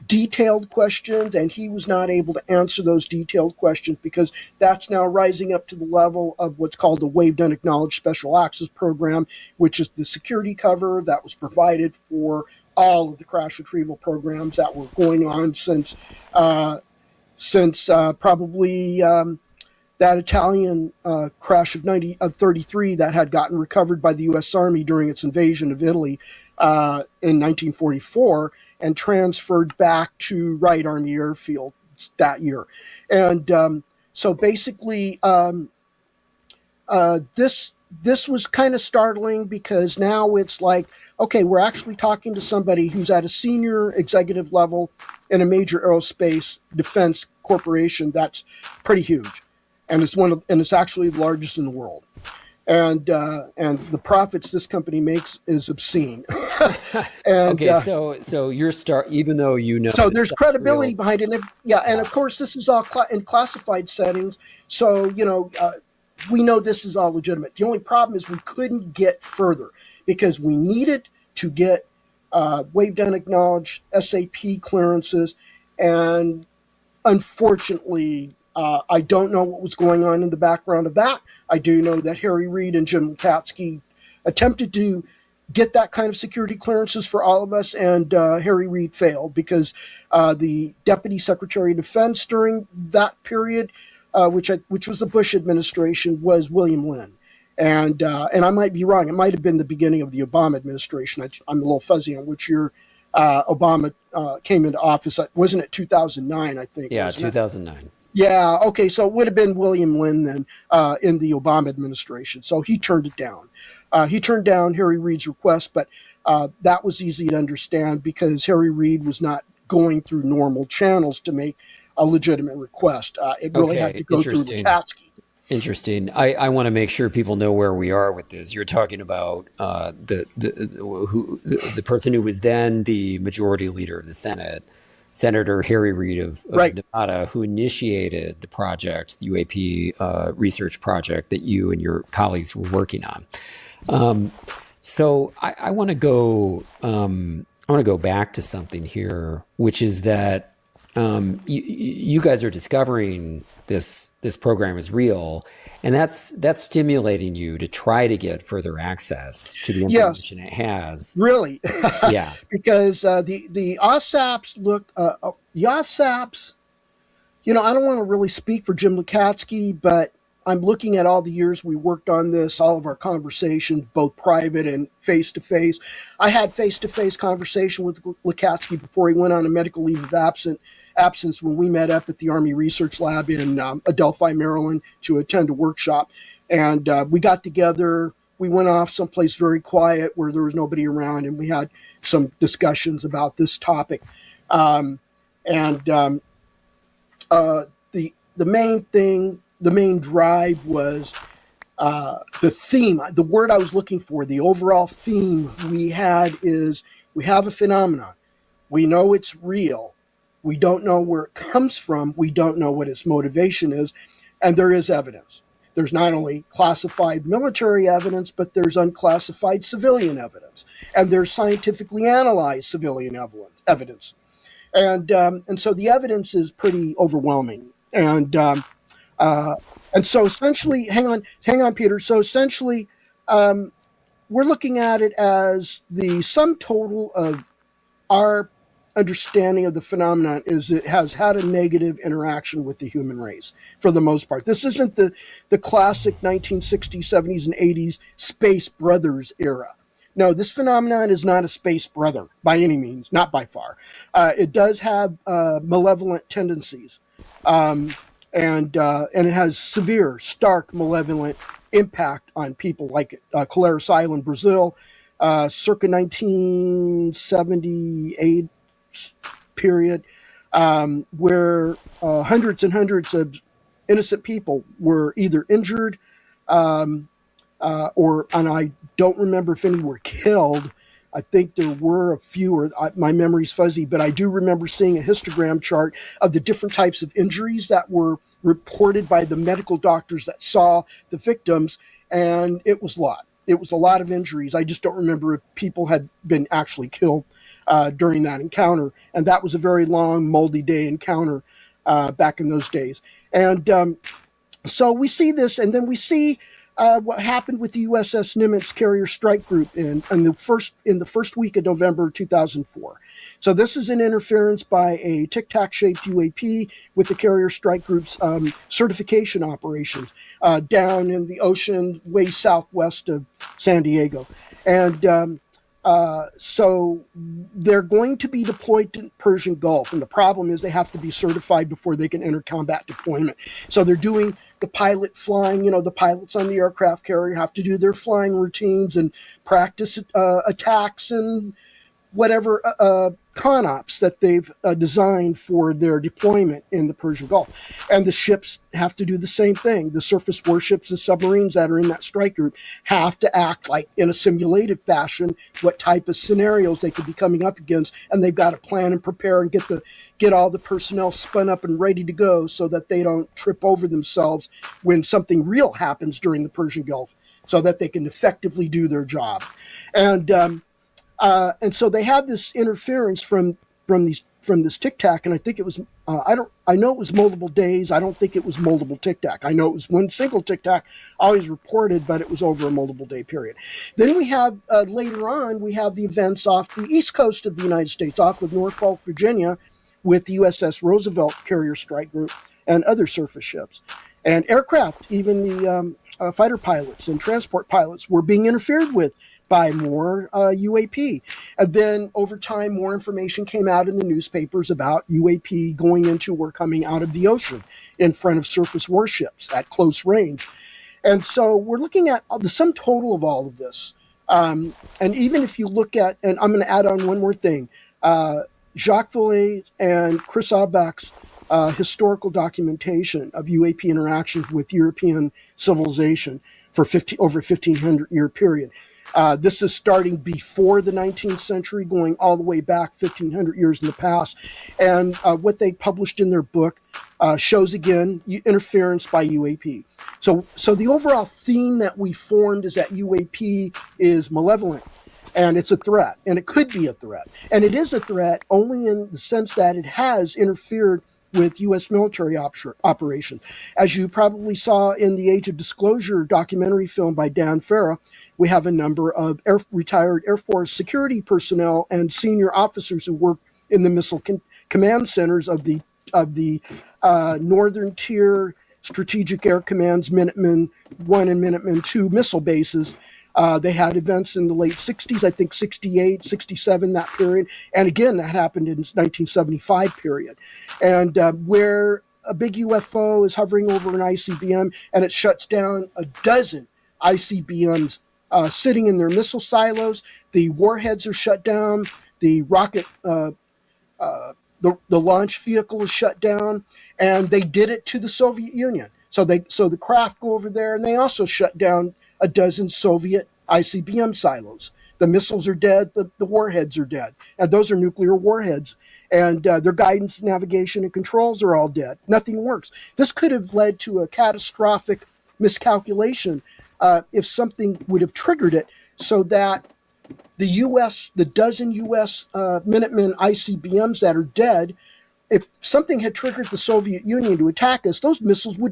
detailed questions, and he was not able to answer those detailed questions because that's now rising up to the level of what's called the Waived Unacknowledged Special Access Program, which is the security cover that was provided for all of the crash retrieval programs that were going on since probably that Italian crash of 33 that had gotten recovered by the U.S. Army during its invasion of Italy in 1944 and transferred back to Wright Army Airfield that year. And so basically this was kind of startling because now it's like, okay, we're actually talking to somebody who's at a senior executive level in a major aerospace defense corporation that's pretty huge. And it's actually the largest in the world, and the profits this company makes is obscene. And, okay, so your even though you know, so there's credibility behind it. And of course this is all in classified settings. So we know this is all legitimate. The only problem is we couldn't get further because we needed to get waived unacknowledged SAP clearances, and unfortunately. I don't know what was going on in the background of that. I do know that Harry Reid and Jim Lukatsky attempted to get that kind of security clearances for all of us, and Harry Reid failed because the Deputy Secretary of Defense during that period, which was the Bush administration, was William Lynn. And I might be wrong. It might have been the beginning of the Obama administration. I'm a little fuzzy on which year Obama came into office. Wasn't it 2009, I think? Yeah, 2009. Yeah, okay, so it would have been William Lynn then in the Obama administration. So he turned it down. He turned down Harry Reid's request, but that was easy to understand because Harry Reid was not going through normal channels to make a legitimate request. It really had to go through Lukatsky. Interesting. I want to make sure people know where we are with this. You're talking about the person who was then the majority leader of the Senate, Senator Harry Reid of Nevada, who initiated the project, the UAP research project that you and your colleagues were working on. So I want to go. I want to go back to something here, which is that you guys are discovering this program is real, and that's stimulating you to try to get further access to the information it has. Really, yeah, because the OSAPs look OSAPs. I don't want to really speak for Jim Lukatsky, but I'm looking at all the years we worked on this, all of our conversations, both private and face-to-face. I had face-to-face conversation with Lukatsky before he went on a medical leave of absence when we met up at the Army Research Lab in Adelphi, Maryland, to attend a workshop. And we got together. We went off someplace very quiet where there was nobody around, and we had some discussions about this topic. The main thing, the main drive was the theme, the word I was looking for, the overall theme we had is we have a phenomenon. We know it's real. We don't know where it comes from. We don't know what its motivation is. And there is evidence. There's not only classified military evidence, but there's unclassified civilian evidence. And there's scientifically analyzed civilian evidence. And so the evidence is pretty overwhelming. And so essentially, hang on, Peter. So essentially, we're looking at it as the sum total of our understanding of the phenomenon is it has had a negative interaction with the human race for the most part. This isn't the classic 1960s, 70s, and 80s space brothers era. No, this phenomenon is not a space brother by any means, not by far. It does have malevolent tendencies, and it has severe, stark, malevolent impact on people, like Colares Island, Brazil, circa 1978 period, where hundreds and hundreds of innocent people were either injured and I don't remember if any were killed. I think there were a few, or my memory's fuzzy, but I do remember seeing a histogram chart of the different types of injuries that were reported by the medical doctors that saw the victims, and it was a lot. It was a lot of injuries. I just don't remember if people had been actually killed during that encounter, and that was a very long, multi-day encounter back in those days. And so we see this, and then we see what happened with the USS Nimitz Carrier Strike Group in the first week of November 2004. So this is an interference by a tic-tac-shaped UAP with the Carrier Strike Group's certification operations down in the ocean way southwest of San Diego. And so they're going to be deployed to Persian Gulf, and the problem is they have to be certified before they can enter combat deployment. So they're doing the pilot flying, the pilots on the aircraft carrier have to do their flying routines and practice attacks and whatever con ops that they've designed for their deployment in the Persian Gulf. And the ships have to do the same thing. The surface warships and submarines that are in that strike group have to act like in a simulated fashion what type of scenarios they could be coming up against, and they've got to plan and prepare and get all the personnel spun up and ready to go so that they don't trip over themselves when something real happens during the Persian Gulf, so that they can effectively do their job. And so they had this interference from this tic-tac, and I think it was I know it was multiple days. I don't think it was multiple tic-tac. I know it was one single tic-tac always reported, but it was over a multiple day period. Then we have later on we have the events off the east coast of the United States, off of Norfolk, Virginia, with the USS Roosevelt Carrier Strike Group and other surface ships and aircraft. Even the fighter pilots and transport pilots were being interfered with by more UAP. And then over time, more information came out in the newspapers about UAP going into or coming out of the ocean in front of surface warships at close range. And so we're looking at the sum total of all of this. And even if you look at, and I'm going to add on one more thing, Jacques Vallée and Chris Auerbach's historical documentation of UAP interactions with European civilization for over 1,500 year period. This is starting before the 19th century, going all the way back 1,500 years in the past. And what they published in their book shows, again, interference by UAP. So the overall theme that we formed is that UAP is malevolent, and it's a threat, and it could be a threat. And it is a threat only in the sense that it has interfered with U.S. military operations. As you probably saw in the Age of Disclosure documentary film by Dan Farah, we have a number of retired Air Force security personnel and senior officers who work in the missile command centers of the Northern Tier Strategic Air Command's Minuteman I and Minuteman II missile bases. They had events in the late 60s, I think 68, 67, that period. And again, that happened in 1975 period. And where a big UFO is hovering over an ICBM and it shuts down a dozen ICBMs sitting in their missile silos, the warheads are shut down, the rocket, the launch vehicle is shut down, and they did it to the Soviet Union. So the craft go over there, and they also shut down a dozen Soviet ICBM silos. The missiles are dead, the warheads are dead, and those are nuclear warheads. And their guidance, navigation, and controls are all dead. Nothing works. This could have led to a catastrophic miscalculation if something would have triggered it, so that the dozen U.S. Minutemen ICBMs that are dead, if something had triggered the Soviet Union to attack us, those missiles we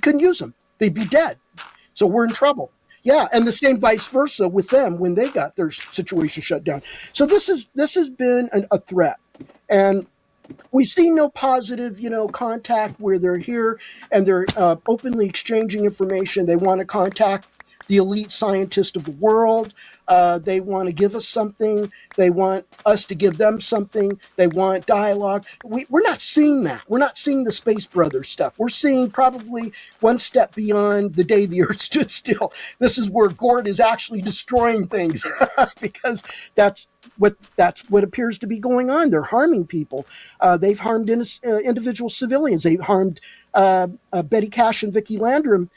couldn't use them. They'd be dead. So we're in trouble. Yeah, and the same vice versa with them when they got their situation shut down. So this has been a threat, and we've seen no positive, contact where they're here and they're openly exchanging information. They want to contact the elite scientists of the world. They want to give us something. They want us to give them something. They want dialogue. We're not seeing that. We're not seeing the Space Brothers stuff. We're seeing probably one step beyond the day the Earth stood still. This is where Gord is actually destroying things because that's what appears to be going on. They're harming people. They've harmed individual civilians. They've harmed Betty Cash and Vicki Landrum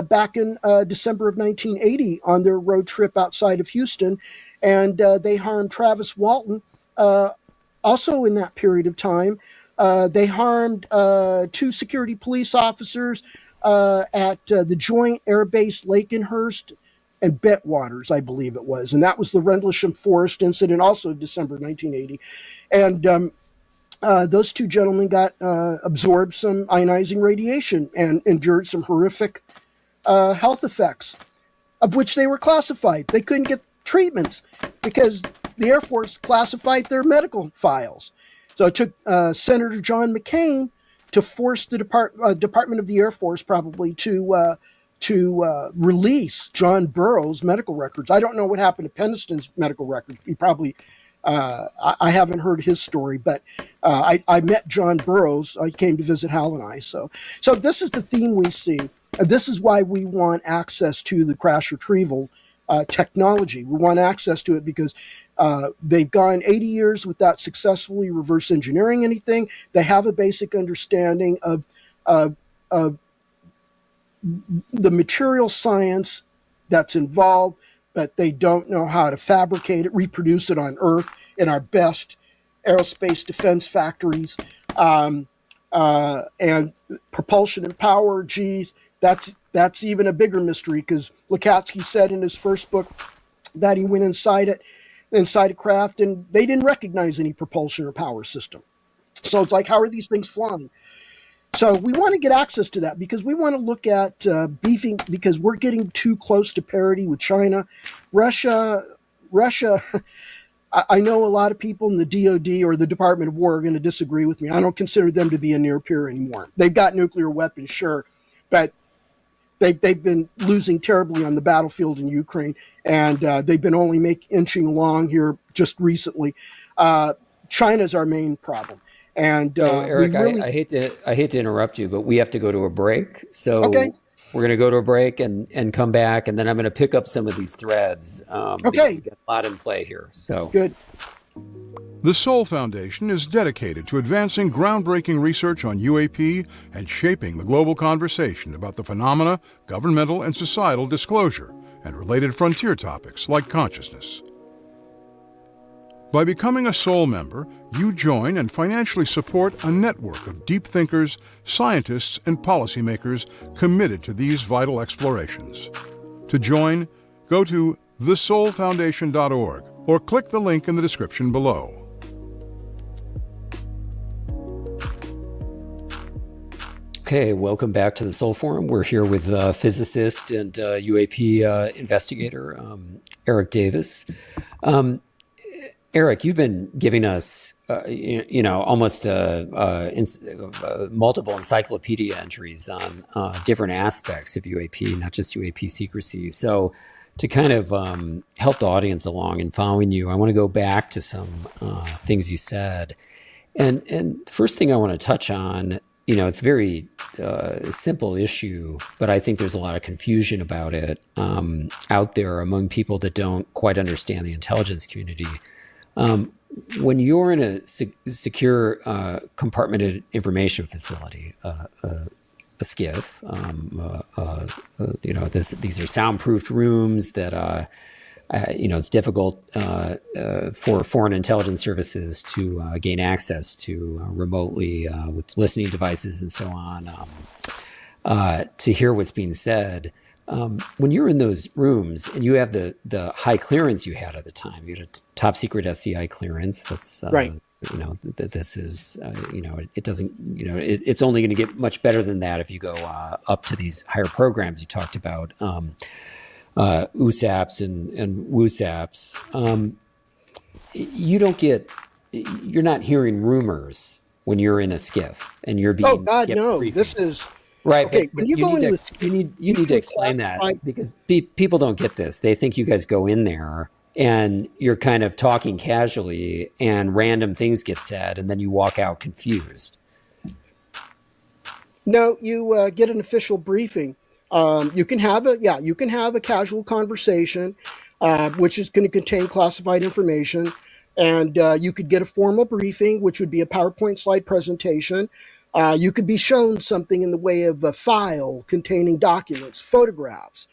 back in December of 1980 on their road trip outside of Houston. And they harmed Travis Walton also in that period of time. They harmed 2 security police officers at the Joint Air Base Lakenhurst and Bentwaters, I believe it was. And that was the Rendlesham Forest incident, also December 1980. And those 2 gentlemen got absorbed some ionizing radiation and endured some horrific health effects, of which they were classified. They couldn't get treatments because the Air Force classified their medical files. So it took Senator John McCain to force the Department of the Air Force probably to release John Burroughs' medical records. I don't know what happened to Peniston's medical records. He probably, I haven't heard his story, but I met John Burroughs. He came to visit Hal and I. So this is the theme we see. And this is why we want access to the crash retrieval technology. We want access to it because they've gone 80 years without successfully reverse engineering anything. They have a basic understanding of the material science that's involved, but they don't know how to fabricate it, reproduce it on Earth in our best aerospace defense factories. And propulsion and power, geez, that's even a bigger mystery, because Lukatsky said in his first book that he went inside a craft and they didn't recognize any propulsion or power system. So it's like, how are these things flying? So we want to get access to that because we want to look at beefing, because we're getting too close to parity with China. Russia, I know a lot of people in the DOD or the Department of War are going to disagree with me. I don't consider them to be a near peer anymore. They've got nuclear weapons, sure, but they've been losing terribly on the battlefield in Ukraine, and they've been only inching along here just recently. China's our main problem. And Eric, I hate to interrupt you, but we have to go to a break. So we're going to go to a break and come back, and then I'm going to pick up some of these threads. Okay, we got a lot in play here. So good. The Soul Foundation is dedicated to advancing groundbreaking research on UAP and shaping the global conversation about the phenomena, governmental and societal disclosure, and related frontier topics like consciousness. By becoming a Soul member, you join and financially support a network of deep thinkers, scientists, and policymakers committed to these vital explorations. To join, go to thesoulfoundation.org or click the link in the description below. Okay, welcome back to the Soul Forum. We're here with physicist and UAP investigator Eric Davis. Eric, you've been giving us, almost multiple encyclopedia entries on different aspects of UAP, not just UAP secrecy. So, to kind of help the audience along in following you, I want to go back to some things you said. And the first thing I want to touch on, it's a very simple issue, but I think there's a lot of confusion about it out there among people that don't quite understand the intelligence community. When you're in a secure compartmented information facility, a a skiff. These are soundproofed rooms that it's difficult for foreign intelligence services to gain access to remotely with listening devices and so on, to hear what's being said. When you're in those rooms and you have the high clearance you had at the time, you had a top secret SCI clearance. That's right. That this is, it doesn't, it's only going to get much better than that if you go up to these higher programs you talked about, USAPs and WUSAPs. You're not hearing rumors when you're in a skiff and you're being. Oh God, no! briefing. This is right. Okay, But you need to explain that because people don't get this. They think you guys go in there and you're kind of talking casually and random things get said and then you walk out confused. No, you get an official briefing. You can have a casual conversation, which is going to contain classified information, and you could get a formal briefing, which would be a PowerPoint slide presentation. You could be shown something in the way of a file containing documents, photographs.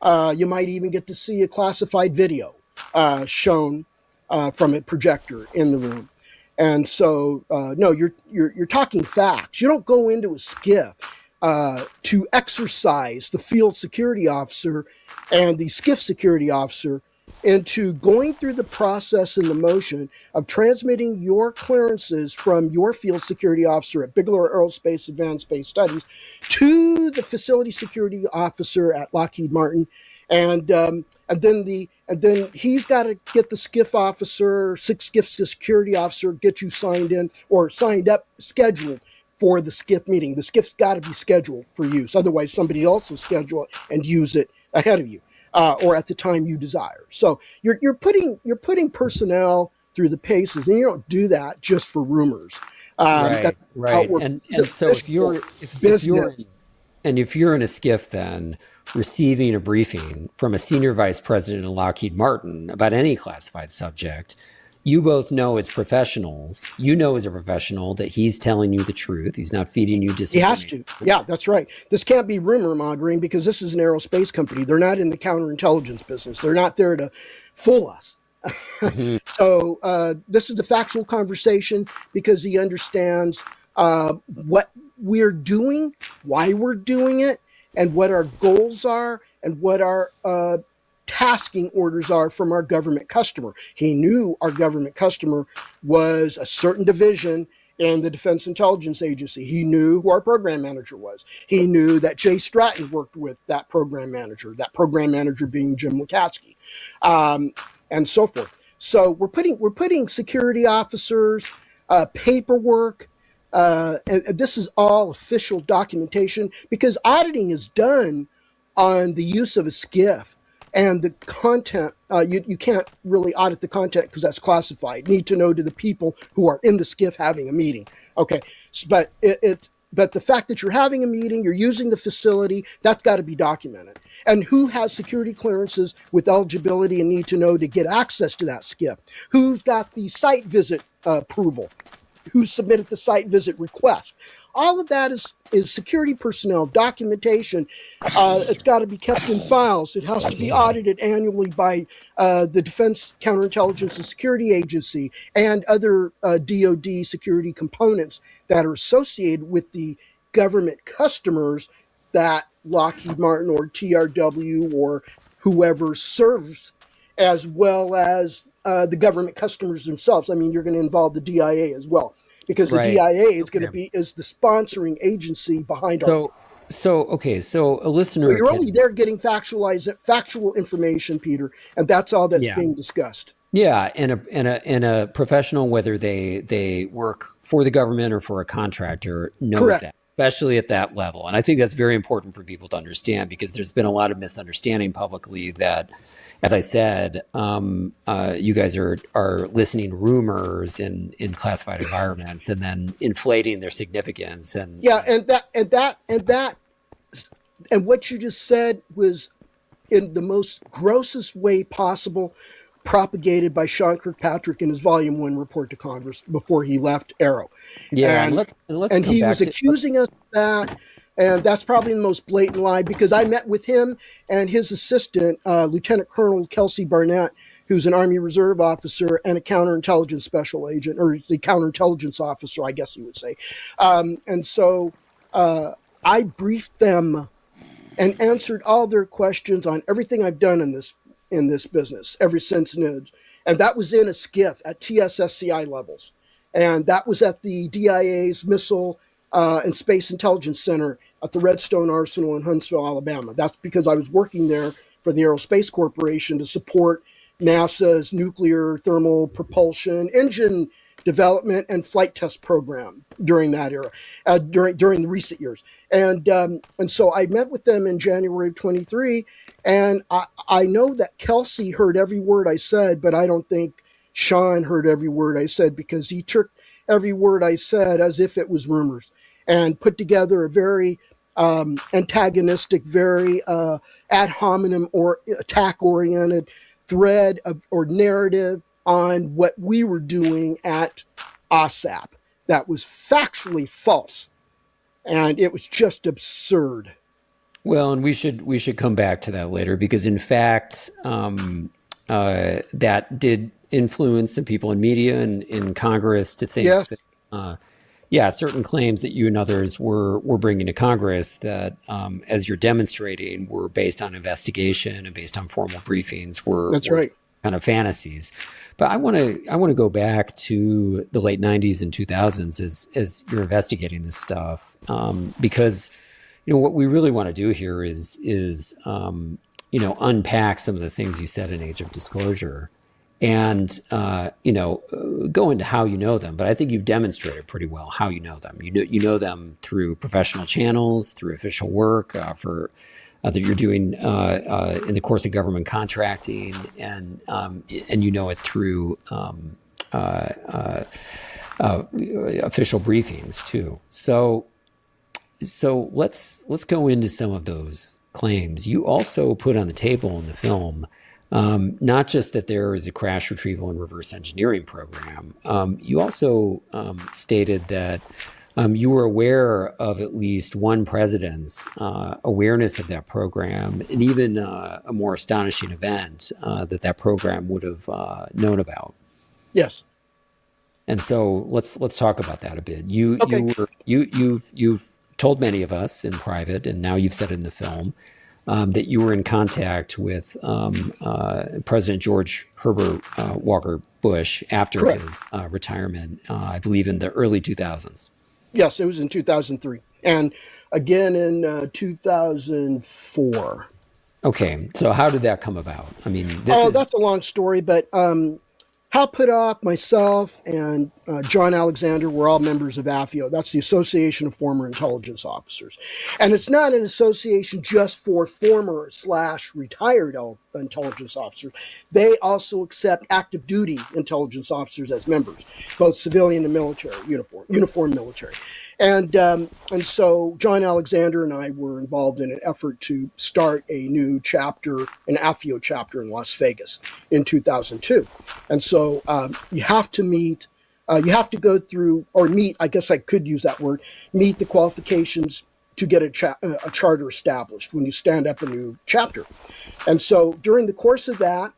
You might even get to see a classified video shown from a projector in the room. And so, no, you're talking facts. You don't go into a skiff to exercise the field security officer and the skiff security officer into going through the process and the motion of transmitting your clearances from your field security officer at Bigelow Aerospace Advanced Space Studies to the facility security officer at Lockheed Martin, and then he's got to get the skiff officer, skiff security officer, get you signed in or signed up, scheduled for the skiff meeting. The skiff's got to be scheduled for use. Otherwise, somebody else will schedule it and use it ahead of you, or at the time you desire. So you're putting personnel through the paces, and you don't do that just for rumors. Right. And so if you're in a skiff, then receiving a briefing from a senior vice president of Lockheed Martin about any classified subject, you both know as professionals, as a professional that he's telling you the truth. He's not feeding you disinformation. He has to. Yeah, that's right. This can't be rumor mongering because this is an aerospace company. They're not in the counterintelligence business. They're not there to fool us. Mm-hmm. So this is the factual conversation because he understands what we're doing, why we're doing it, and what our goals are, and what our tasking orders are from our government customer. He knew our government customer was a certain division in the Defense Intelligence Agency. He knew who our program manager was. He knew that Jay Stratton worked with that program manager being Jim Lukatsky, and so forth. So we're putting security officers, paperwork, and this is all official documentation because auditing is done on the use of a skiff and the content. You can't really audit the content because that's classified. Need to know to the people who are in the skiff having a meeting. Okay, but but the fact that you're having a meeting, you're using the facility, that's got to be documented. And who has security clearances with eligibility and need to know to get access to that skiff? Who's got the site visit approval? Who submitted the site visit request? All of that is security personnel documentation. It's got to be kept in files. It has to be audited annually by the Defense Counterintelligence and Security Agency and other DoD security components that are associated with the government customers that Lockheed Martin or TRW or whoever serves, as well as the government customers themselves. I mean, you're going to involve the DIA as well, because the DIA is going to is the sponsoring agency behind all. So a listener. So you're only there getting factual information, Peter, and that's all that's being discussed. Yeah, and a professional, whether they work for the government or for a contractor, knows that, especially at that level. And I think that's very important for people to understand, because there's been a lot of misunderstanding publicly that, as I said, you guys are listening rumors in classified environments and then inflating their significance. And and what you just said was, in the most grossest way possible, propagated by Sean Kirkpatrick in his Volume 1 report to Congress before he left Aero. Yeah, and he was accusing us of that. And that's probably the most blatant lie, because I met with him and his assistant, Lieutenant Colonel Kelsey Barnett, who's an Army Reserve officer and a counterintelligence special agent, or the counterintelligence officer, I guess you would say. And so I briefed them and answered all their questions on everything I've done in this business ever since NIDS. And that was in a SCIF at TSSCI levels. And that was at the DIA's Missile and Space Intelligence Center at the Redstone Arsenal in Huntsville, Alabama. That's because I was working there for the Aerospace Corporation to support NASA's nuclear thermal propulsion engine development and flight test program during that era, during the recent years. And so I met with them in January of 23, and I know that Kelsey heard every word I said, but I don't think Sean heard every word I said, because he took every word I said as if it was rumors and put together a very antagonistic, very ad hominem or attack-oriented thread or narrative on what we were doing at OSAP that was factually false, and it was just absurd. Well, and we should come back to that later, because in fact, that did influence some people in media and in Congress to think that, certain claims that you and others were bringing to Congress that, as you're demonstrating, were based on investigation and based on formal briefings were kind of fantasies. But I want to go back to the late 90s and 2000s as you're investigating this stuff, because what we really want to do here is unpack some of the things you said in Age of Disclosure, and go into how you know them. But I think you've demonstrated pretty well how you know them. You know them through professional channels, through official work that you're doing in the course of government contracting, and you know it through official briefings too. So let's go into some of those claims. You also put on the table in the film not just that there is a crash retrieval and reverse engineering program. You also stated that you were aware of at least one president's awareness of that program, and even a more astonishing event that program would have known about. Yes. And so let's talk about that a bit. You've told many of us in private, and now you've said it in the film, that you were in contact with President George Herbert Walker Bush after his retirement, I believe in the early 2000s. Yes, it was in 2003, and again in 2004. Okay, so how did that come about? I mean, that's a long story, but Hal Puthoff, myself, and John Alexander were all members of AFIO. That's the Association of Former Intelligence Officers. And it's not an association just for former / retired intelligence officers. They also accept active duty intelligence officers as members, both civilian and military, uniform military. And so John Alexander and I were involved in an effort to start a new chapter, an AFIO chapter in Las Vegas in 2002. And so you have to go through, or meet, I guess I could use that word, meet the qualifications to get a charter established when you stand up a new chapter. And so during the course of that,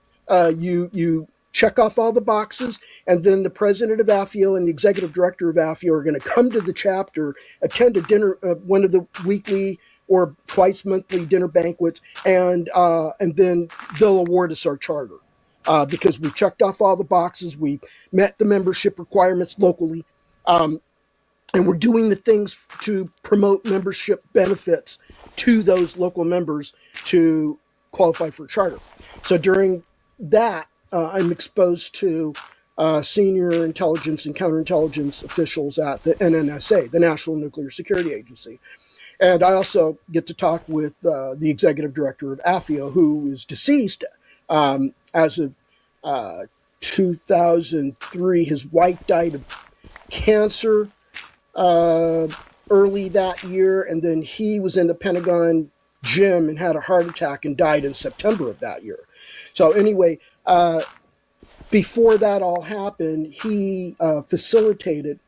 you check off all the boxes, and then the president of AFIO and the executive director of AFIO are going to come to the chapter, attend a dinner, one of the weekly or twice monthly dinner banquets, and then they'll award us our charter because we checked off all the boxes, we met the membership requirements locally, and we're doing the things to promote membership benefits to those local members to qualify for a charter. So during that, I'm exposed to senior intelligence and counterintelligence officials at the NNSA, the National Nuclear Security Agency. And I also get to talk with the executive director of AFIO, who is deceased as of 2003. His wife died of cancer early that year, and then he was in the Pentagon gym and had a heart attack and died in September of that year. So anyway, before that all happened, he facilitated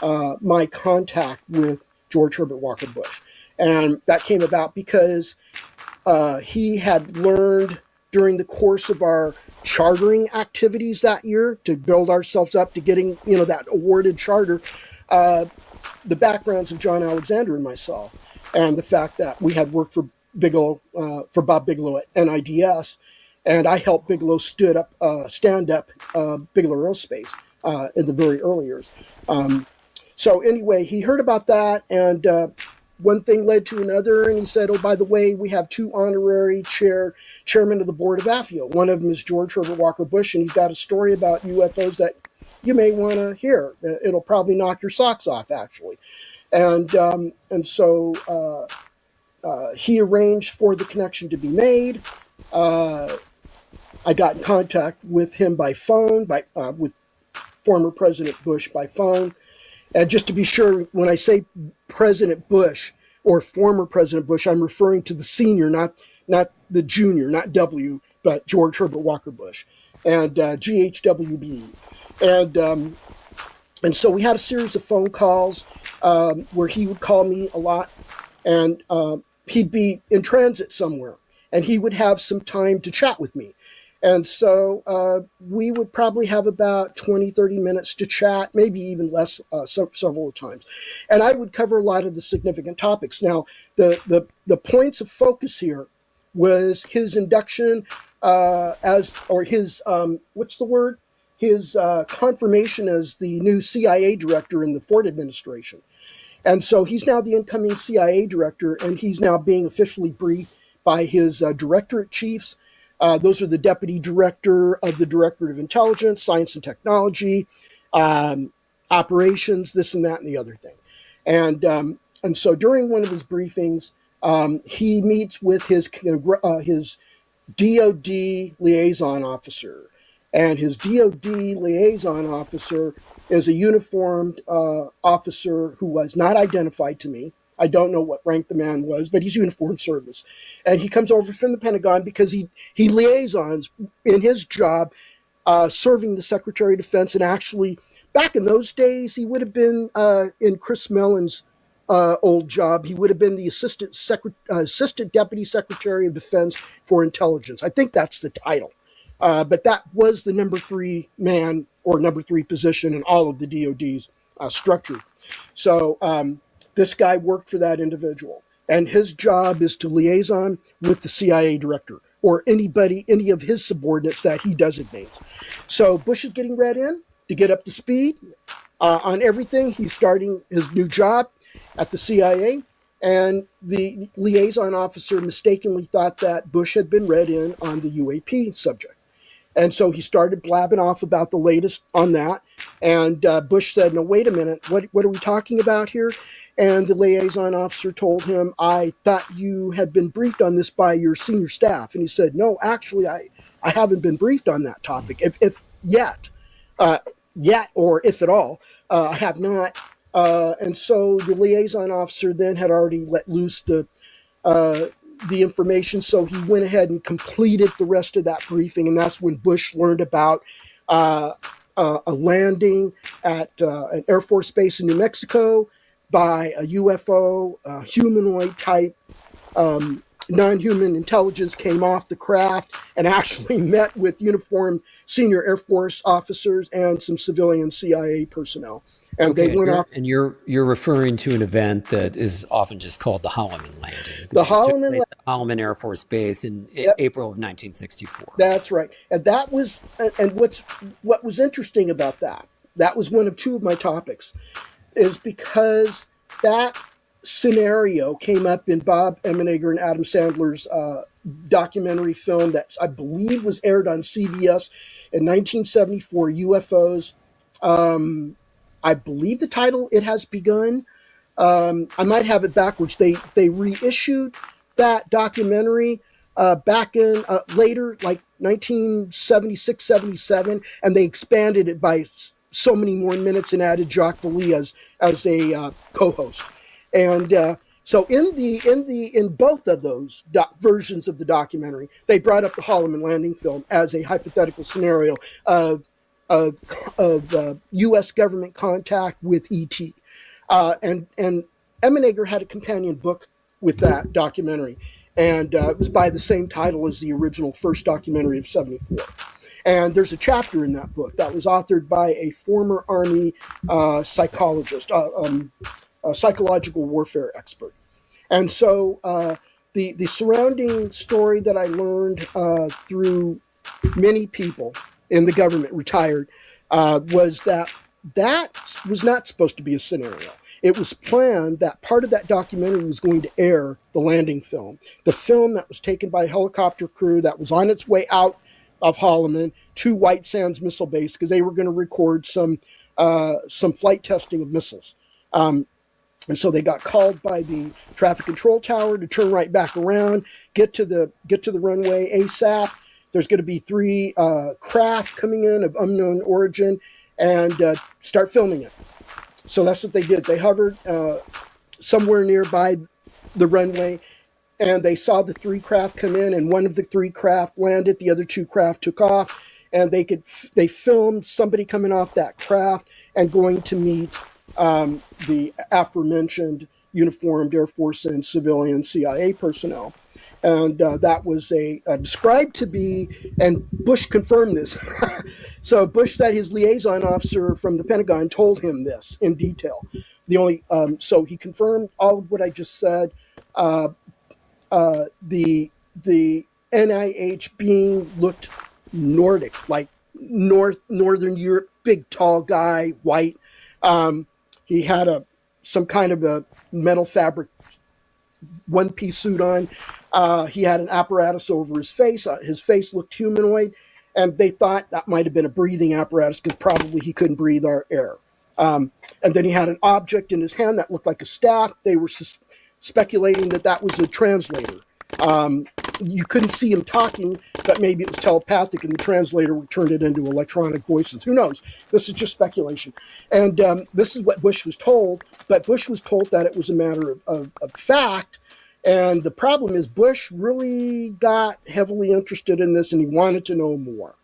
my contact with George Herbert Walker Bush. And that came about because he had learned during the course of our chartering activities that year to build ourselves up to getting, that awarded charter, the backgrounds of John Alexander and myself, and the fact that we had worked for Bigelow, for Bob Bigelow at NIDS, and I helped Bigelow stand up Bigelow Aerospace in the very early years. So anyway, he heard about that, and one thing led to another, and he said, "Oh, by the way, we have two honorary chairmen of the board of AFIO. One of them is George Herbert Walker Bush, and he's got a story about UFOs that you may want to hear. It'll probably knock your socks off, actually." And so he arranged for the connection to be made. I got in contact with him by phone, with former President Bush by phone. And just to be sure, when I say President Bush or former President Bush, I'm referring to the senior, not the junior, not W, but George Herbert Walker Bush, and GHWB. And so we had a series of phone calls where he would call me a lot, and he'd be in transit somewhere, and he would have some time to chat with me. And so we would probably have about 20, 30 minutes to chat, maybe even less several times. And I would cover a lot of the significant topics. Now, the points of focus here was his induction his confirmation as the new CIA director in the Ford administration. And so he's now the incoming CIA director, and he's now being officially briefed by his directorate chiefs. Those are the deputy director of the Directorate of Intelligence, Science and Technology, operations, this and that and the other thing. And so during one of his briefings, he meets with his DOD liaison officer. And his DOD liaison officer is a uniformed officer who was not identified to me. I don't know what rank the man was, but he's uniformed service. And he comes over from the Pentagon because he liaisons in his job serving the Secretary of Defense. And actually, back in those days, he would have been in Chris Mellon's old job. He would have been the Assistant Deputy Secretary of Defense for Intelligence. I think that's the title. But that was the number 3 man or number 3 position in all of the DOD's structure. So this guy worked for that individual, and his job is to liaison with the CIA director or any of his subordinates that he designates. So Bush is getting read in to get up to speed on everything. He's starting his new job at the CIA, and the liaison officer mistakenly thought that Bush had been read in on the UAP subject. And so he started blabbing off about the latest on that. And Bush said, "No, wait a minute. What are we talking about here?" And the liaison officer told him, "I thought you had been briefed on this by your senior staff." And he said, "No, actually, I haven't been briefed on that topic, if yet, or if at all. I have not." And so the liaison officer then had already let loose the information, so he went ahead and completed the rest of that briefing, and that's when Bush learned about a landing at an Air Force base in New Mexico by a UFO, humanoid type, non-human intelligence came off the craft and actually met with uniformed senior Air Force officers and some civilian CIA personnel. And okay, they went off. And you're referring to an event that is often just called the Holloman landing. The Holloman Air Force Base in April of 1964. That's right. And that was, and what was interesting about that was one of 2 of my topics, is because that scenario came up in Bob Emenegger and Adam Sandler's documentary film that I believe was aired on CBS in 1974, UFOs. I believe the title, It Has Begun. I might have it backwards. They reissued that documentary back in later, like 1976, 77, and they expanded it by so many more minutes and added Jacques Vallée as a co-host. And so in both of those versions of the documentary, they brought up the Holloman landing film as a hypothetical scenario of U.S. government contact with ET. And Emenegger had a companion book with that documentary. And it was by the same title as the original first documentary of 74. And there's a chapter in that book that was authored by a former Army psychologist, a psychological warfare expert. And so the surrounding story that I learned through many people in the government, retired, was that was not supposed to be a scenario. It was planned that part of that documentary was going to air the landing film, the film that was taken by a helicopter crew that was on its way out of Holloman to White Sands Missile Base, because they were going to record some flight testing of missiles. And so they got called by the traffic control tower to turn right back around, get to the runway ASAP. There's going to be 3 craft coming in of unknown origin, and start filming it. So that's what they did. They hovered somewhere nearby the runway, and they saw the 3 craft come in, and one of the 3 craft landed. The other 2 craft took off, and they filmed somebody coming off that craft and going to meet the aforementioned uniformed Air Force and civilian CIA personnel. And that was described to be, and Bush confirmed this. So Bush said his liaison officer from the Pentagon told him this in detail. So he confirmed all of what I just said. The NIH being looked Nordic, like Northern Europe, big, tall guy, white. He had some kind of a metal fabric one-piece suit on. He had an apparatus over his face. His face looked humanoid, and they thought that might have been a breathing apparatus because probably he couldn't breathe our air. And then he had an object in his hand that looked like a staff. They were speculating that was a translator. You couldn't see him talking, but maybe it was telepathic, and the translator turned it into electronic voices. Who knows? This is just speculation. And this is what Bush was told, but Bush was told that it was a matter of fact. And the problem is Bush really got heavily interested in this, and he wanted to know more.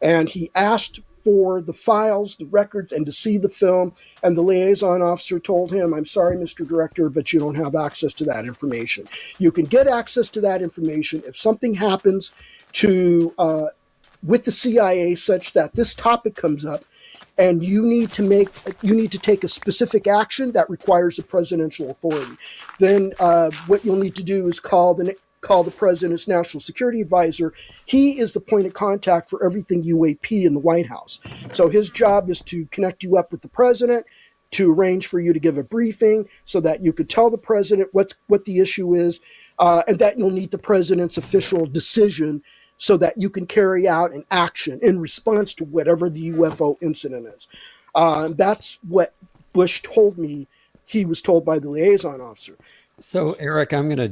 And he asked for the files, the records, and to see the film. And the liaison officer told him, "I'm sorry, Mr. Director, but you don't have access to that information. You can get access to that information if something happens with the CIA such that this topic comes up, and you need to take a specific action that requires a presidential authority. Then what you'll need to do is call the president's national security advisor. He is the point of contact for everything UAP in the White House. So his job is to connect you up with the president, to arrange for you to give a briefing so that you could tell the president what the issue is, and that you'll need the president's official decision so that you can carry out an action in response to whatever the UFO incident is." That's what Bush told me he was told by the liaison officer. So Eric, I'm gonna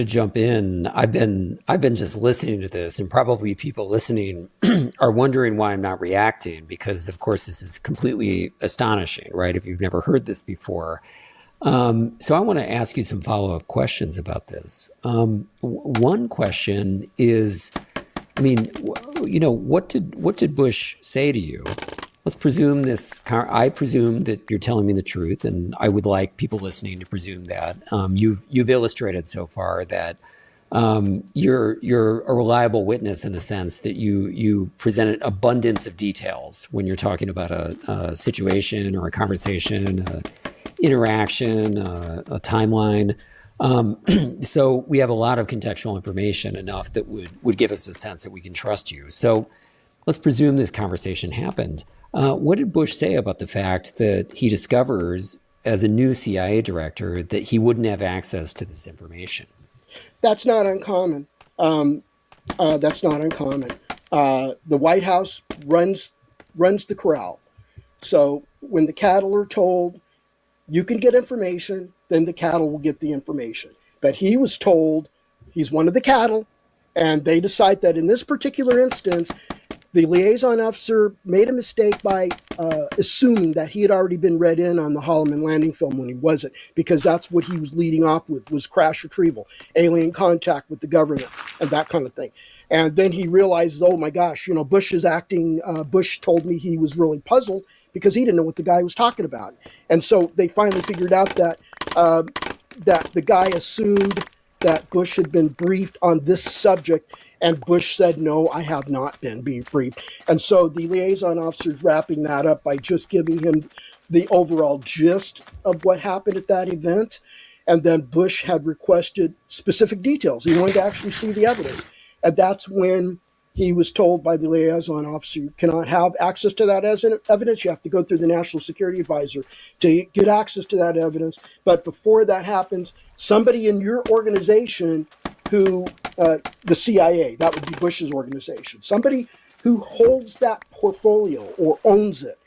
jump in. I've been just listening to this, and probably people listening are wondering why I'm not reacting, because of course this is completely astonishing, right? If you've never heard this before. So I want to ask you some follow-up questions about this. One question is, what did Bush say to you? Let's presume I presume that you're telling me the truth, and I would like people listening to presume that. You've illustrated so far that you're a reliable witness in the sense that you present an abundance of details when you're talking about a situation or a conversation, interaction, a timeline. So we have a lot of contextual information, enough that would give us a sense that we can trust you. So let's presume this conversation happened. What did Bush say about the fact that he discovers as a new CIA director that he wouldn't have access to this information? That's not uncommon. That's not uncommon. The White House runs the corral. So when the cattle are told, you can get information, then the cattle will get the information. But he was told he's one of the cattle, and they decide that in this particular instance, the liaison officer made a mistake by assuming that he had already been read in on the Holloman landing film when he wasn't, because that's what he was leading off with, was crash retrieval, alien contact with the government, and that kind of thing. And then he realizes, oh my gosh, Bush is acting, Bush told me he was really puzzled because he didn't know what the guy was talking about. And so they finally figured out that that the guy assumed that Bush had been briefed on this subject, and Bush said, no, I have not been briefed. And so the liaison officer's wrapping that up by just giving him the overall gist of what happened at that event. And then Bush had requested specific details. He wanted to actually see the evidence. And that's when he was told by the liaison officer, you cannot have access to that as evidence. You have to go through the National Security Advisor to get access to that evidence. But before that happens, somebody in your organization who, the CIA, that would be Bush's organization, somebody who holds that portfolio or owns it,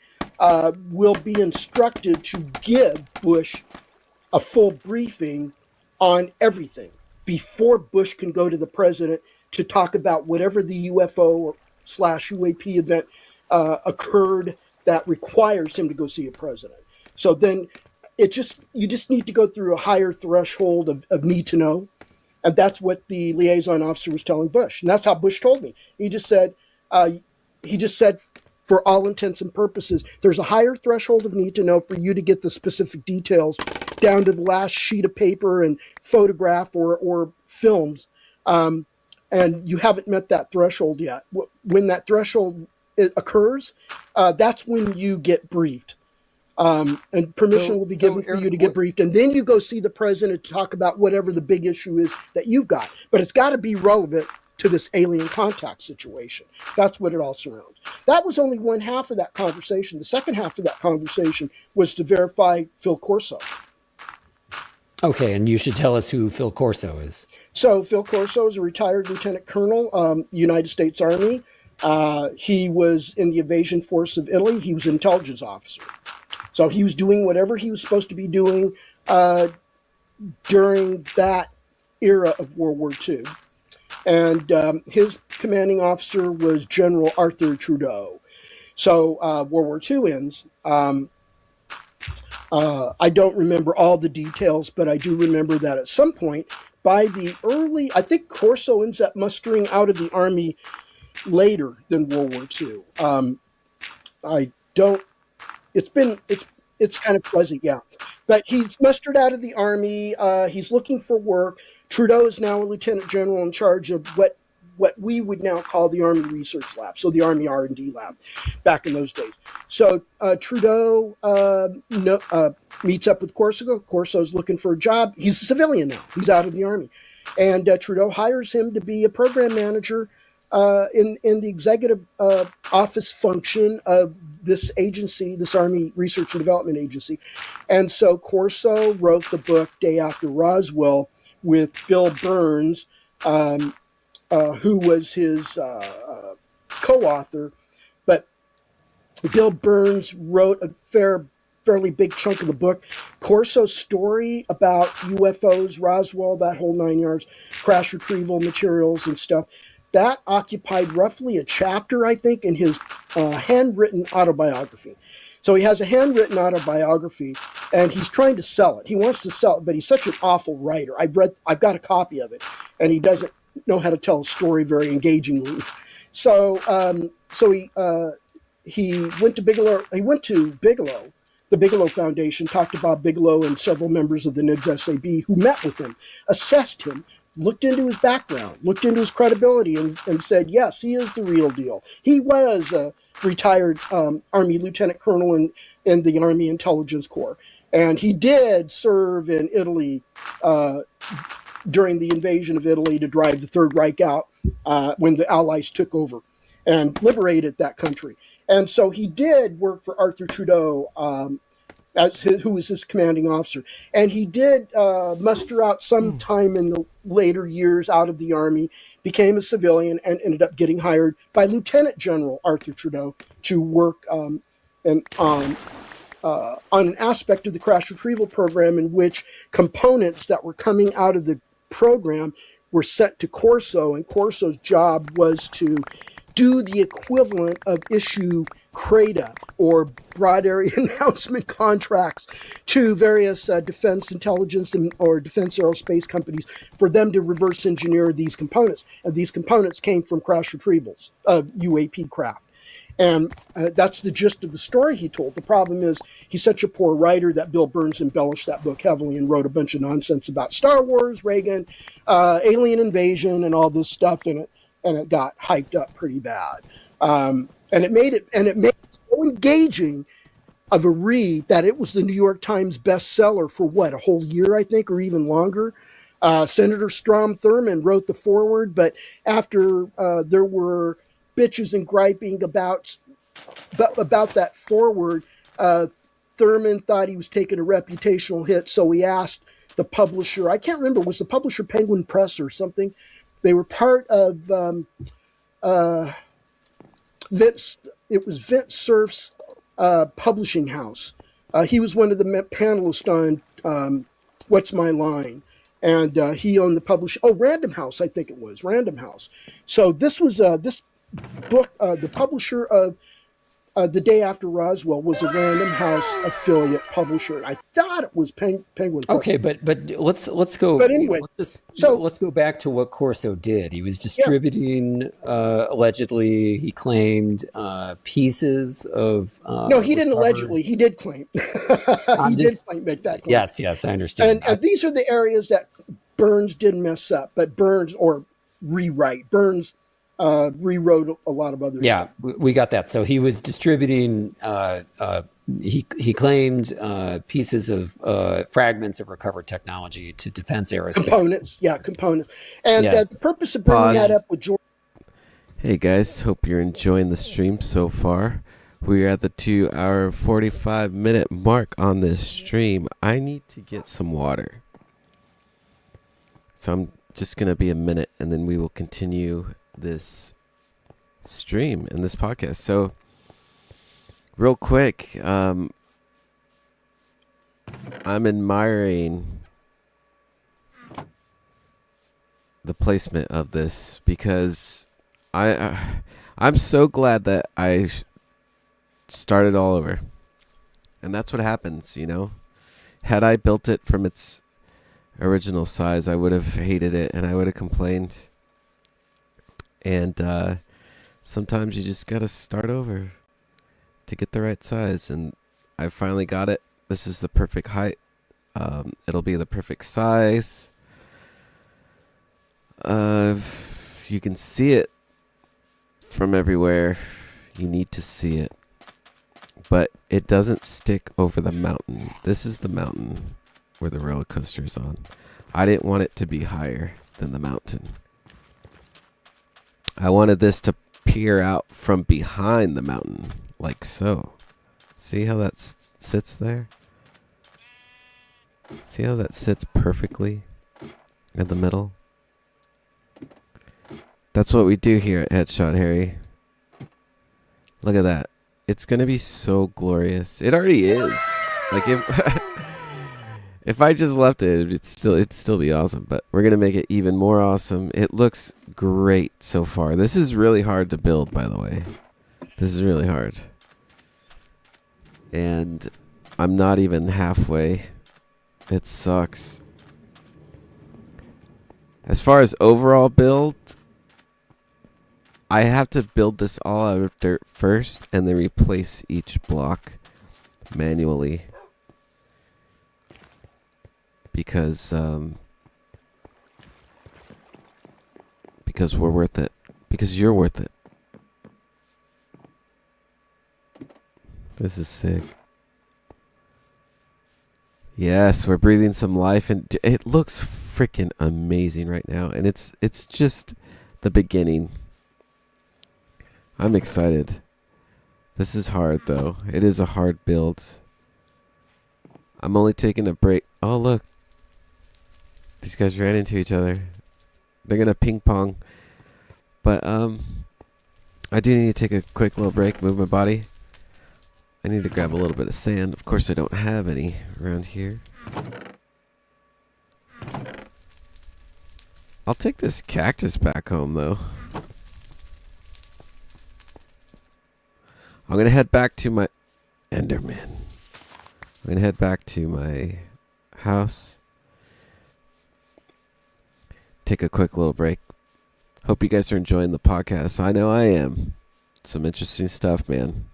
will be instructed to give Bush a full briefing on everything before Bush can go to the president to talk about whatever the UFO / UAP event occurred that requires him to go see a president. So then you just need to go through a higher threshold of need to know. And that's what the liaison officer was telling Bush. And that's how Bush told me. He just said, for all intents and purposes, there's a higher threshold of need to know for you to get the specific details down to the last sheet of paper and photograph or films. And you haven't met that threshold yet. When that threshold occurs, that's when you get briefed. And permission will be given for you to get briefed. And then you go see the president to talk about whatever the big issue is that you've got. But it's got to be relevant to this alien contact situation. That's what it all surrounds. That was only one half of that conversation. The second half of that conversation was to verify Phil Corso. Okay, and you should tell us who Phil Corso is. So Phil Corso is a retired lieutenant colonel, United States Army. He was in the invasion force of Italy. He was an intelligence officer. So he was doing whatever he was supposed to be doing during that era of World War II. And his commanding officer was General Arthur Trudeau. So World War II ends. I don't remember all the details, but I do remember that at some point, by the early, I think Corso ends up mustering out of the Army later than World War II. It's kind of fuzzy, yeah. But he's mustered out of the Army. He's looking for work. Trudeau is now a lieutenant general in charge of what we would now call the Army Research Lab, so the Army R&D Lab back in those days. So Trudeau meets up with Corso. Corso's looking for a job. He's a civilian now. He's out of the Army. And Trudeau hires him to be a program manager in the executive office function of this agency, this Army Research and Development Agency. And so Corso wrote the book Day After Roswell with Bill Burns, who was his co-author. But Bill Burns wrote a fairly big chunk of the book. Corso's story about UFOs, Roswell, that whole 9 yards, crash retrieval materials and stuff, that occupied roughly a chapter, I think, in his handwritten autobiography. So he has a handwritten autobiography, and he's trying to sell it. He wants to sell it, but he's such an awful writer. I've got a copy of it, and he doesn't know how to tell a story very engagingly. So he went to Bigelow. He went to Bigelow, the Bigelow Foundation, talked to Bob Bigelow and several members of the NIDS SAB who met with him, assessed him, looked into his background, looked into his credibility, and said, yes, he is the real deal. He was a retired Army lieutenant colonel in the Army Intelligence Corps. And he did serve in Italy during the invasion of Italy to drive the Third Reich out when the Allies took over and liberated that country. And so he did work for Arthur Trudeau, who was his commanding officer. And he did muster out some time in the later years out of the Army, became a civilian, and ended up getting hired by Lieutenant General Arthur Trudeau to work on an aspect of the crash retrieval program in which components that were coming out of the program were sent to Corso, and Corso's job was to do the equivalent of issue CRADA, or broad area announcement contracts, to various defense intelligence or defense aerospace companies for them to reverse engineer these components. And these components came from crash retrievals of UAP craft. And that's the gist of the story he told. The problem is he's such a poor writer that Bill Burns embellished that book heavily and wrote a bunch of nonsense about Star Wars, Reagan, alien invasion, and all this stuff in it, and it got hyped up pretty bad. And it made it so engaging of a read that it was the New York Times bestseller for a whole year, I think, or even longer. Senator Strom Thurmond wrote the foreword, but after there were bitches and griping about that foreword, Thurmond thought he was taking a reputational hit, so he asked the publisher, I can't remember, was the publisher Penguin Press or something? They were part of Vince Cerf's publishing house. He was one of the panelists on What's My Line? And he owned the publisher. Oh, Random House, I think it was. Random House. So this was this book, the publisher of The Day After Roswell was a Random House affiliate publisher. I thought it was Penguin. Okay, but let's go. But anyway, let's go back to what Corso did. He was distributing allegedly. He claimed pieces of. No, he didn't allegedly. He did claim. He did make that claim. Yes, I understand. And these are the areas that Burns did mess up, but Burns rewrote a lot of other stuff. We got that. So he was distributing. He claimed pieces of fragments of recovered technology to defense aerospace components. And the purpose of bringing that up with George. Hey guys, hope you're enjoying the stream so far. We're at the 2-hour 45-minute mark on this stream. I need to get some water, so I'm just gonna be a minute, and then we will continue this stream and this podcast. So real quick, I'm admiring the placement of this because I'm so glad that I started all over, and that's what happens, you know. Had I built it from its original size, I would have hated it and I would have complained. And sometimes you just gotta start over to get the right size, and I finally got it. This is the perfect height. It'll be the perfect size. You can see it from everywhere. You need to see it, but it doesn't stick over the mountain. This is the mountain where the roller coaster is on. I didn't want it to be higher than the mountain. I wanted this to peer out from behind the mountain, like so. See how that sits there? See how that sits perfectly in the middle? That's what we do here at HeadshotH4rry. Look at that. It's going to be so glorious. It already is. Like if I just left it, it'd still be awesome, but we're going to make it even more awesome. It looks great so far. This is really hard to build, by the way. This is really hard. And I'm not even halfway. It sucks. As far as overall build, I have to build this all out of dirt first and then replace each block manually. Because we're worth it. Because you're worth it. This is sick. Yes, we're breathing some life, and it looks freaking amazing right now. And it's just the beginning. I'm excited. This is hard, though. It is a hard build. I'm only taking a break. Oh, look. These guys ran into each other. They're going to ping pong. But I do need to take a quick little break, move my body. I need to grab a little bit of sand. Of course, I don't have any around here. I'll take this cactus back home, though. I'm going to head back to my Enderman. I'm going to head back to my house. Take a quick little break. Hope you guys are enjoying the podcast. I know I am. Some interesting stuff, man.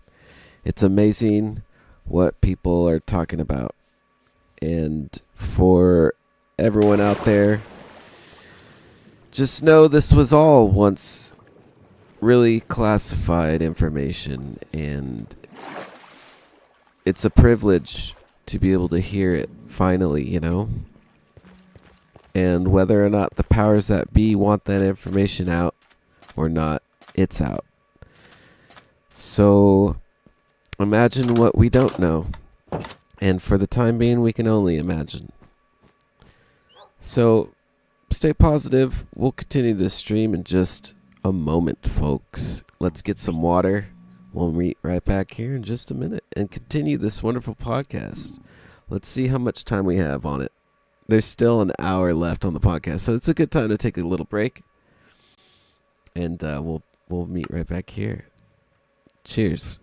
It's amazing what people are talking about. And for everyone out there, just know this was all once really classified information, and it's a privilege to be able to hear it finally, you know? And whether or not the powers that be want that information out or not, it's out. So imagine what we don't know. And for the time being, we can only imagine. So stay positive. We'll continue this stream in just a moment, folks. Let's get some water. We'll meet right back here in just a minute and continue this wonderful podcast. Let's see how much time we have on it. There's still an hour left on the podcast, so it's a good time to take a little break. And we'll meet right back here. Cheers.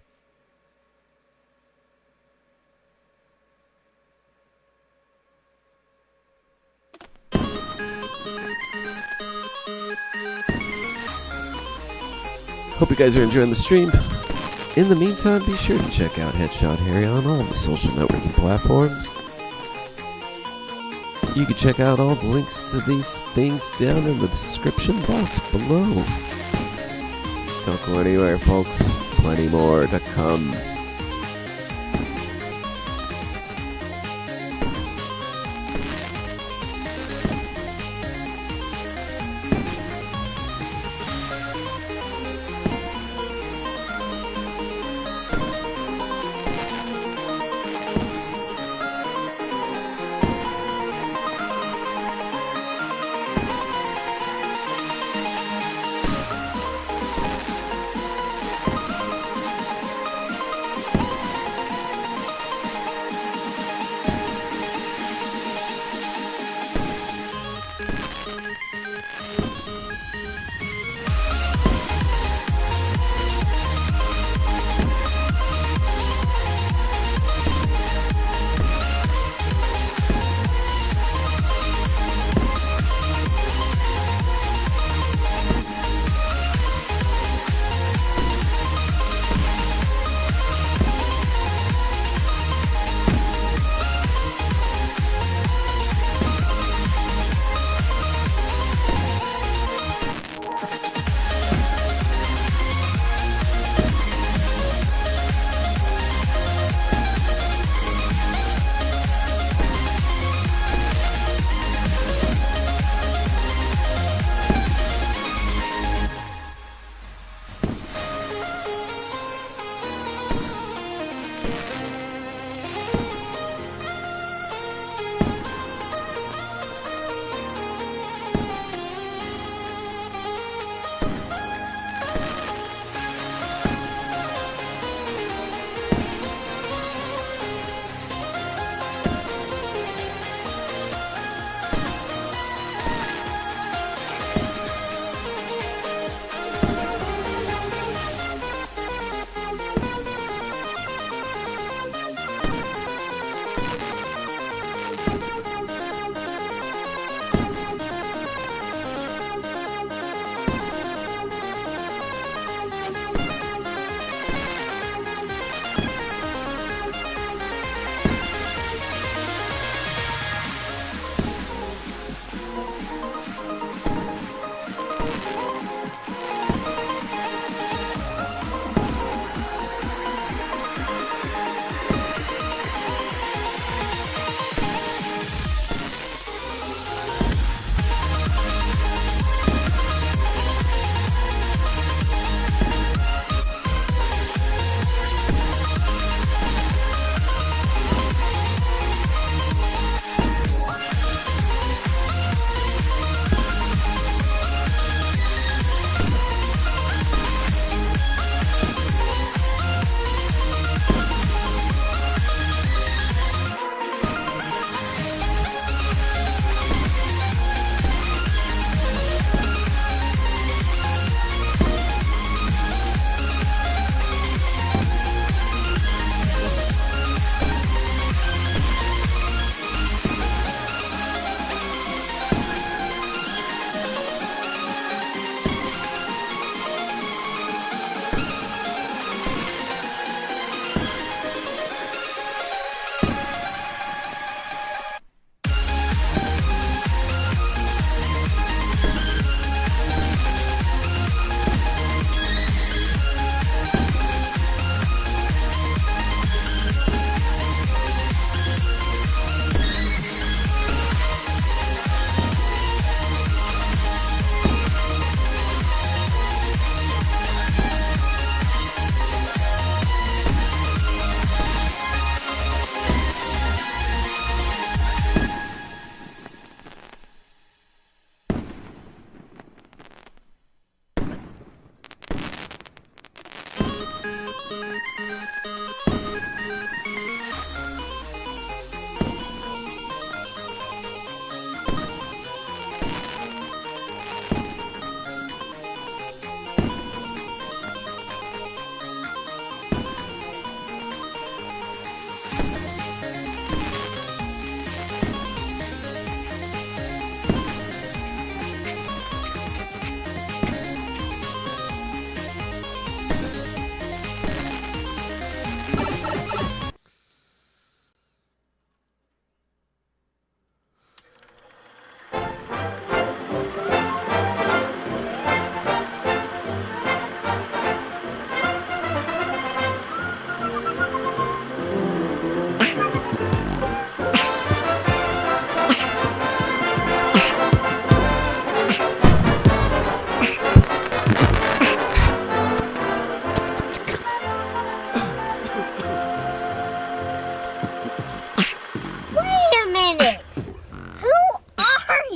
Hope you guys are enjoying the stream. In the meantime, be sure to check out HeadshotH4rry on all the social networking platforms. You can check out all the links to these things down in the description box below. Don't go anywhere, folks. Plenty more to come.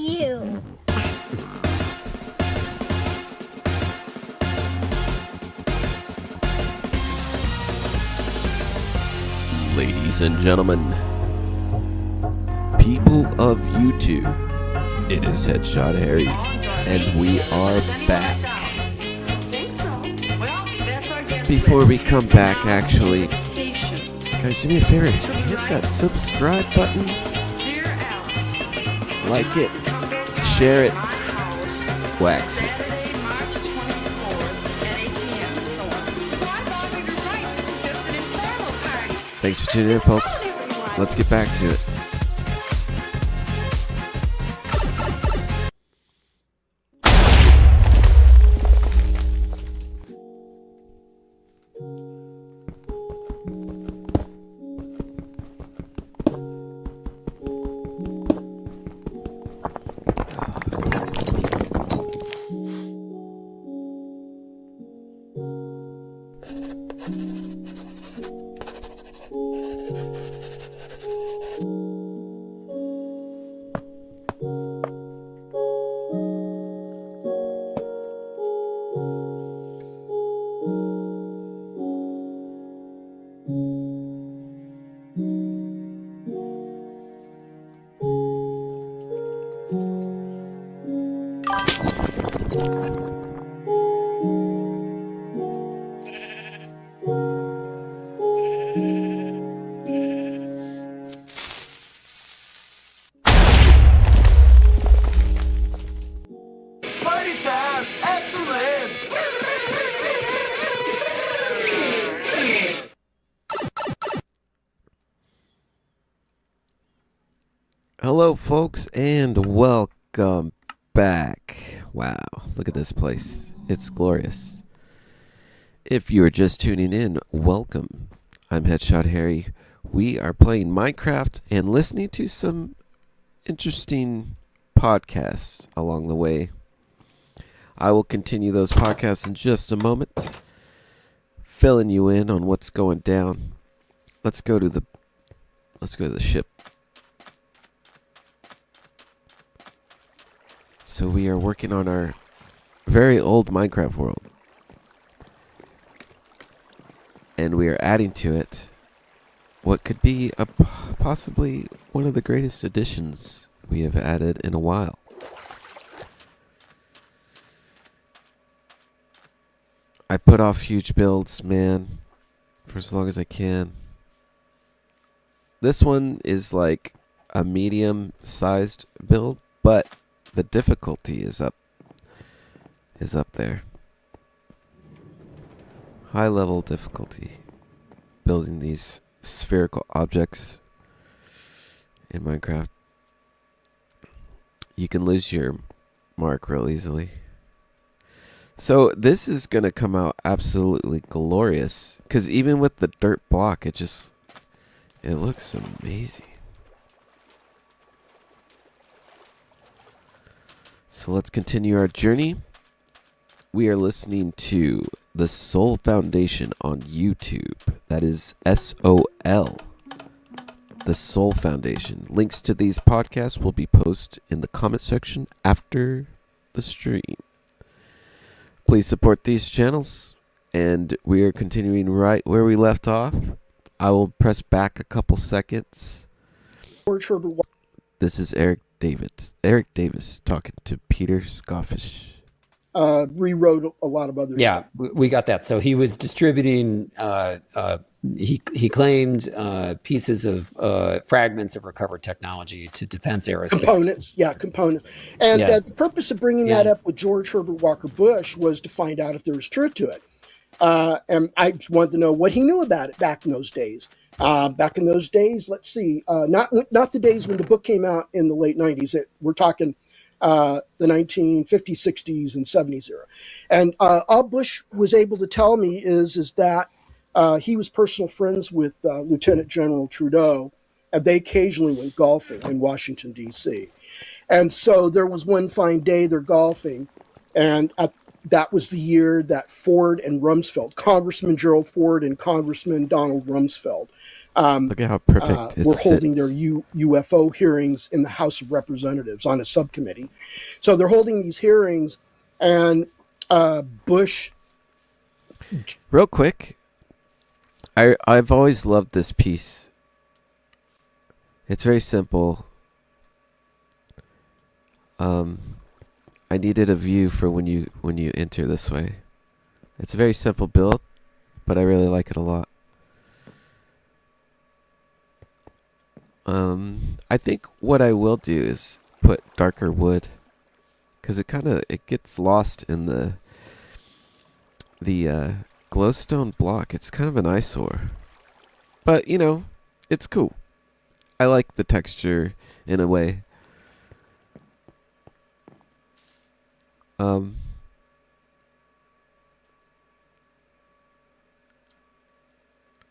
you. Ladies and gentlemen, people of YouTube, it is HeadshotH4rry, and we are back. Before we come back, actually, guys, do me a favor, hit that subscribe button, like it, share it, wax it. Thanks for tuning in, folks. Let's get back to it. Hello, folks, and welcome back. Wow, look at this place. It's glorious. If you're just tuning in, welcome. I'm HeadshotH4rry. We are playing Minecraft and listening to some interesting podcasts along the way. I will continue those podcasts in just a moment, filling you in on what's going down. Let's go to the ship. So we are working on our very old Minecraft world. And we are adding to it what could be possibly one of the greatest additions we have added in a while. I put off huge builds, man, for as long as I can. This one is like a medium-sized build, but the difficulty is up there. High level difficulty. Building these spherical objects in Minecraft. You can lose your mark real easily. So this is going to come out absolutely glorious. Because even with the dirt block, it looks amazing. So let's continue our journey. We are listening to The Soul Foundation on YouTube. That is SOL. The Soul Foundation. Links to these podcasts will be posted in the comment section after the stream. Please support these channels. And we are continuing right where we left off. I will press back a couple seconds. This is Eric Davis talking to Peter Scoffish. Rewrote a lot of other stuff. Yeah, we got that. So he was distributing, he claimed pieces of fragments of recovered technology to defense aerospace. Components. And the purpose of bringing that up with George Herbert Walker Bush was to find out if there was truth to it. And I just wanted to know what he knew about it back in those days. Let's see, not the days when the book came out in the late 90s. We're talking the 1950s, 60s, and 70s era. And all Bush was able to tell me is that he was personal friends with Lieutenant General Trudeau, and they occasionally went golfing in Washington, D.C. And so there was one fine day they're golfing, and that was the year that Ford and Rumsfeld, Congressman Gerald Ford and Congressman Donald Rumsfeld, Look at how perfect it were holding sits. their UFO hearings in the House of Representatives on a subcommittee. So they're holding these hearings, and Bush. Real quick, I've always loved this piece. It's very simple. I needed a view for when you enter this way. It's a very simple build, but I really like it a lot. I think what I will do is put darker wood, because it gets lost in the glowstone block. It's kind of an eyesore, but it's cool. I like the texture in a way.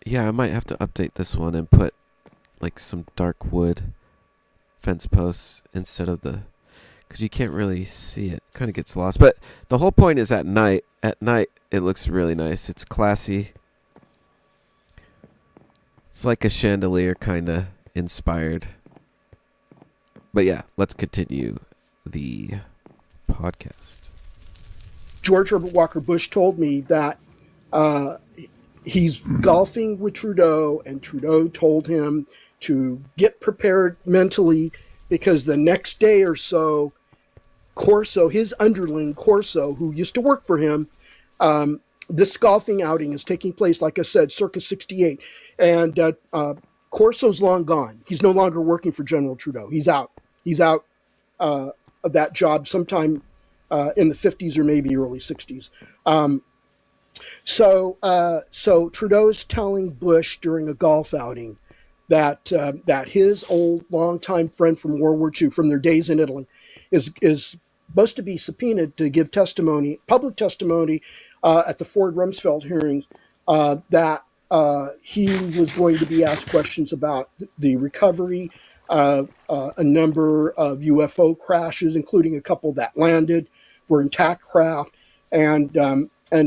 Yeah, I might have to update this one and put like some dark wood fence posts instead of because you can't really see it. Kind of gets lost. But the whole point is at night. At night, it looks really nice. It's classy. It's like a chandelier kind of inspired. But yeah, let's continue the podcast. George Herbert Walker Bush told me that he's golfing with Trudeau, and Trudeau told him to get prepared mentally because the next day or so, Corso, his underling Corso, who used to work for him, this golfing outing is taking place, like I said, circa 68. And Corso's long gone. He's no longer working for General Trudeau. He's out. He's out of that job sometime in the 50s or maybe early 60s. So Trudeau's telling Bush during a golf outing that his old longtime friend from World War II, from their days in Italy, is supposed to be subpoenaed to give testimony, public testimony, at the Ford Rumsfeld hearings, that he was going to be asked questions about the recovery of a number of UFO crashes, including a couple that landed, were intact craft, and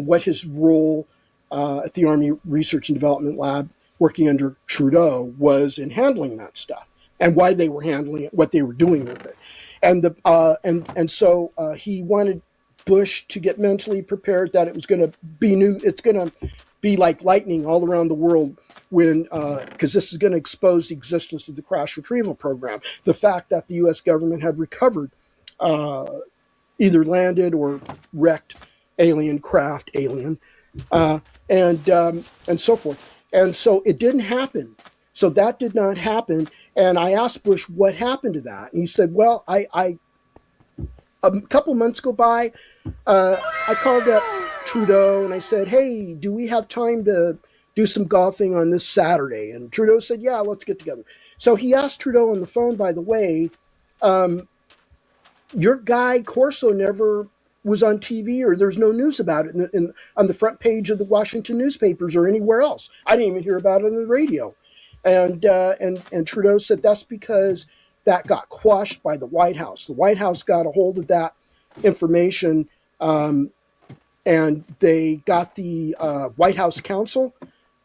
what his role at the Army Research and Development Lab, working under Trudeau, was in handling that stuff, and why they were handling it, what they were doing with it, and so he wanted Bush to get mentally prepared that it was going to be new. It's going to be like lightning all around the world when, because this is going to expose the existence of the crash retrieval program, the fact that the U.S. government had recovered either landed or wrecked alien craft, and so forth. And so it didn't happen. So that did not happen. And I asked Bush what happened to that. And he said, well, I a couple months go by, I called up Trudeau and I said, hey, do we have time to do some golfing on this Saturday? And Trudeau said, yeah, let's get together. So he asked Trudeau on the phone, by the way, your guy Corso never was on TV, or there's no news about it on the front page of the Washington newspapers or anywhere else. I didn't even hear about it on the radio. And Trudeau said that's because that got quashed by the White House. The White House got a hold of that information, and they got the White House counsel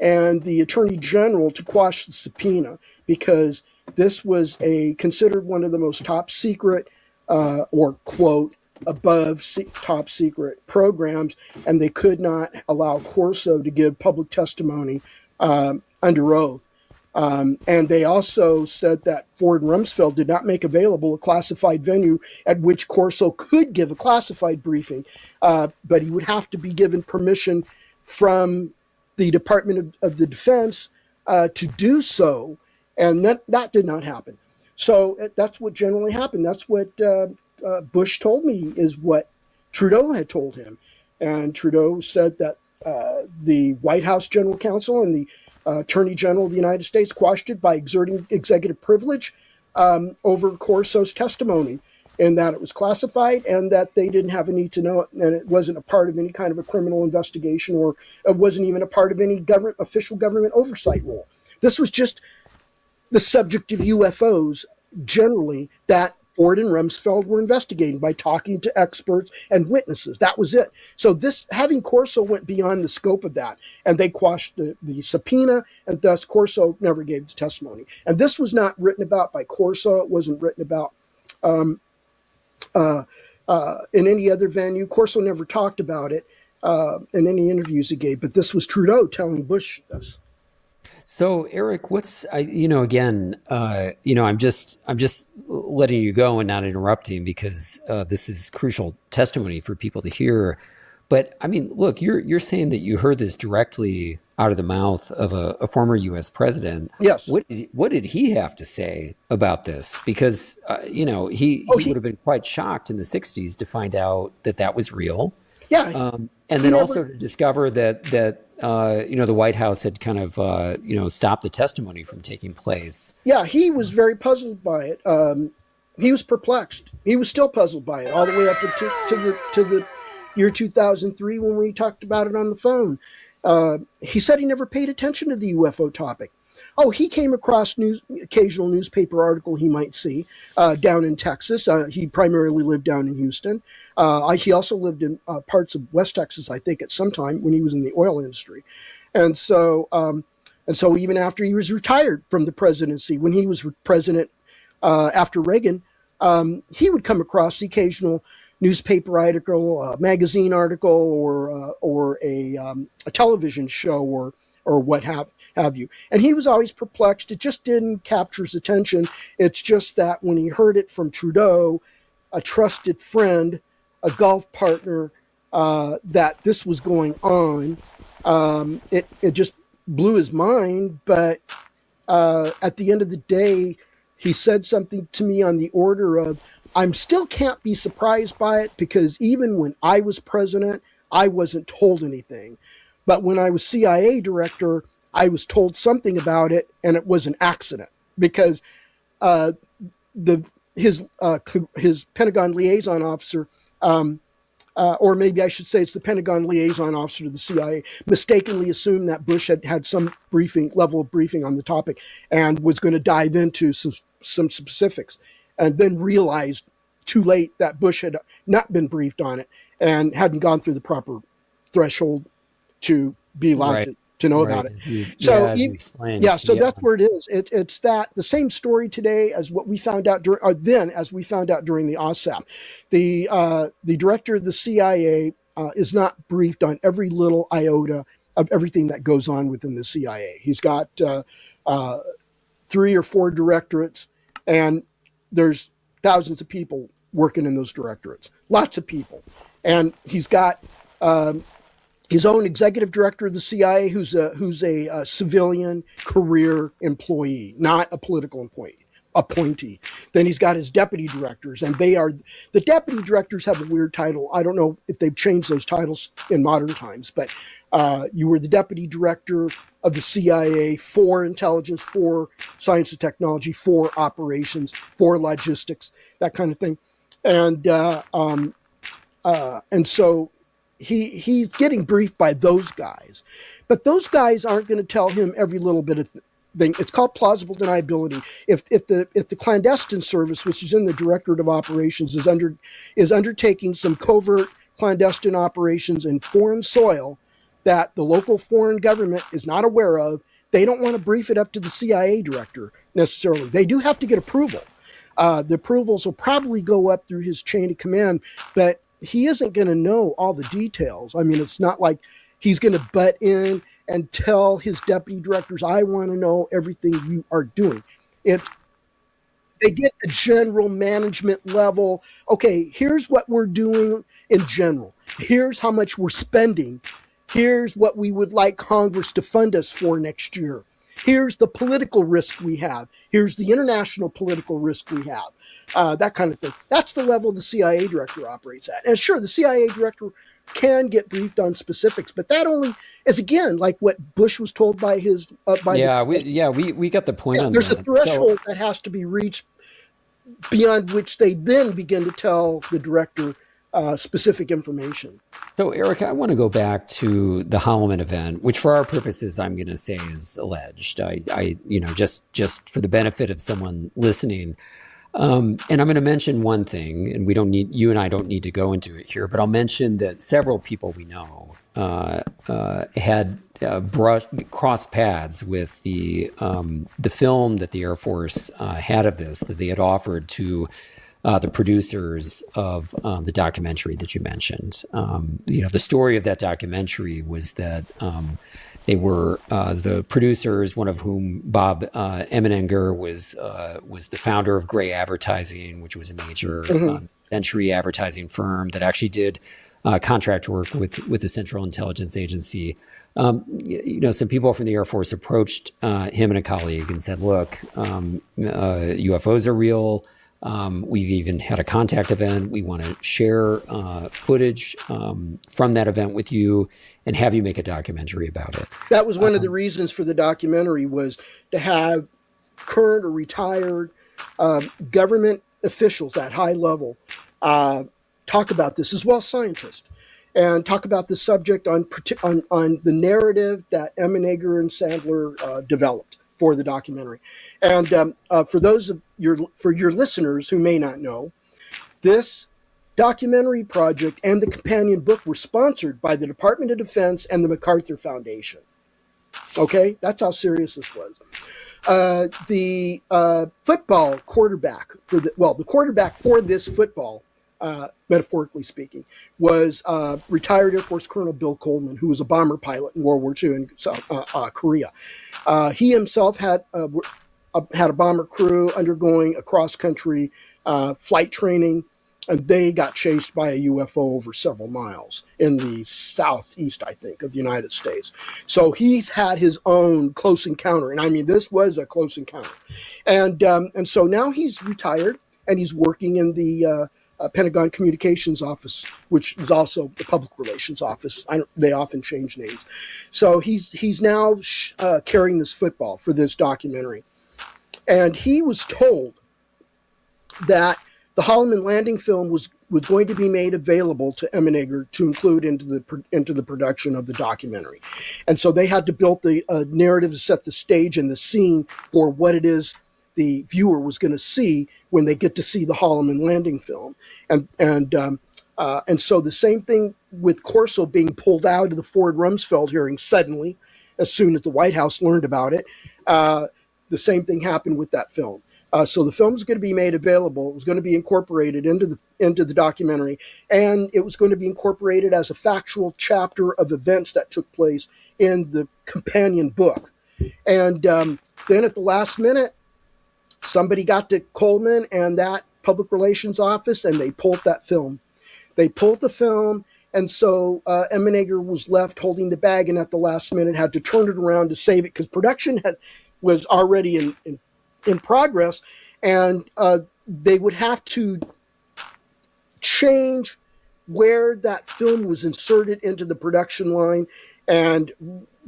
and the Attorney General to quash the subpoena, because this was considered one of the most top secret, or quote, above top secret programs, and they could not allow Corso to give public testimony under oath. And they also said that Ford and Rumsfeld did not make available a classified venue at which Corso could give a classified briefing, but he would have to be given permission from the Department of the Defense to do so, and that did not happen. So that's what generally happened. That's what Bush told me is what Trudeau had told him. And Trudeau said that the White House General Counsel and the Attorney General of the United States quashed it by exerting executive privilege over Corso's testimony, and that it was classified and that they didn't have a need to know it, and it wasn't a part of any kind of a criminal investigation, or it wasn't even a part of any official government oversight role. This was just the subject of UFOs generally that Ford and Rumsfeld were investigating by talking to experts and witnesses. That was it. So this, having Corso went beyond the scope of that, and they quashed the subpoena, and thus Corso never gave the testimony. And this was not written about by Corso. It wasn't written about in any other venue. Corso never talked about it in any interviews he gave, but this was Trudeau telling Bush this. So Eric, again, I'm just letting you go and not interrupting because this is crucial testimony for people to hear. But I mean, look, you're saying that you heard this directly out of the mouth of a former U.S. president. Yes. What did he have to say about this? Because he would have been quite shocked in the '60s to find out that was real. Yeah. And then also to discover that the White House had kind of stopped the testimony from taking place. Yeah, he was very puzzled by it. He was perplexed. He was still puzzled by it all the way up to the year 2003 when we talked about it on the phone. He said he never paid attention to the UFO topic. Oh, he came across occasional newspaper article he might see down in Texas. He primarily lived down in Houston. He also lived in parts of West Texas, I think, at some time when he was in the oil industry. And so even after he was retired from the presidency, when he was president after Reagan, he would come across the occasional newspaper article, magazine article, or a television show or what have you. And he was always perplexed. It just didn't capture his attention. It's just that when he heard it from Trudeau, a trusted friend, a golf partner, that this was going on, it just blew his mind. But at the end of the day, he said something to me on the order of, I still can't be surprised by it because even when I was president, I wasn't told anything. But when I was CIA director, I was told something about it, and it was an accident because his Pentagon liaison officer, or maybe I should say it's the Pentagon liaison officer to the CIA, mistakenly assumed that Bush had some level of briefing on the topic and was going to dive into some specifics, and then realized too late that Bush had not been briefed on it and hadn't gone through the proper threshold to be allowed to know about it. So that's where it is. It's that the same story today as what we found out during the OSAP. The director of the CIA is not briefed on every little iota of everything that goes on within the CIA. He's got 3 or 4 directorates, and there's thousands of people working in those directorates, lots of people, and he's got his own executive director of the CIA, who's a civilian career employee, not a political appointee. Then he's got his deputy directors, and the deputy directors have a weird title. I don't know if they've changed those titles in modern times, but you were the deputy director of the CIA for intelligence, for science and technology, for operations, for logistics, that kind of thing. And so he's getting briefed by those guys, but those guys aren't going to tell him every little bit of thing. It's called plausible deniability. If the clandestine service, which is in the Directorate of Operations, is undertaking some covert clandestine operations in foreign soil that the local foreign government is not aware of, they don't want to brief it up to the CIA director necessarily. They do have to get approval. The approvals will probably go up through his chain of command, but he isn't going to know all the details. I mean, it's not like he's going to butt in and tell his deputy directors, I want to know everything you are doing. They get a general management level. Okay, here's what we're doing in general. Here's how much we're spending. Here's what we would like Congress to fund us for next year. Here's the political risk we have. Here's the international political risk we have. That kind of thing. That's the level the CIA director operates at. And sure, the CIA director can get briefed on specifics, but that only is, again, like what Bush was told by his. We got the point on there's that. There's a threshold that has to be reached beyond which they then begin to tell the director specific information. So, Eric, I want to go back to the Holloman event, which for our purposes, I'm going to say is alleged. I just for the benefit of someone listening, And I'm going to mention one thing, and you and I don't need to go into it here, but I'll mention that several people we know had crossed paths with the film that the Air Force had of this, that they had offered to the producers of the documentary that you mentioned. The story of that documentary was that they were the producers, one of whom, Bob Emenenger, was the founder of Gray Advertising, which was a major entry advertising firm that actually did contract work with the Central Intelligence Agency. Some people from the Air Force approached him and a colleague and said, "Look, UFOs are real. We've even had a contact event. We want to share footage from that event with you and have you make a documentary about it." That was one of the reasons for the documentary, was to have current or retired government officials at high level talk about this, as well as scientists, and talk about the subject on the narrative that Emeneger and Sandler developed for the documentary. And for your listeners who may not know, this documentary project and the companion book were sponsored by the Department of Defense and the MacArthur Foundation. Okay, that's how serious this was. The football quarterback the quarterback for this football, metaphorically speaking, was retired Air Force Colonel Bill Coleman, who was a bomber pilot in World War II in South Korea. He himself had a bomber crew undergoing a cross-country flight training, and they got chased by a UFO over several miles in the southeast, I think, of the United States. So he's had his own close encounter, and I mean, this was a close encounter. And so now he's retired, and he's working in the Pentagon Communications Office, which is also the Public Relations Office. They often change names. So he's now carrying this football for this documentary. And he was told that the Holloman landing film was going to be made available to Emeneger to include into the production of the documentary. And so they had to build the narrative to set the stage and the scene for what it is the viewer was going to see when they get to see the Holloman landing film. And so the same thing with Corso being pulled out of the Ford Rumsfeld hearing suddenly, as soon as the White House learned about it. The same thing happened with that film. So the film was going to be made available. It was going to be incorporated into the documentary, and it was going to be incorporated as a factual chapter of events that took place in the companion book. And then at the last minute, somebody got to Coleman and that public relations office, and they pulled that film. They pulled the film, and so Emeneger was left holding the bag, and at the last minute had to turn it around to save it because production was already in progress, and they would have to change where that film was inserted into the production line and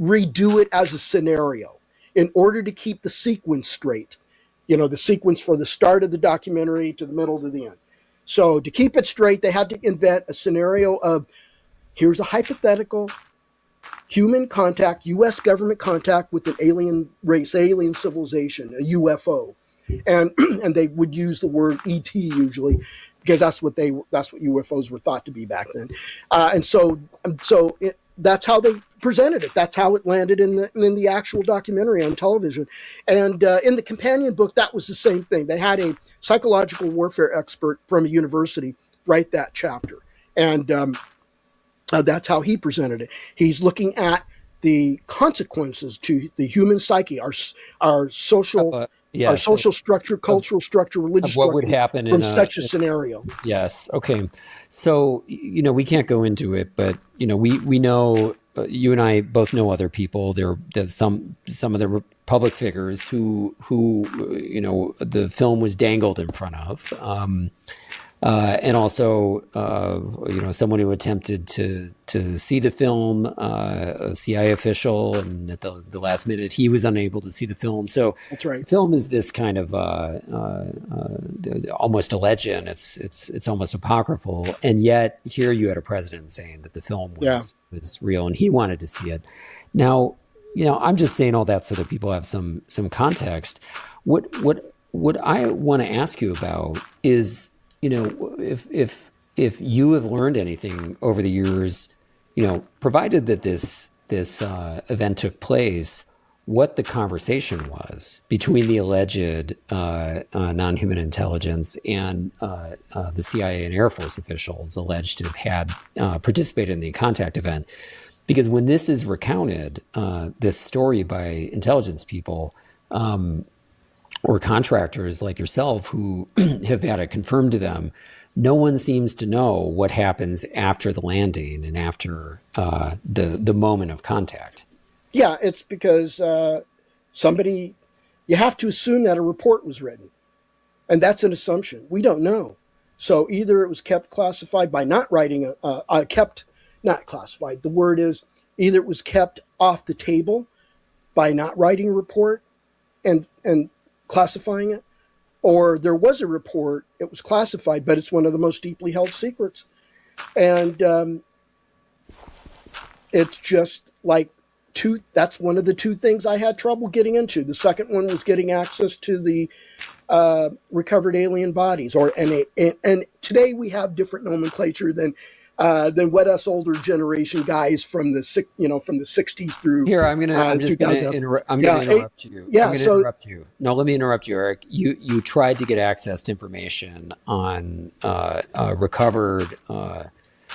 redo it as a scenario in order to keep the sequence straight. The sequence for the start of the documentary to the middle to the end. So to keep it straight, they had to invent a scenario of, here's a hypothetical human contact, U.S. government contact with an alien race, alien civilization, a UFO. And they would use the word ET usually, because that's what UFOs were thought to be back then. That's how they presented it. That's how it landed in the actual documentary on television. And in the companion book, that was the same thing. They had a psychological warfare expert from a university write that chapter. And that's how he presented it. He's looking at the consequences to the human psyche, our social social structure, cultural structure, religious what structure would happen from such a scenario. Yes. Okay. So, we can't go into it, but, we know, you and I both know other people. There's some of the public figures who the film was dangled in front of. And also, someone who attempted to see the film, a CIA official, and at the last minute, he was unable to see the film. So that's right. The film is this kind of almost a legend. It's almost apocryphal, and yet here you had a president saying that the film was real, and he wanted to see it. Now, I'm just saying all that so that people have some context. What what I want to ask you about is, if you have learned anything over the years, provided that this event took place, what the conversation was between the alleged non-human intelligence and the CIA and Air Force officials alleged to have had participated in the contact event. Because when this is recounted, this story by intelligence people or contractors like yourself who have had it confirmed to them, no one seems to know what happens after the landing and after the moment of contact. Yeah, it's because you have to assume that a report was written. And that's an assumption. We don't know. So either it was kept classified by not writing, not classified. The word is either it was kept off the table by not writing a report and classifying it, or there was a report, it was classified, but it's one of the most deeply held secrets. And it's just like that's one of the two things I had trouble getting into. The second one was getting access to the recovered alien bodies, and today we have different nomenclature than what us older generation guys from the 60s through. Here, I'm just gonna interrupt you. Yeah, I'm gonna interrupt you. No, let me interrupt you, Eric. You tried to get access to information on recovered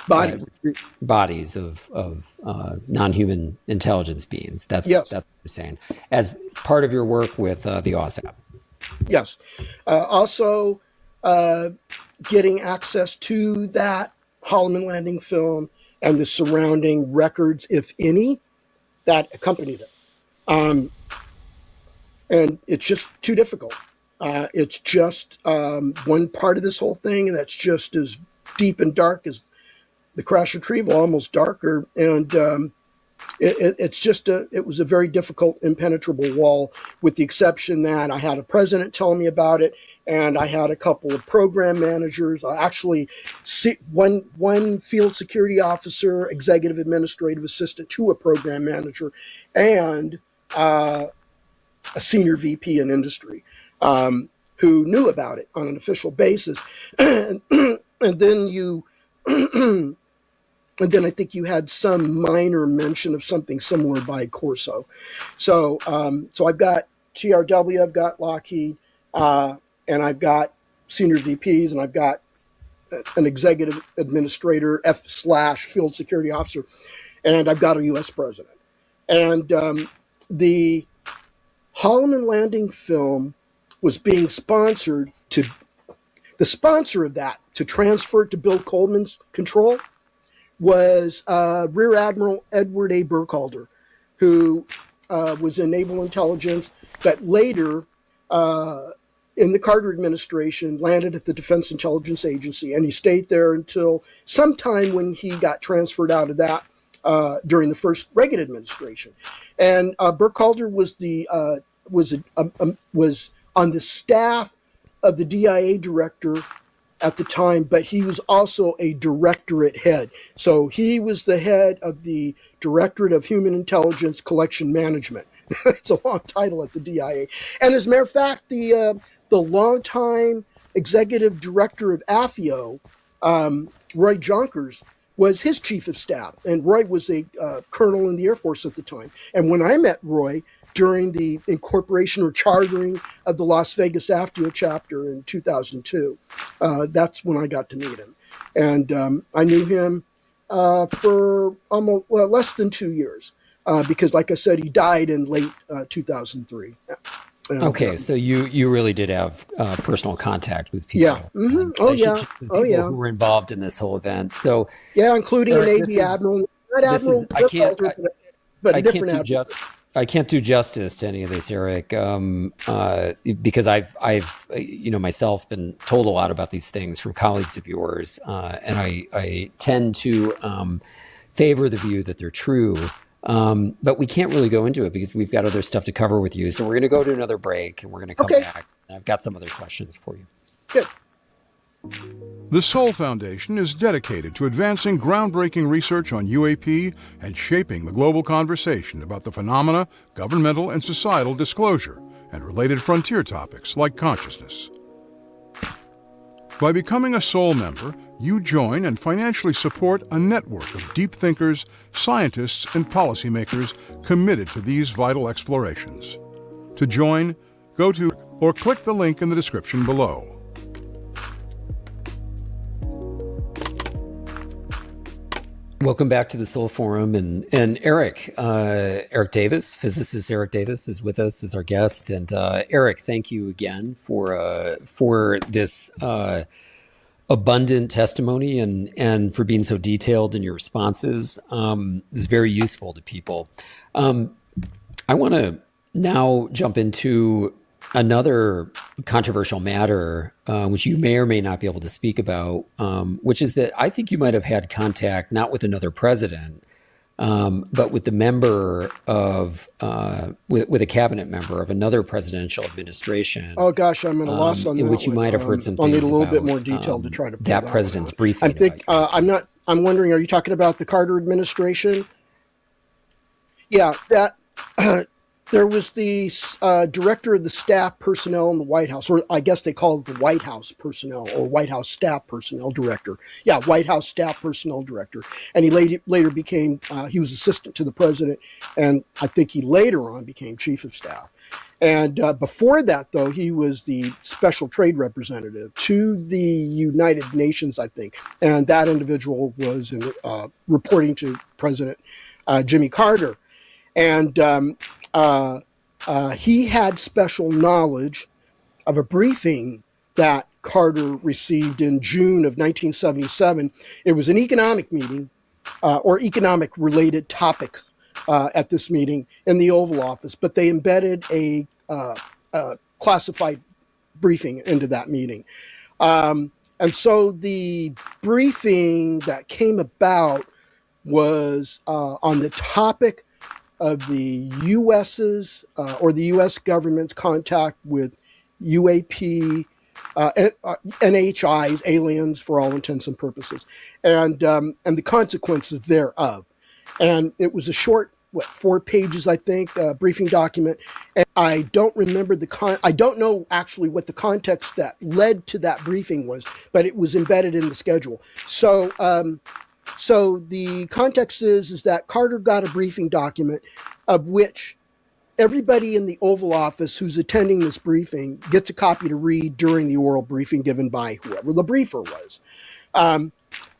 bodies of non-human intelligence beings. That's what you're saying as part of your work with the OSAP. Yes. Also, getting access to that Holloman Landing film and the surrounding records, if any, that accompanied it. And it's just too difficult. It's just one part of this whole thing that's just as deep and dark as the crash retrieval, almost darker. And it was a very difficult, impenetrable wall, with the exception that I had a president tell me about it, and I had a couple of program managers, actually one field security officer, executive administrative assistant to a program manager, and a senior VP in industry who knew about it on an official basis. And then and then I think you had some minor mention of something similar by Corso. So I've got TRW, I've got Lockheed, and I've got senior VPs, and I've got an executive administrator, F/field security officer, and I've got a U.S. president. And the Holloman Landing film was being sponsored the sponsor of that to transfer it to Bill Coleman's control was Rear Admiral Edward A. Burkhalter, who was in naval intelligence, but later in the Carter administration landed at the Defense Intelligence Agency, and he stayed there until sometime when he got transferred out of that during the first Reagan administration. And Burkhalter was on the staff of the DIA director at the time, but he was also a directorate head. So he was the head of the Directorate of Human Intelligence Collection Management. It's a long title at the DIA. And as a matter of fact, the longtime executive director of AFIO, Roy Jonkers, was his chief of staff. And Roy was a colonel in the Air Force at the time. And when I met Roy during the incorporation or chartering of the Las Vegas AFIO chapter in 2002, that's when I got to meet him. And I knew him for almost less than 2 years because, like I said, he died in late 2003. Okay, so you really did have personal contact with people. Yeah. Mm-hmm. Who were involved in this whole event. So yeah, including an Navy admiral. I can't do justice to any of this, Eric, because I've myself been told a lot about these things from colleagues of yours, and I tend to favor the view that they're true. But we can't really go into it because we've got other stuff to cover with you. So we're going to go to another break, and we're going to come back. And I've got some other questions for you. Good. The Soul Foundation is dedicated to advancing groundbreaking research on UAP and shaping the global conversation about the phenomena, governmental and societal disclosure, and related frontier topics like consciousness. By becoming a Soul member, you join and financially support a network of deep thinkers, scientists, and policymakers committed to these vital explorations. To join, go to or click the link in the description below. Welcome back to the Soul Forum, and Eric Davis, physicist Eric Davis, is with us as our guest. And Eric, thank you again for this abundant testimony and for being so detailed in your responses. It's very useful to people. I want to now jump into another controversial matter, which you may or may not be able to speak about, which is that I think you might have had contact not with another president, but with the member of with a cabinet member of another presidential administration. Oh gosh, I'm at a loss on that. In which you might have heard some things. I'll need a little about, bit more detail to try to pull that president's briefing. I think I'm wondering, are you talking about the Carter administration? Yeah, that. There was the director of the staff personnel in the White House, or I guess they call it the White House personnel or White House staff personnel director. Yeah, White House staff personnel director. And he later became, he was assistant to the president, and I think he later on became chief of staff. And before that, though, he was the special trade representative to the United Nations, I think. And that individual was reporting to President Jimmy Carter. And he had special knowledge of a briefing that Carter received in June of 1977. It was an economic meeting or economic related topic at this meeting in the Oval Office, but they embedded a classified briefing into that meeting. And so the briefing that came about was on the topic of the U.S.'s or the U.S. government's contact with UAP, NHIs, aliens for all intents and purposes, and the consequences thereof. And it was a short, 4 pages, I think, briefing document. And I don't remember I don't know actually what the context that led to that briefing was, but it was embedded in the schedule. So the context is that Carter got a briefing document of which everybody in the Oval Office who's attending this briefing gets a copy to read during the oral briefing given by whoever the briefer was. Then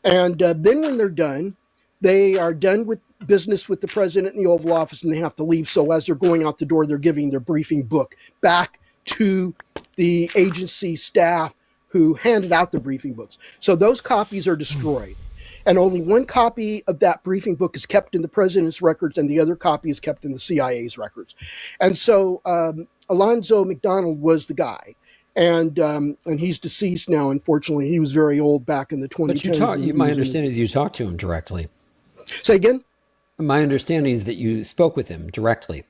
when they're done, they are done with business with the president in the Oval Office and they have to leave. So as they're going out the door, they're giving their briefing book back to the agency staff who handed out the briefing books. So those copies are destroyed. And only one copy of that briefing book is kept in the president's records, and the other copy is kept in the CIA's records. And so Alonzo McDonald was the guy, and he's deceased now. Unfortunately, he was very old back in the 2010s. But my understanding is you talked to him directly. Say again? My understanding is that you spoke with him directly.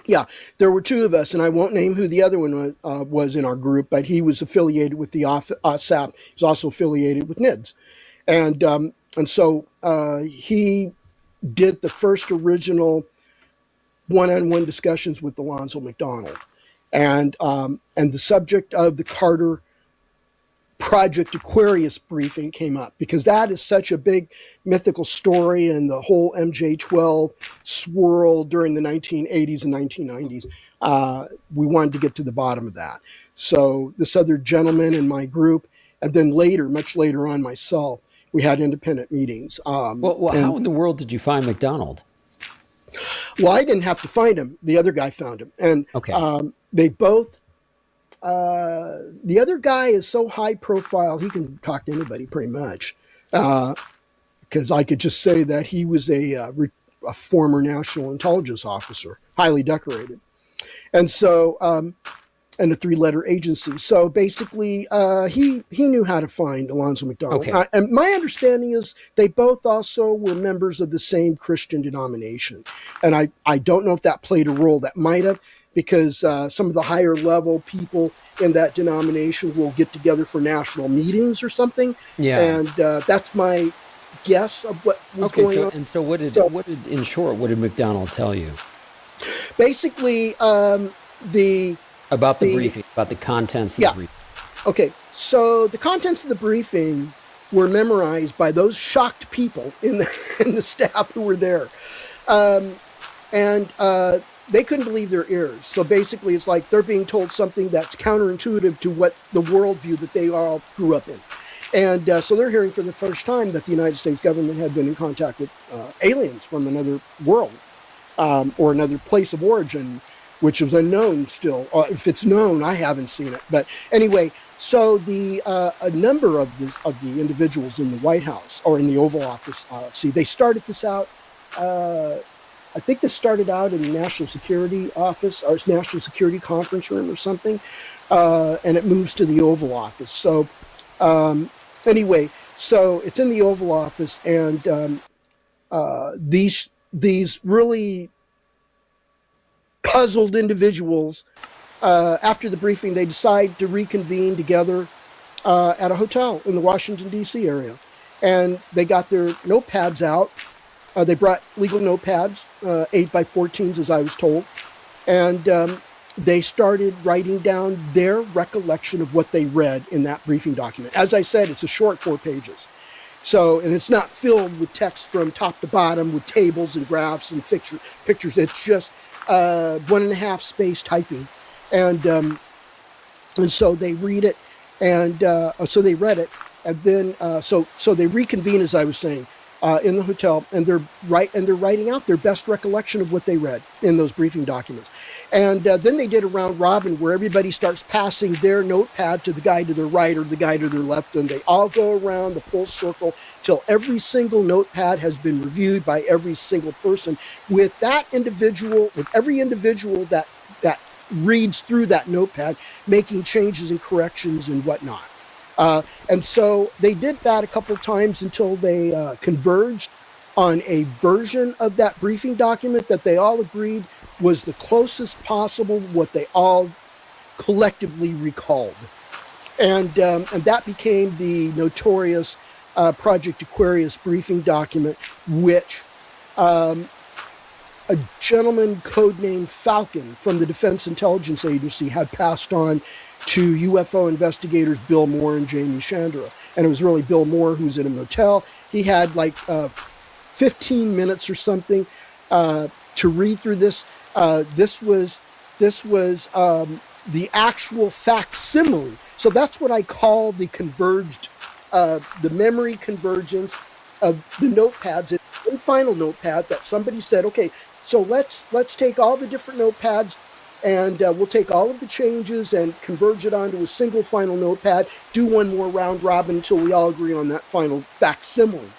Yeah, there were 2 of us, and I won't name who the other one was in our group, but he was affiliated with the OSAP. He was also affiliated with NIDS. And so he did the first original one-on-one discussions with Alonzo McDonald, and the subject of the Carter Project Aquarius briefing came up because that is such a big mythical story, and the whole MJ-12 swirl during the 1980s and 1990s. We wanted to get to the bottom of that. So this other gentleman in my group, and then later, much later on, myself. We had independent meetings. How in the world did you find McDonald? Well, I didn't have to find him. The other guy found him. And they both, the other guy is so high profile, he can talk to anybody pretty much. Because I could just say that he was a former national intelligence officer, highly decorated. And so, and a 3-letter agency. So basically, he knew how to find Alonzo McDonald. Okay. And my understanding is they both also were members of the same Christian denomination. And I don't know if that played a role. That might have, because some of the higher level people in that denomination will get together for national meetings or something. Yeah. And that's my guess of what was going on. What did McDonald tell you? Basically, About the briefing, about the contents of the briefing. Okay, so the contents of the briefing were memorized by those shocked people in the staff who were there. And they couldn't believe their ears. So basically, it's like they're being told something that's counterintuitive to what the worldview that they all grew up in. And so they're hearing for the first time that the United States government had been in contact with aliens from another world or another place of origin, which is unknown still. If it's known, I haven't seen it. But anyway, so a number of the individuals in the White House or in the Oval Office, they started this out. I think this started out in the National Security Office or National Security Conference Room or something, and it moves to the Oval Office. So anyway, so it's in the Oval Office, and these really puzzled individuals, after the briefing, they decide to reconvene together at a hotel in the Washington, D.C. area. And they got their notepads out. They brought legal notepads, 8x14s, as I was told. And they started writing down their recollection of what they read in that briefing document. As I said, it's a short 4 pages. So, and it's not filled with text from top to bottom with tables and graphs and pictures. It's just 1.5 space typing. And so they read it, and so they read it, and then so they reconvene, as I was saying, in the hotel, and they're writing out their best recollection of what they read in those briefing documents. And then they did a round robin where everybody starts passing their notepad to the guy to their right or the guy to their left, and they all go around the full circle till every single notepad has been reviewed by every single person, with every individual that reads through that notepad, making changes and corrections and whatnot. And so they did that a couple of times until they converged on a version of that briefing document that they all agreed was the closest possible what they all collectively recalled. And that became the notorious Project Aquarius briefing document, which a gentleman codenamed Falcon from the Defense Intelligence Agency had passed on to UFO investigators Bill Moore and Jamie Chandra. And it was really Bill Moore who was in a motel. He had like 15 minutes or something to read through this. This was the actual facsimile. So that's what I call the converged, the memory convergence of the notepads. It's one final notepad that somebody said, okay, so let's take all the different notepads, and we'll take all of the changes and converge it onto a single final notepad, do one more round robin until we all agree on that final facsimile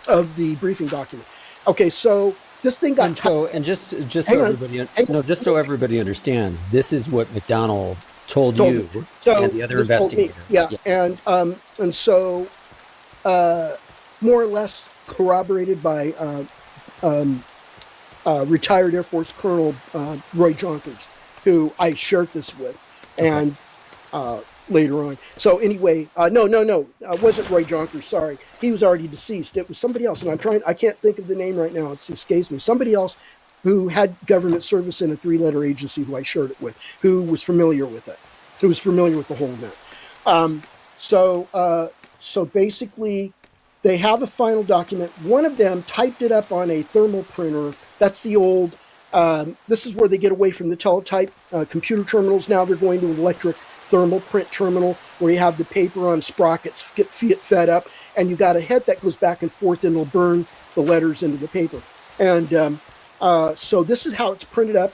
of the briefing document. Okay, so this thing got... Just so everybody understands, this is what McDonald told you and the other investigator. Yeah, and so more or less corroborated by retired Air Force Colonel Roy Jonkers, who I shared this with, and later on. So anyway, no, it wasn't Roy Jonkers, sorry. He was already deceased. It was somebody else, and I can't think of the name right now. It escapes me. Somebody else who had government service in a 3-letter agency who I shared it with, who was familiar with it, who was familiar with the whole event. So basically, they have a final document. One of them typed it up on a thermal printer. That's the old, this is where they get away from the teletype computer terminals. Now they're going to an electric thermal print terminal where you have the paper on sprockets get fed up, and you got a head that goes back and forth, and it'll burn the letters into the paper. And so this is how it's printed up.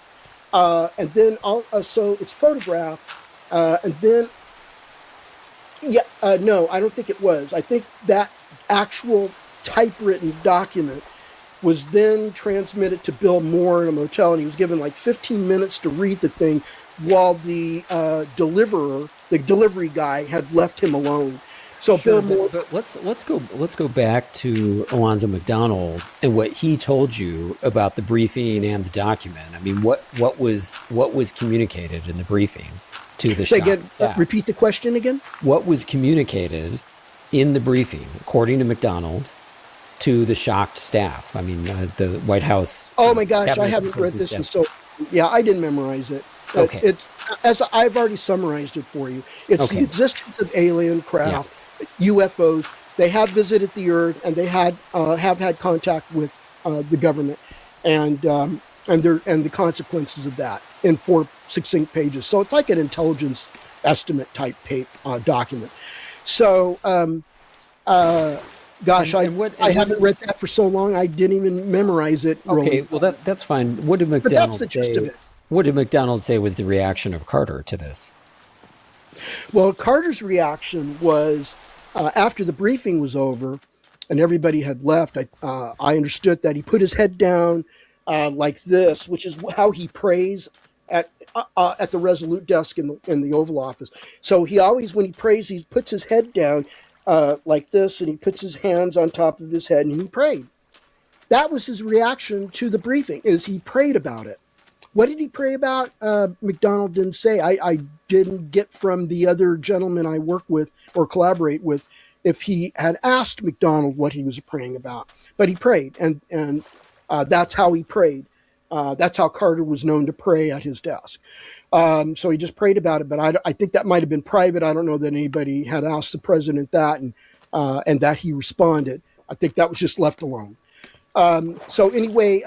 And then so it's photographed. And then, no, I don't think it was. I think that actual typewritten document was then transmitted to Bill Moore in a motel, and he was given like 15 minutes to read the thing while the delivery guy had left him alone. So Sure, Bill Moore. but let's go back to Alonzo McDonald and what he told you about the briefing and the document. I mean, what was communicated in the briefing to the staff? Repeat the question again. What was communicated in the briefing, according to McDonald, to the shocked staff? I mean, the White House. Oh my gosh, I haven't read this, and so yeah, I didn't memorize it. Okay. It's, as I've already summarized it for you, it's the existence of alien craft, UFOs. They have visited the Earth, and they have had contact with the government, and the consequences of that in 4 succinct pages. So it's like an intelligence estimate type document. So, gosh, I haven't read that for so long. I didn't even memorize it. Okay, well that's fine. What did McDonald say? What did McDonald say was the reaction of Carter to this? Well, Carter's reaction was after the briefing was over and everybody had left. I understood that he put his head down like this, which is how he prays at the Resolute desk in the Oval Office. So he always, when he prays, he puts his head down like this, and he puts his hands on top of his head, and he prayed. That was his reaction to the briefing, is he prayed about it. What did he pray about? McDonald didn't say. I didn't get from the other gentleman I work with or collaborate with if he had asked McDonald what he was praying about. But he prayed, and that's how he prayed. That's how Carter was known to pray at his desk. So he just prayed about it, but I think that might have been private. I don't know that anybody had asked the president that, and that he responded. I think that was just left alone. So anyway,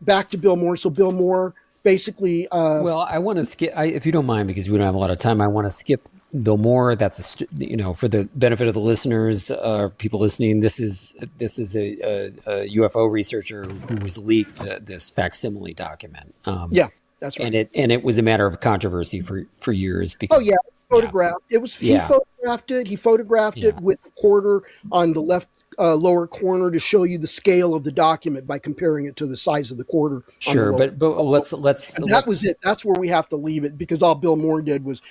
back to Bill Moore. So Bill Moore basically... well, I want to skip, if you don't mind, because we don't have a lot of time, I want to skip Bill Moore. That's for the benefit of the listeners, people listening. This is a UFO researcher who was leaked this facsimile document. That's right. And it was a matter of controversy for years because photographed. It was he photographed it. He photographed it with the quarter on the left lower corner to show you the scale of the document by comparing it to the size of the quarter. Sure, but let's that was it. That's where we have to leave it, because all Bill Moore did was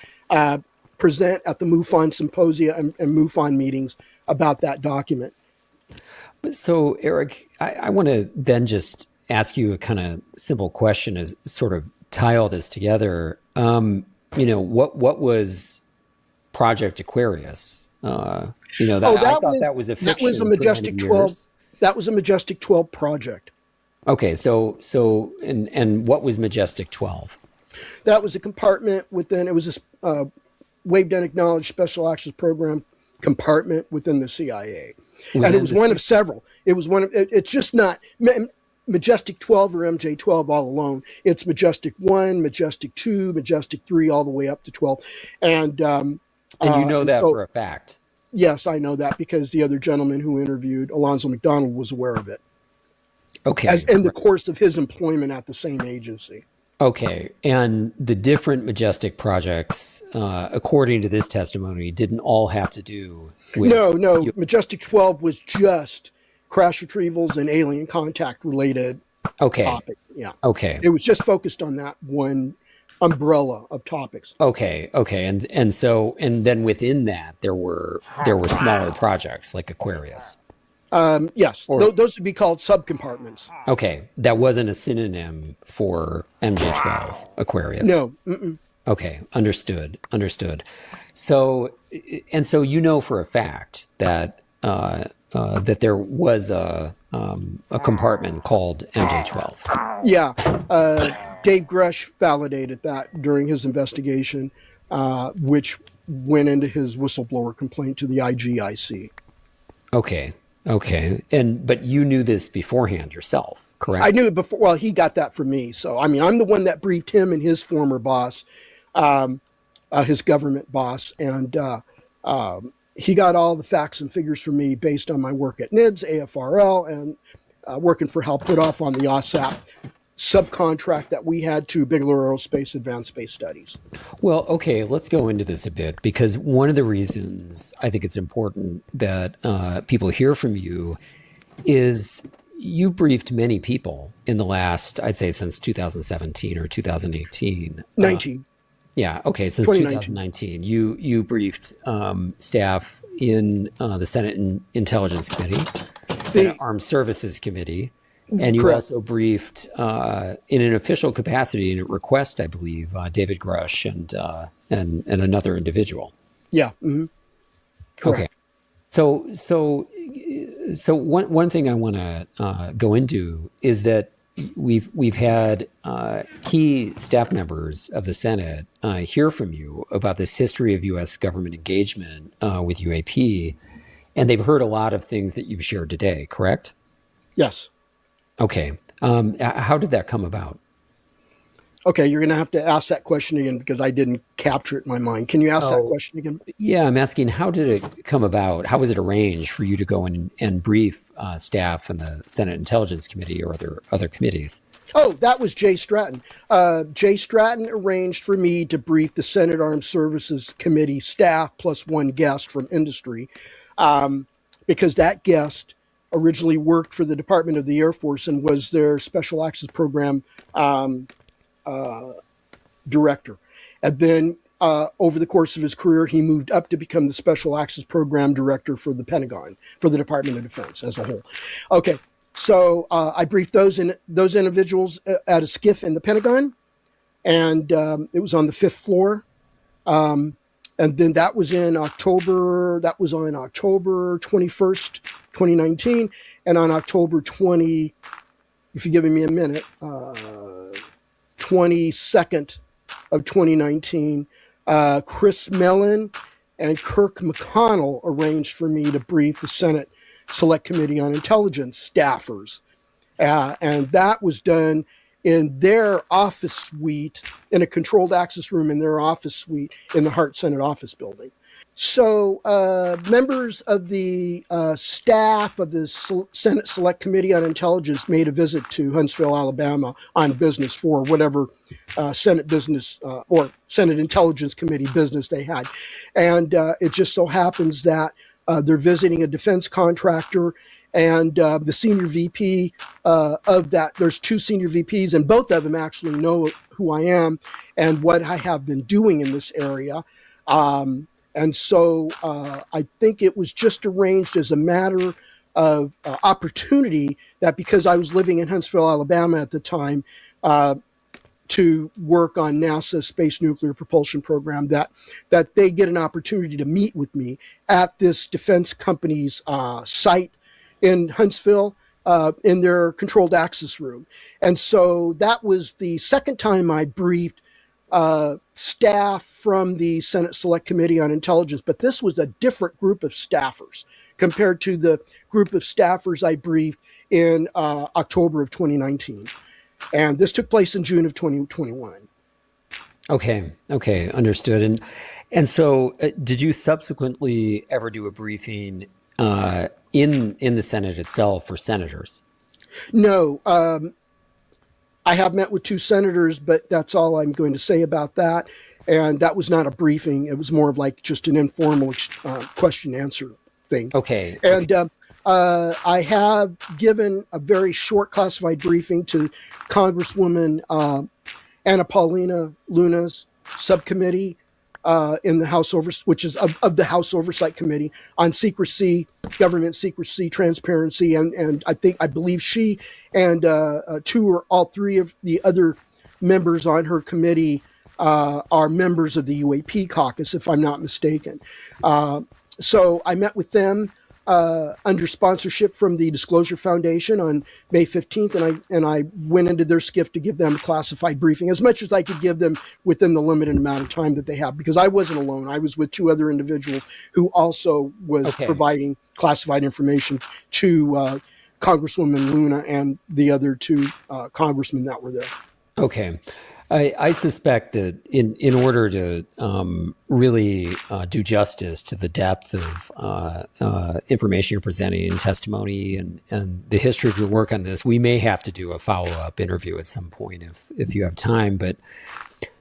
present at the MUFON symposia and MUFON meetings about that document. So, Eric, I want to then just ask you a kind of simple question as sort of tie all this together. What was Project Aquarius? I thought that was a fiction. That was a Majestic 12. That was a Majestic 12 project. Okay, so what was Majestic 12? That was a compartment within. It was a Wave-Denic Knowledge Special Actions Program compartment within the CIA, and it was one of several. It was one of. It's just not Majestic 12 or MJ12 all alone. It's Majestic 1, Majestic 2, Majestic 3, all the way up to 12, and you know that for a fact. Yes, I know that because the other gentleman who interviewed, Alonzo McDonald, was aware of it. Okay. In the course of his employment at the same agency. Okay. And the different Majestic projects, according to this testimony, didn't all have to do with... No. Majestic 12 was just crash retrievals and alien contact related topic. Yeah. Okay. It was just focused on that one umbrella of topics. Okay. And then within that there were smaller projects like Aquarius. Yes, those would be called subcompartments. Okay, that wasn't a synonym for MJ12 Aquarius. No. Mm-mm. Okay, understood. So for a fact that that there was a compartment called MJ12. Yeah, Dave Grush validated that during his investigation, which went into his whistleblower complaint to the IGIC. Okay. But you knew this beforehand yourself, correct? I knew it before. Well, he got that from me. So, I mean, I'm the one that briefed him and his former boss, his government boss. And he got all the facts and figures from me based on my work at NIDS, AFRL, and working for Hal Putoff on the OSAP subcontract that we had to Bigelow Aerospace Advanced Space Studies. Well, okay, let's go into this a bit, because one of the reasons I think it's important that people hear from you is you briefed many people in the last, I'd say since 2017 or 2018. 19. Yeah, okay, since 2019. You briefed staff in the Senate Intelligence Committee, Senate Armed Services Committee, and you also briefed in an official capacity and at request, I believe, David Grush and another individual. Yeah. Mm-hmm. Okay. So one thing I want to go into is that we've had key staff members of the Senate hear from you about this history of U.S. government engagement with UAP, and they've heard a lot of things that you've shared today, correct? Yes. Okay. How did that come about? Okay, you're going to have to ask that question again because I didn't capture it in my mind. Can you ask that question again? Yeah, I'm asking, how did it come about? How was it arranged for you to go in and brief staff in the Senate Intelligence Committee or other committees? Oh, that was Jay Stratton. Jay Stratton arranged for me to brief the Senate Armed Services Committee staff plus one guest from industry, because that guest originally worked for the Department of the Air Force and was their Special Access Program director. And then over the course of his career, he moved up to become the Special Access Program director for the Pentagon, for the Department of Defense as a whole. Okay, so I briefed those individuals at a SCIF in the Pentagon, and it was on the 5th floor. And then that was in October, that was on October 21st, 2019. And on October 20, if you're giving me a minute, 22nd of 2019, Chris Mellon and Kirk McConnell arranged for me to brief the Senate Select Committee on Intelligence staffers. And that was done in their office suite, in a controlled access room in their office suite in the Hart Senate office building. So members of the staff of the Senate Select Committee on Intelligence made a visit to Huntsville, Alabama on business for whatever Senate business or Senate Intelligence Committee business they had. And it just so happens that they're visiting a defense contractor, and the senior VP of that, there's two senior VPs, and both of them actually know who I am and what I have been doing in this area. And so I think it was just arranged as a matter of opportunity that because I was living in Huntsville, Alabama at the time, to work on NASA's Space Nuclear Propulsion Program, that they get an opportunity to meet with me at this defense company's site in Huntsville, in their controlled access room. And so that was the second time I briefed staff from the Senate Select Committee on Intelligence, but this was a different group of staffers compared to the group of staffers I briefed in October of 2019. And this took place in June of 2021. Okay, understood. And so did you subsequently ever do a briefing in the Senate itself for senators? No, I have met with two senators, but that's all I'm going to say about that. And that was not a briefing. It was more of like just an informal question answer thing. Okay. And I have given a very short classified briefing to Congresswoman Anna Paulina Luna's subcommittee in the House which is of the House Oversight Committee on secrecy, government secrecy, transparency, and I believe she and two or all three of the other members on her committee are members of the UAP caucus, if I'm not mistaken. So I met with them under sponsorship from the Disclosure Foundation on May 15th, and I went into their SCIF to give them a classified briefing, as much as I could give them within the limited amount of time that they have, because I wasn't alone. I was with two other individuals who also was providing classified information to Congresswoman Luna and the other two congressmen that were there. Okay. I suspect that in order to really do justice to the depth of information you're presenting in testimony and the history of your work on this, we may have to do a follow-up interview at some point if you have time. But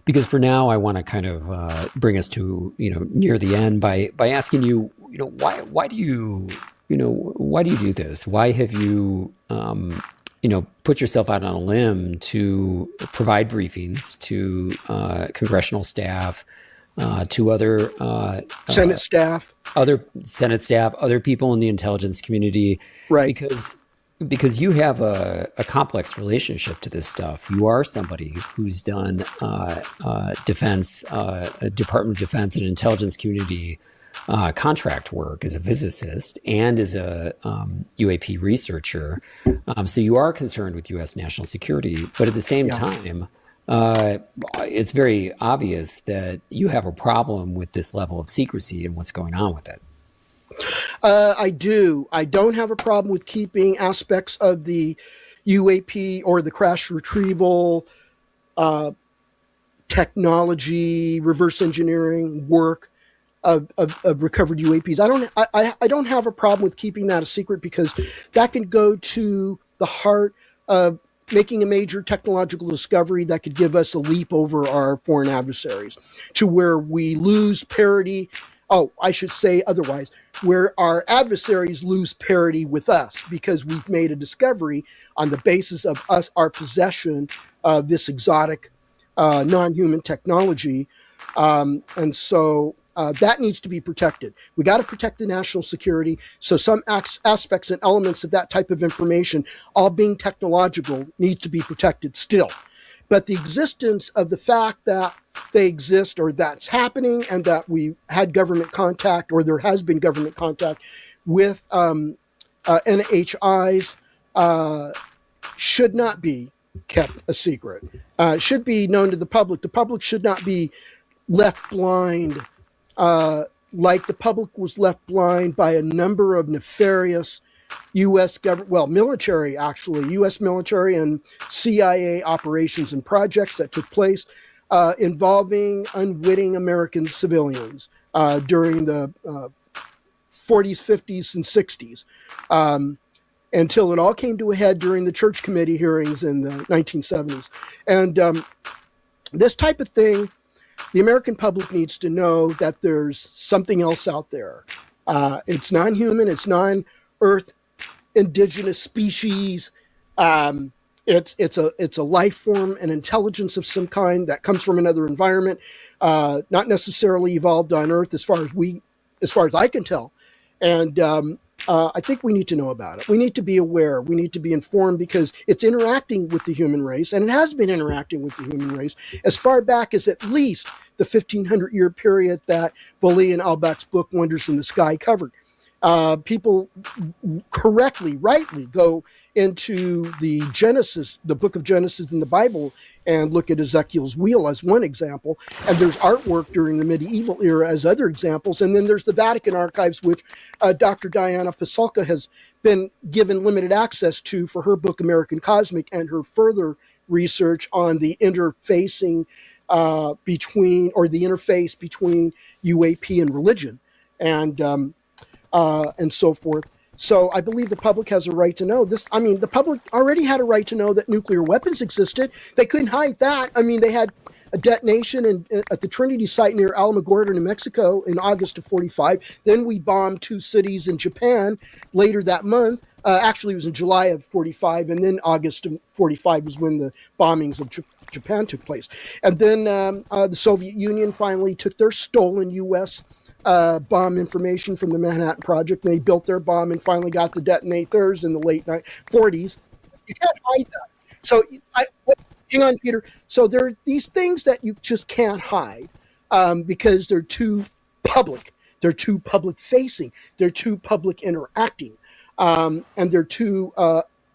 because for now, I want to kind of bring us to near the end by asking you, why do you do this? Why have you put yourself out on a limb to provide briefings to congressional staff, to other Senate staff, other people in the intelligence community, right? Because you have a complex relationship to this stuff. You are somebody who's done defense, Department of Defense and intelligence community contract work as a physicist and as a UAP researcher. So you are concerned with U.S. national security, but at the same time, it's very obvious that you have a problem with this level of secrecy and what's going on with it. I do. I don't have a problem with keeping aspects of the UAP or the crash retrieval technology, reverse engineering work of recovered UAPs. I don't have a problem with keeping that a secret, because that can go to the heart of making a major technological discovery that could give us a leap over our foreign adversaries, to where we lose parity. Oh, I should say otherwise, where our adversaries lose parity with us because we've made a discovery on the basis of our possession of this exotic non-human technology. And so that needs to be protected. We got to protect the national security. So some aspects and elements of that type of information, all being technological, needs to be protected still. But the existence of the fact that they exist, or that's happening, and that we had government contact, or there has been government contact with NHIs, should not be kept a secret. It should be known to the public. The public should not be left blind, like the public was left blind by a number of nefarious U.S. government, well, military, actually, U.S. military and CIA operations and projects that took place involving unwitting American civilians during the 40s, 50s, and 60s, until it all came to a head during the Church Committee hearings in the 1970s. And this type of thing, the American public needs to know that there's something else out there. It's non-human, it's non-Earth indigenous species. It's a life form, an intelligence of some kind that comes from another environment, not necessarily evolved on Earth, as far as I can tell. And I think we need to know about it. We need to be aware. We need to be informed, because it's interacting with the human race, and it has been interacting with the human race as far back as at least the 1500-year period that Bully and Albach's book Wonders in the Sky covered. People correctly, rightly go into the Genesis, the book of Genesis in the Bible, and look at Ezekiel's wheel as one example. And there's artwork during the medieval era as other examples. And then there's the Vatican archives, which Dr. Diana Pasulka has been given limited access to for her book American Cosmic, and her further research on the interfacing between, or the interface between UAP and religion. And so forth. So I believe the public has a right to know this. I mean, the public already had a right to know that nuclear weapons existed. They couldn't hide that. I mean, they had a detonation at the Trinity site near Alamogordo, New Mexico in August of 45. Then we bombed 2 cities in Japan later that month. Actually, it was in July of 45, and then August of 45 was when the bombings of Japan took place. And then the Soviet Union finally took their stolen U.S. Bomb information from the Manhattan Project. They built their bomb and finally got the detonators in the late 40s. You can't hide that. So, hang on, Peter. So there are these things that you just can't hide because they're too public. They're too public facing. They're too public interacting. And they're too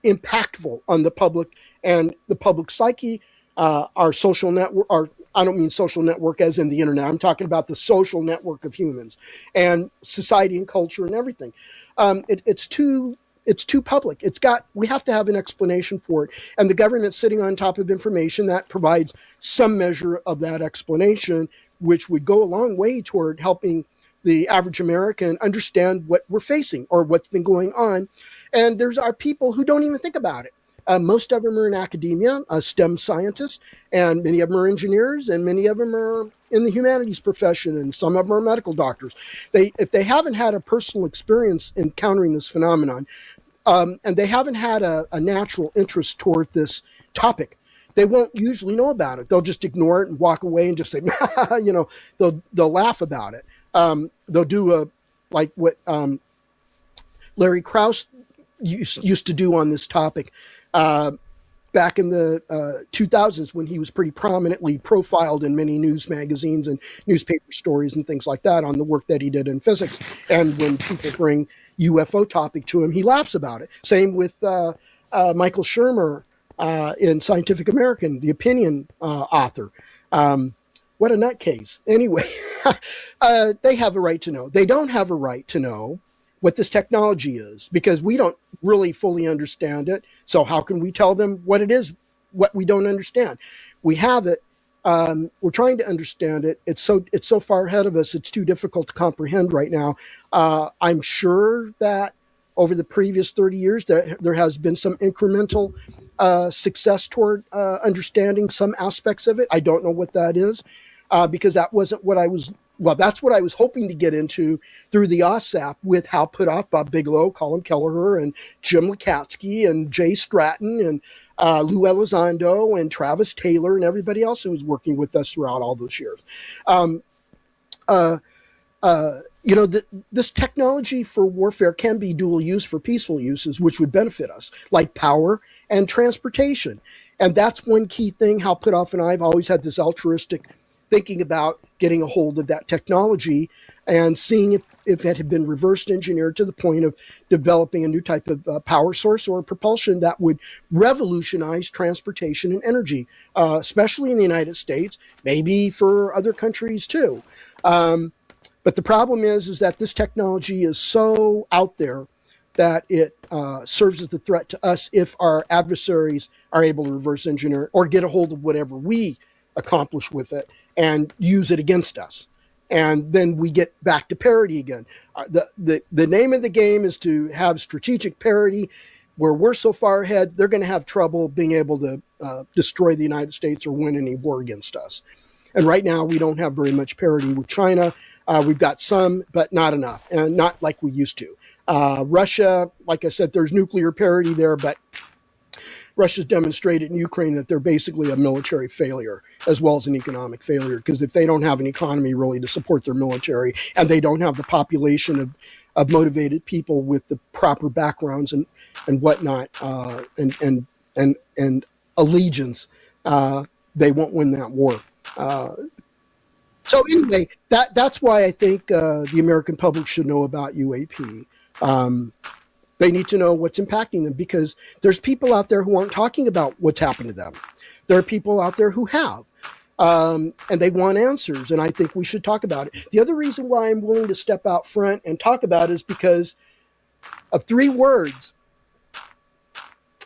impactful on the public and the public psyche, our social network, I don't mean social network as in the internet. I'm talking about the social network of humans and society and culture and everything. It's too public. We have to have an explanation for it. And the government's sitting on top of information that provides some measure of that explanation, which would go a long way toward helping the average American understand what we're facing or what's been going on. And there's our people who don't even think about it. Most of them are in academia, STEM scientists, and many of them are engineers, and many of them are in the humanities profession, and some of them are medical doctors. If they haven't had a personal experience encountering this phenomenon, and they haven't had a natural interest toward this topic, they won't usually know about it. They'll just ignore it and walk away and just say, they'll laugh about it. They'll do like what Larry Krauss used to do on this topic. back in the 2000s when he was pretty prominently profiled in many news magazines and newspaper stories and things like that on the work that he did in physics. And when people bring UFO topic to him, he laughs about it. Same with Michael Shermer in Scientific American, the opinion author. What a nutcase. Anyway, they have a right to know. They don't have a right to know what this technology is because we don't really fully understand it. So how can we tell them what it is, what we don't understand? We have it. We're trying to understand it. It's so far ahead of us. It's too difficult to comprehend right now. I'm sure that over the previous 30 years, there has been some incremental success toward understanding some aspects of it. I don't know what that is because that wasn't what that's what I was hoping to get into through the OSAP with Hal Puthoff, Bob Bigelow, Colin Kelleher, and Jim Lukatsky, and Jay Stratton, and Lou Elizondo, and Travis Taylor, and everybody else who was working with us throughout all those years. This technology for warfare can be dual use for peaceful uses, which would benefit us, like power and transportation. And that's one key thing. Hal Puthoff and I have always had this altruistic thinking about getting a hold of that technology and seeing if it had been reverse engineered to the point of developing a new type of power source or propulsion that would revolutionize transportation and energy, especially in the United States, maybe for other countries too. But the problem is that this technology is so out there that it serves as a threat to us if our adversaries are able to reverse engineer or get a hold of whatever we accomplish with it and use it against us. And then we get back to parity again. The name of the game is to have strategic parity. Where we're so far ahead, they're going to have trouble being able to destroy the United States or win any war against us. And right now, we don't have very much parity with China. We've got some, but not enough, and not like we used to. Russia, like I said, there's nuclear parity there, but Russia's demonstrated in Ukraine that they're basically a military failure as well as an economic failure, because if they don't have an economy really to support their military and they don't have the population of motivated people with the proper backgrounds and whatnot and allegiance, they won't win that war. So anyway, that's why I think the American public should know about UAP. They need to know what's impacting them, because there's people out there who aren't talking about what's happened to them. There are people out there who have, and they want answers, and I think we should talk about it. The other reason why I'm willing to step out front and talk about it is because of 3 words.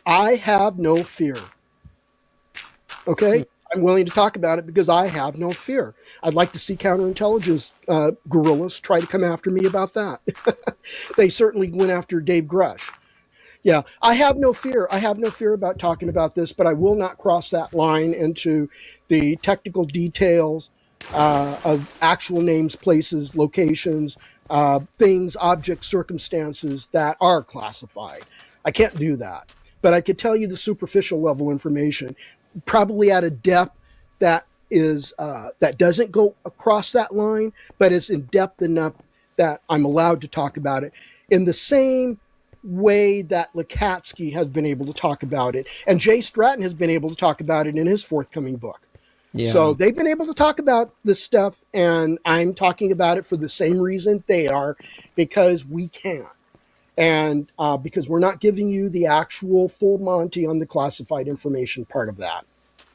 I have no fear. Okay? I'm willing to talk about it because I have no fear. I'd like to see counterintelligence guerrillas try to come after me about that. They certainly went after Dave Grush. Yeah, I have no fear. I have no fear about talking about this, but I will not cross that line into the technical details of actual names, places, locations, things, objects, circumstances that are classified. I can't do that. But I could tell you the superficial level information, probably at a depth that is that doesn't go across that line, but is in depth enough that I'm allowed to talk about it in the same way that Lukatsky has been able to talk about it, and Jay Stratton has been able to talk about it in his forthcoming book. Yeah. So they've been able to talk about this stuff, and I'm talking about it for the same reason they are, because we can. And because we're not giving you the actual full Monty on the classified information part of that.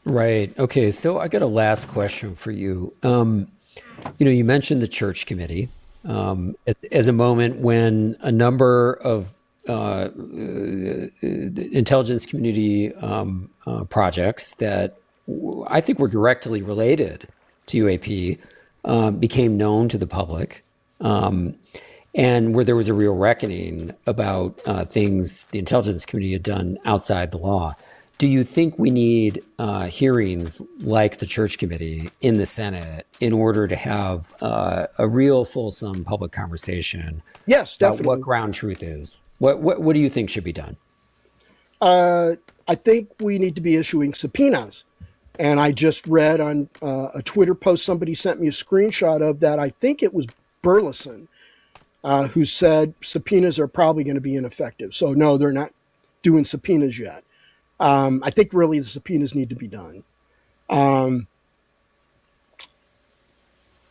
Right. Okay. So I got a last question for you. You mentioned the church committee as a moment when a number of intelligence community projects that I think were directly related to UAP became known to the public. And where there was a real reckoning about things the intelligence community had done outside the law. Do you think we need hearings like the Church Committee in the Senate in order to have a real fulsome public conversation? Yes, definitely. About what ground truth is? What do you think should be done? I think we need to be issuing subpoenas. And I just read on a Twitter post somebody sent me a screenshot of that. I think it was Burleson. Who said subpoenas are probably going to be ineffective. So no, they're not doing subpoenas yet. I think really the subpoenas need to be done.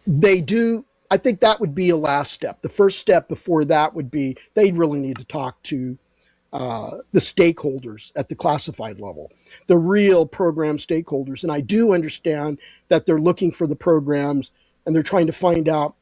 They do. I think that would be a last step. The first step before that would be they really need to talk to the stakeholders at the classified level, the real program stakeholders. And I do understand that they're looking for the programs and they're trying to find out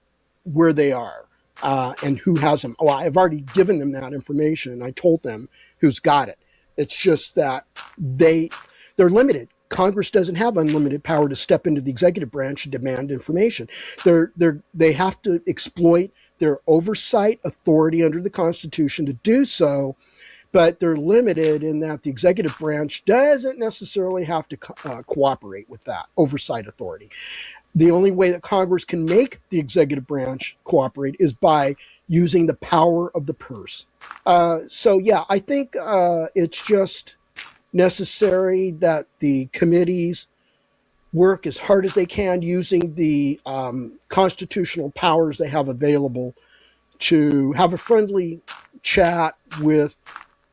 where they are and who has them. Oh, I've already given them that information. I told them who's got it. It's just that they're limited. Congress doesn't have unlimited power to step into the executive branch and demand information. They have to exploit their oversight authority under the Constitution to do so, but they're limited in that the executive branch doesn't necessarily have to cooperate with that oversight authority. The only way that Congress can make the executive branch cooperate is by using the power of the purse. So yeah, I think it's just necessary that the committees work as hard as they can using the constitutional powers they have available to have a friendly chat with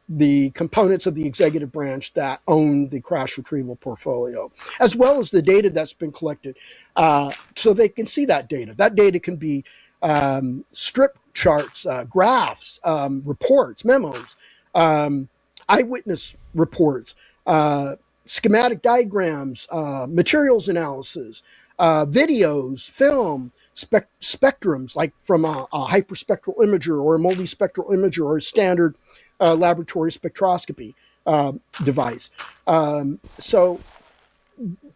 the components of the executive branch that own the crash retrieval portfolio, as well as the data that's been collected, so they can see that data. That data can be strip charts, graphs, reports, memos, eyewitness reports, schematic diagrams, materials analysis, videos, film, spectrums, like from a hyperspectral imager or a multispectral imager or a standard laboratory spectroscopy device. So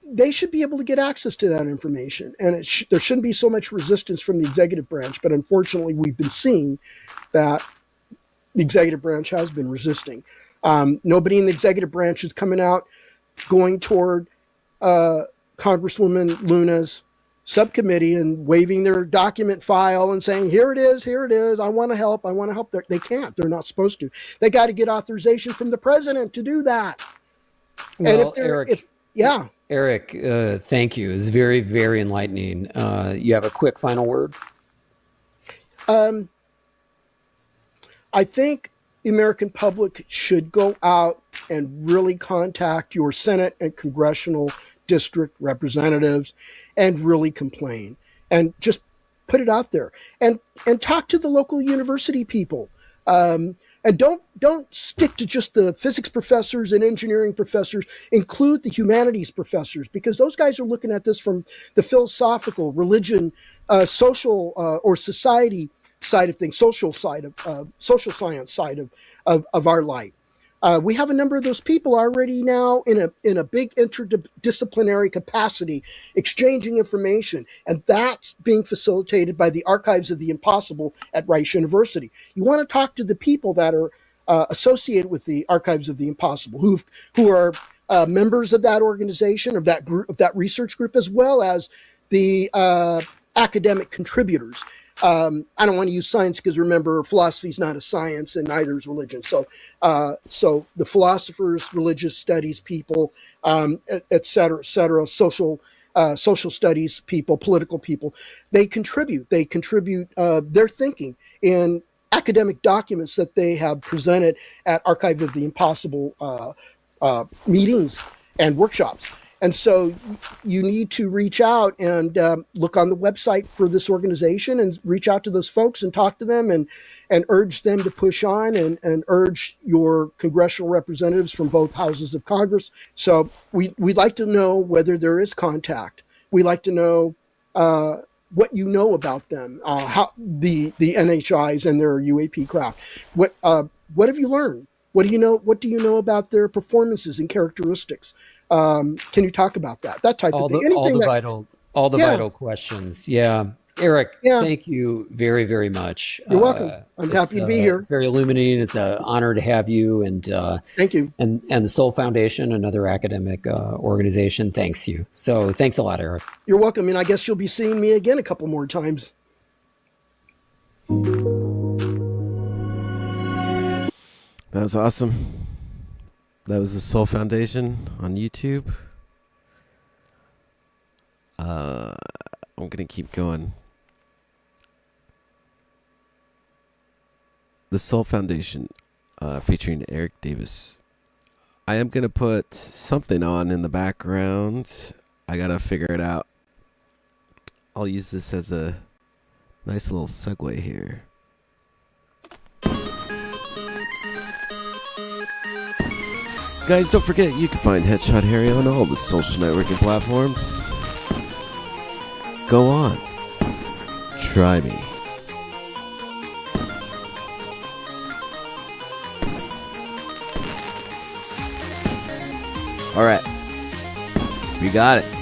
they should be able to get access to that information. And there shouldn't be so much resistance from the executive branch. But unfortunately, we've been seeing that the executive branch has been resisting. Nobody in the executive branch is coming out, going toward Congresswoman Luna's subcommittee and waving their document file and saying, here it is, I want to help. They can't. They're not supposed to. They got to get authorization from the president to do that. Well, and Eric, thank you. It's very, very enlightening. You have a quick final word? I think the American public should go out and really contact your Senate and congressional district representatives and really complain and just put it out there and talk to the local university people. And don't stick to just the physics professors and engineering professors. Include the humanities professors, because those guys are looking at this from the philosophical, religion, social or society side of things, social science side of our life. We have a number of those people already now in a big interdisciplinary capacity, exchanging information, and that's being facilitated by the Archives of the Impossible at Rice University. You want to talk to the people that are associated with the Archives of the Impossible, who are members of that organization, of that group, of that research group, as well as the academic contributors. I don't want to use science because, remember, philosophy is not a science and neither is religion. So the philosophers, religious studies people, et cetera, social studies people, political people, they contribute their thinking in academic documents that they have presented at Archive of the Impossible meetings and workshops. And so you need to reach out and look on the website for this organization and reach out to those folks and talk to them and urge them to push on and urge your congressional representatives from both houses of Congress. So we'd like to know whether there is contact. We'd like to know what you know about them, how the NHIs and their UAP craft. What have you learned? What do you know about their performances and characteristics? Can you talk about that type of thing? All the vital questions. Yeah. Eric, thank you very, very much. You're welcome. I'm happy to be here. It's very illuminating. It's an honor to have you. And thank you. And the Soul Foundation, another academic organization, thanks you. So thanks a lot, Eric. You're welcome. And I guess you'll be seeing me again a couple more times. That was awesome. That was the Soul Foundation on YouTube. I'm going to keep going. The Soul Foundation, featuring Eric Davis. I am going to put something on in the background. I got to figure it out. I'll use this as a nice little segue here. Guys, don't forget you can find HeadshotH4rry on all the social networking platforms. Go on. Try me. All right. We got it.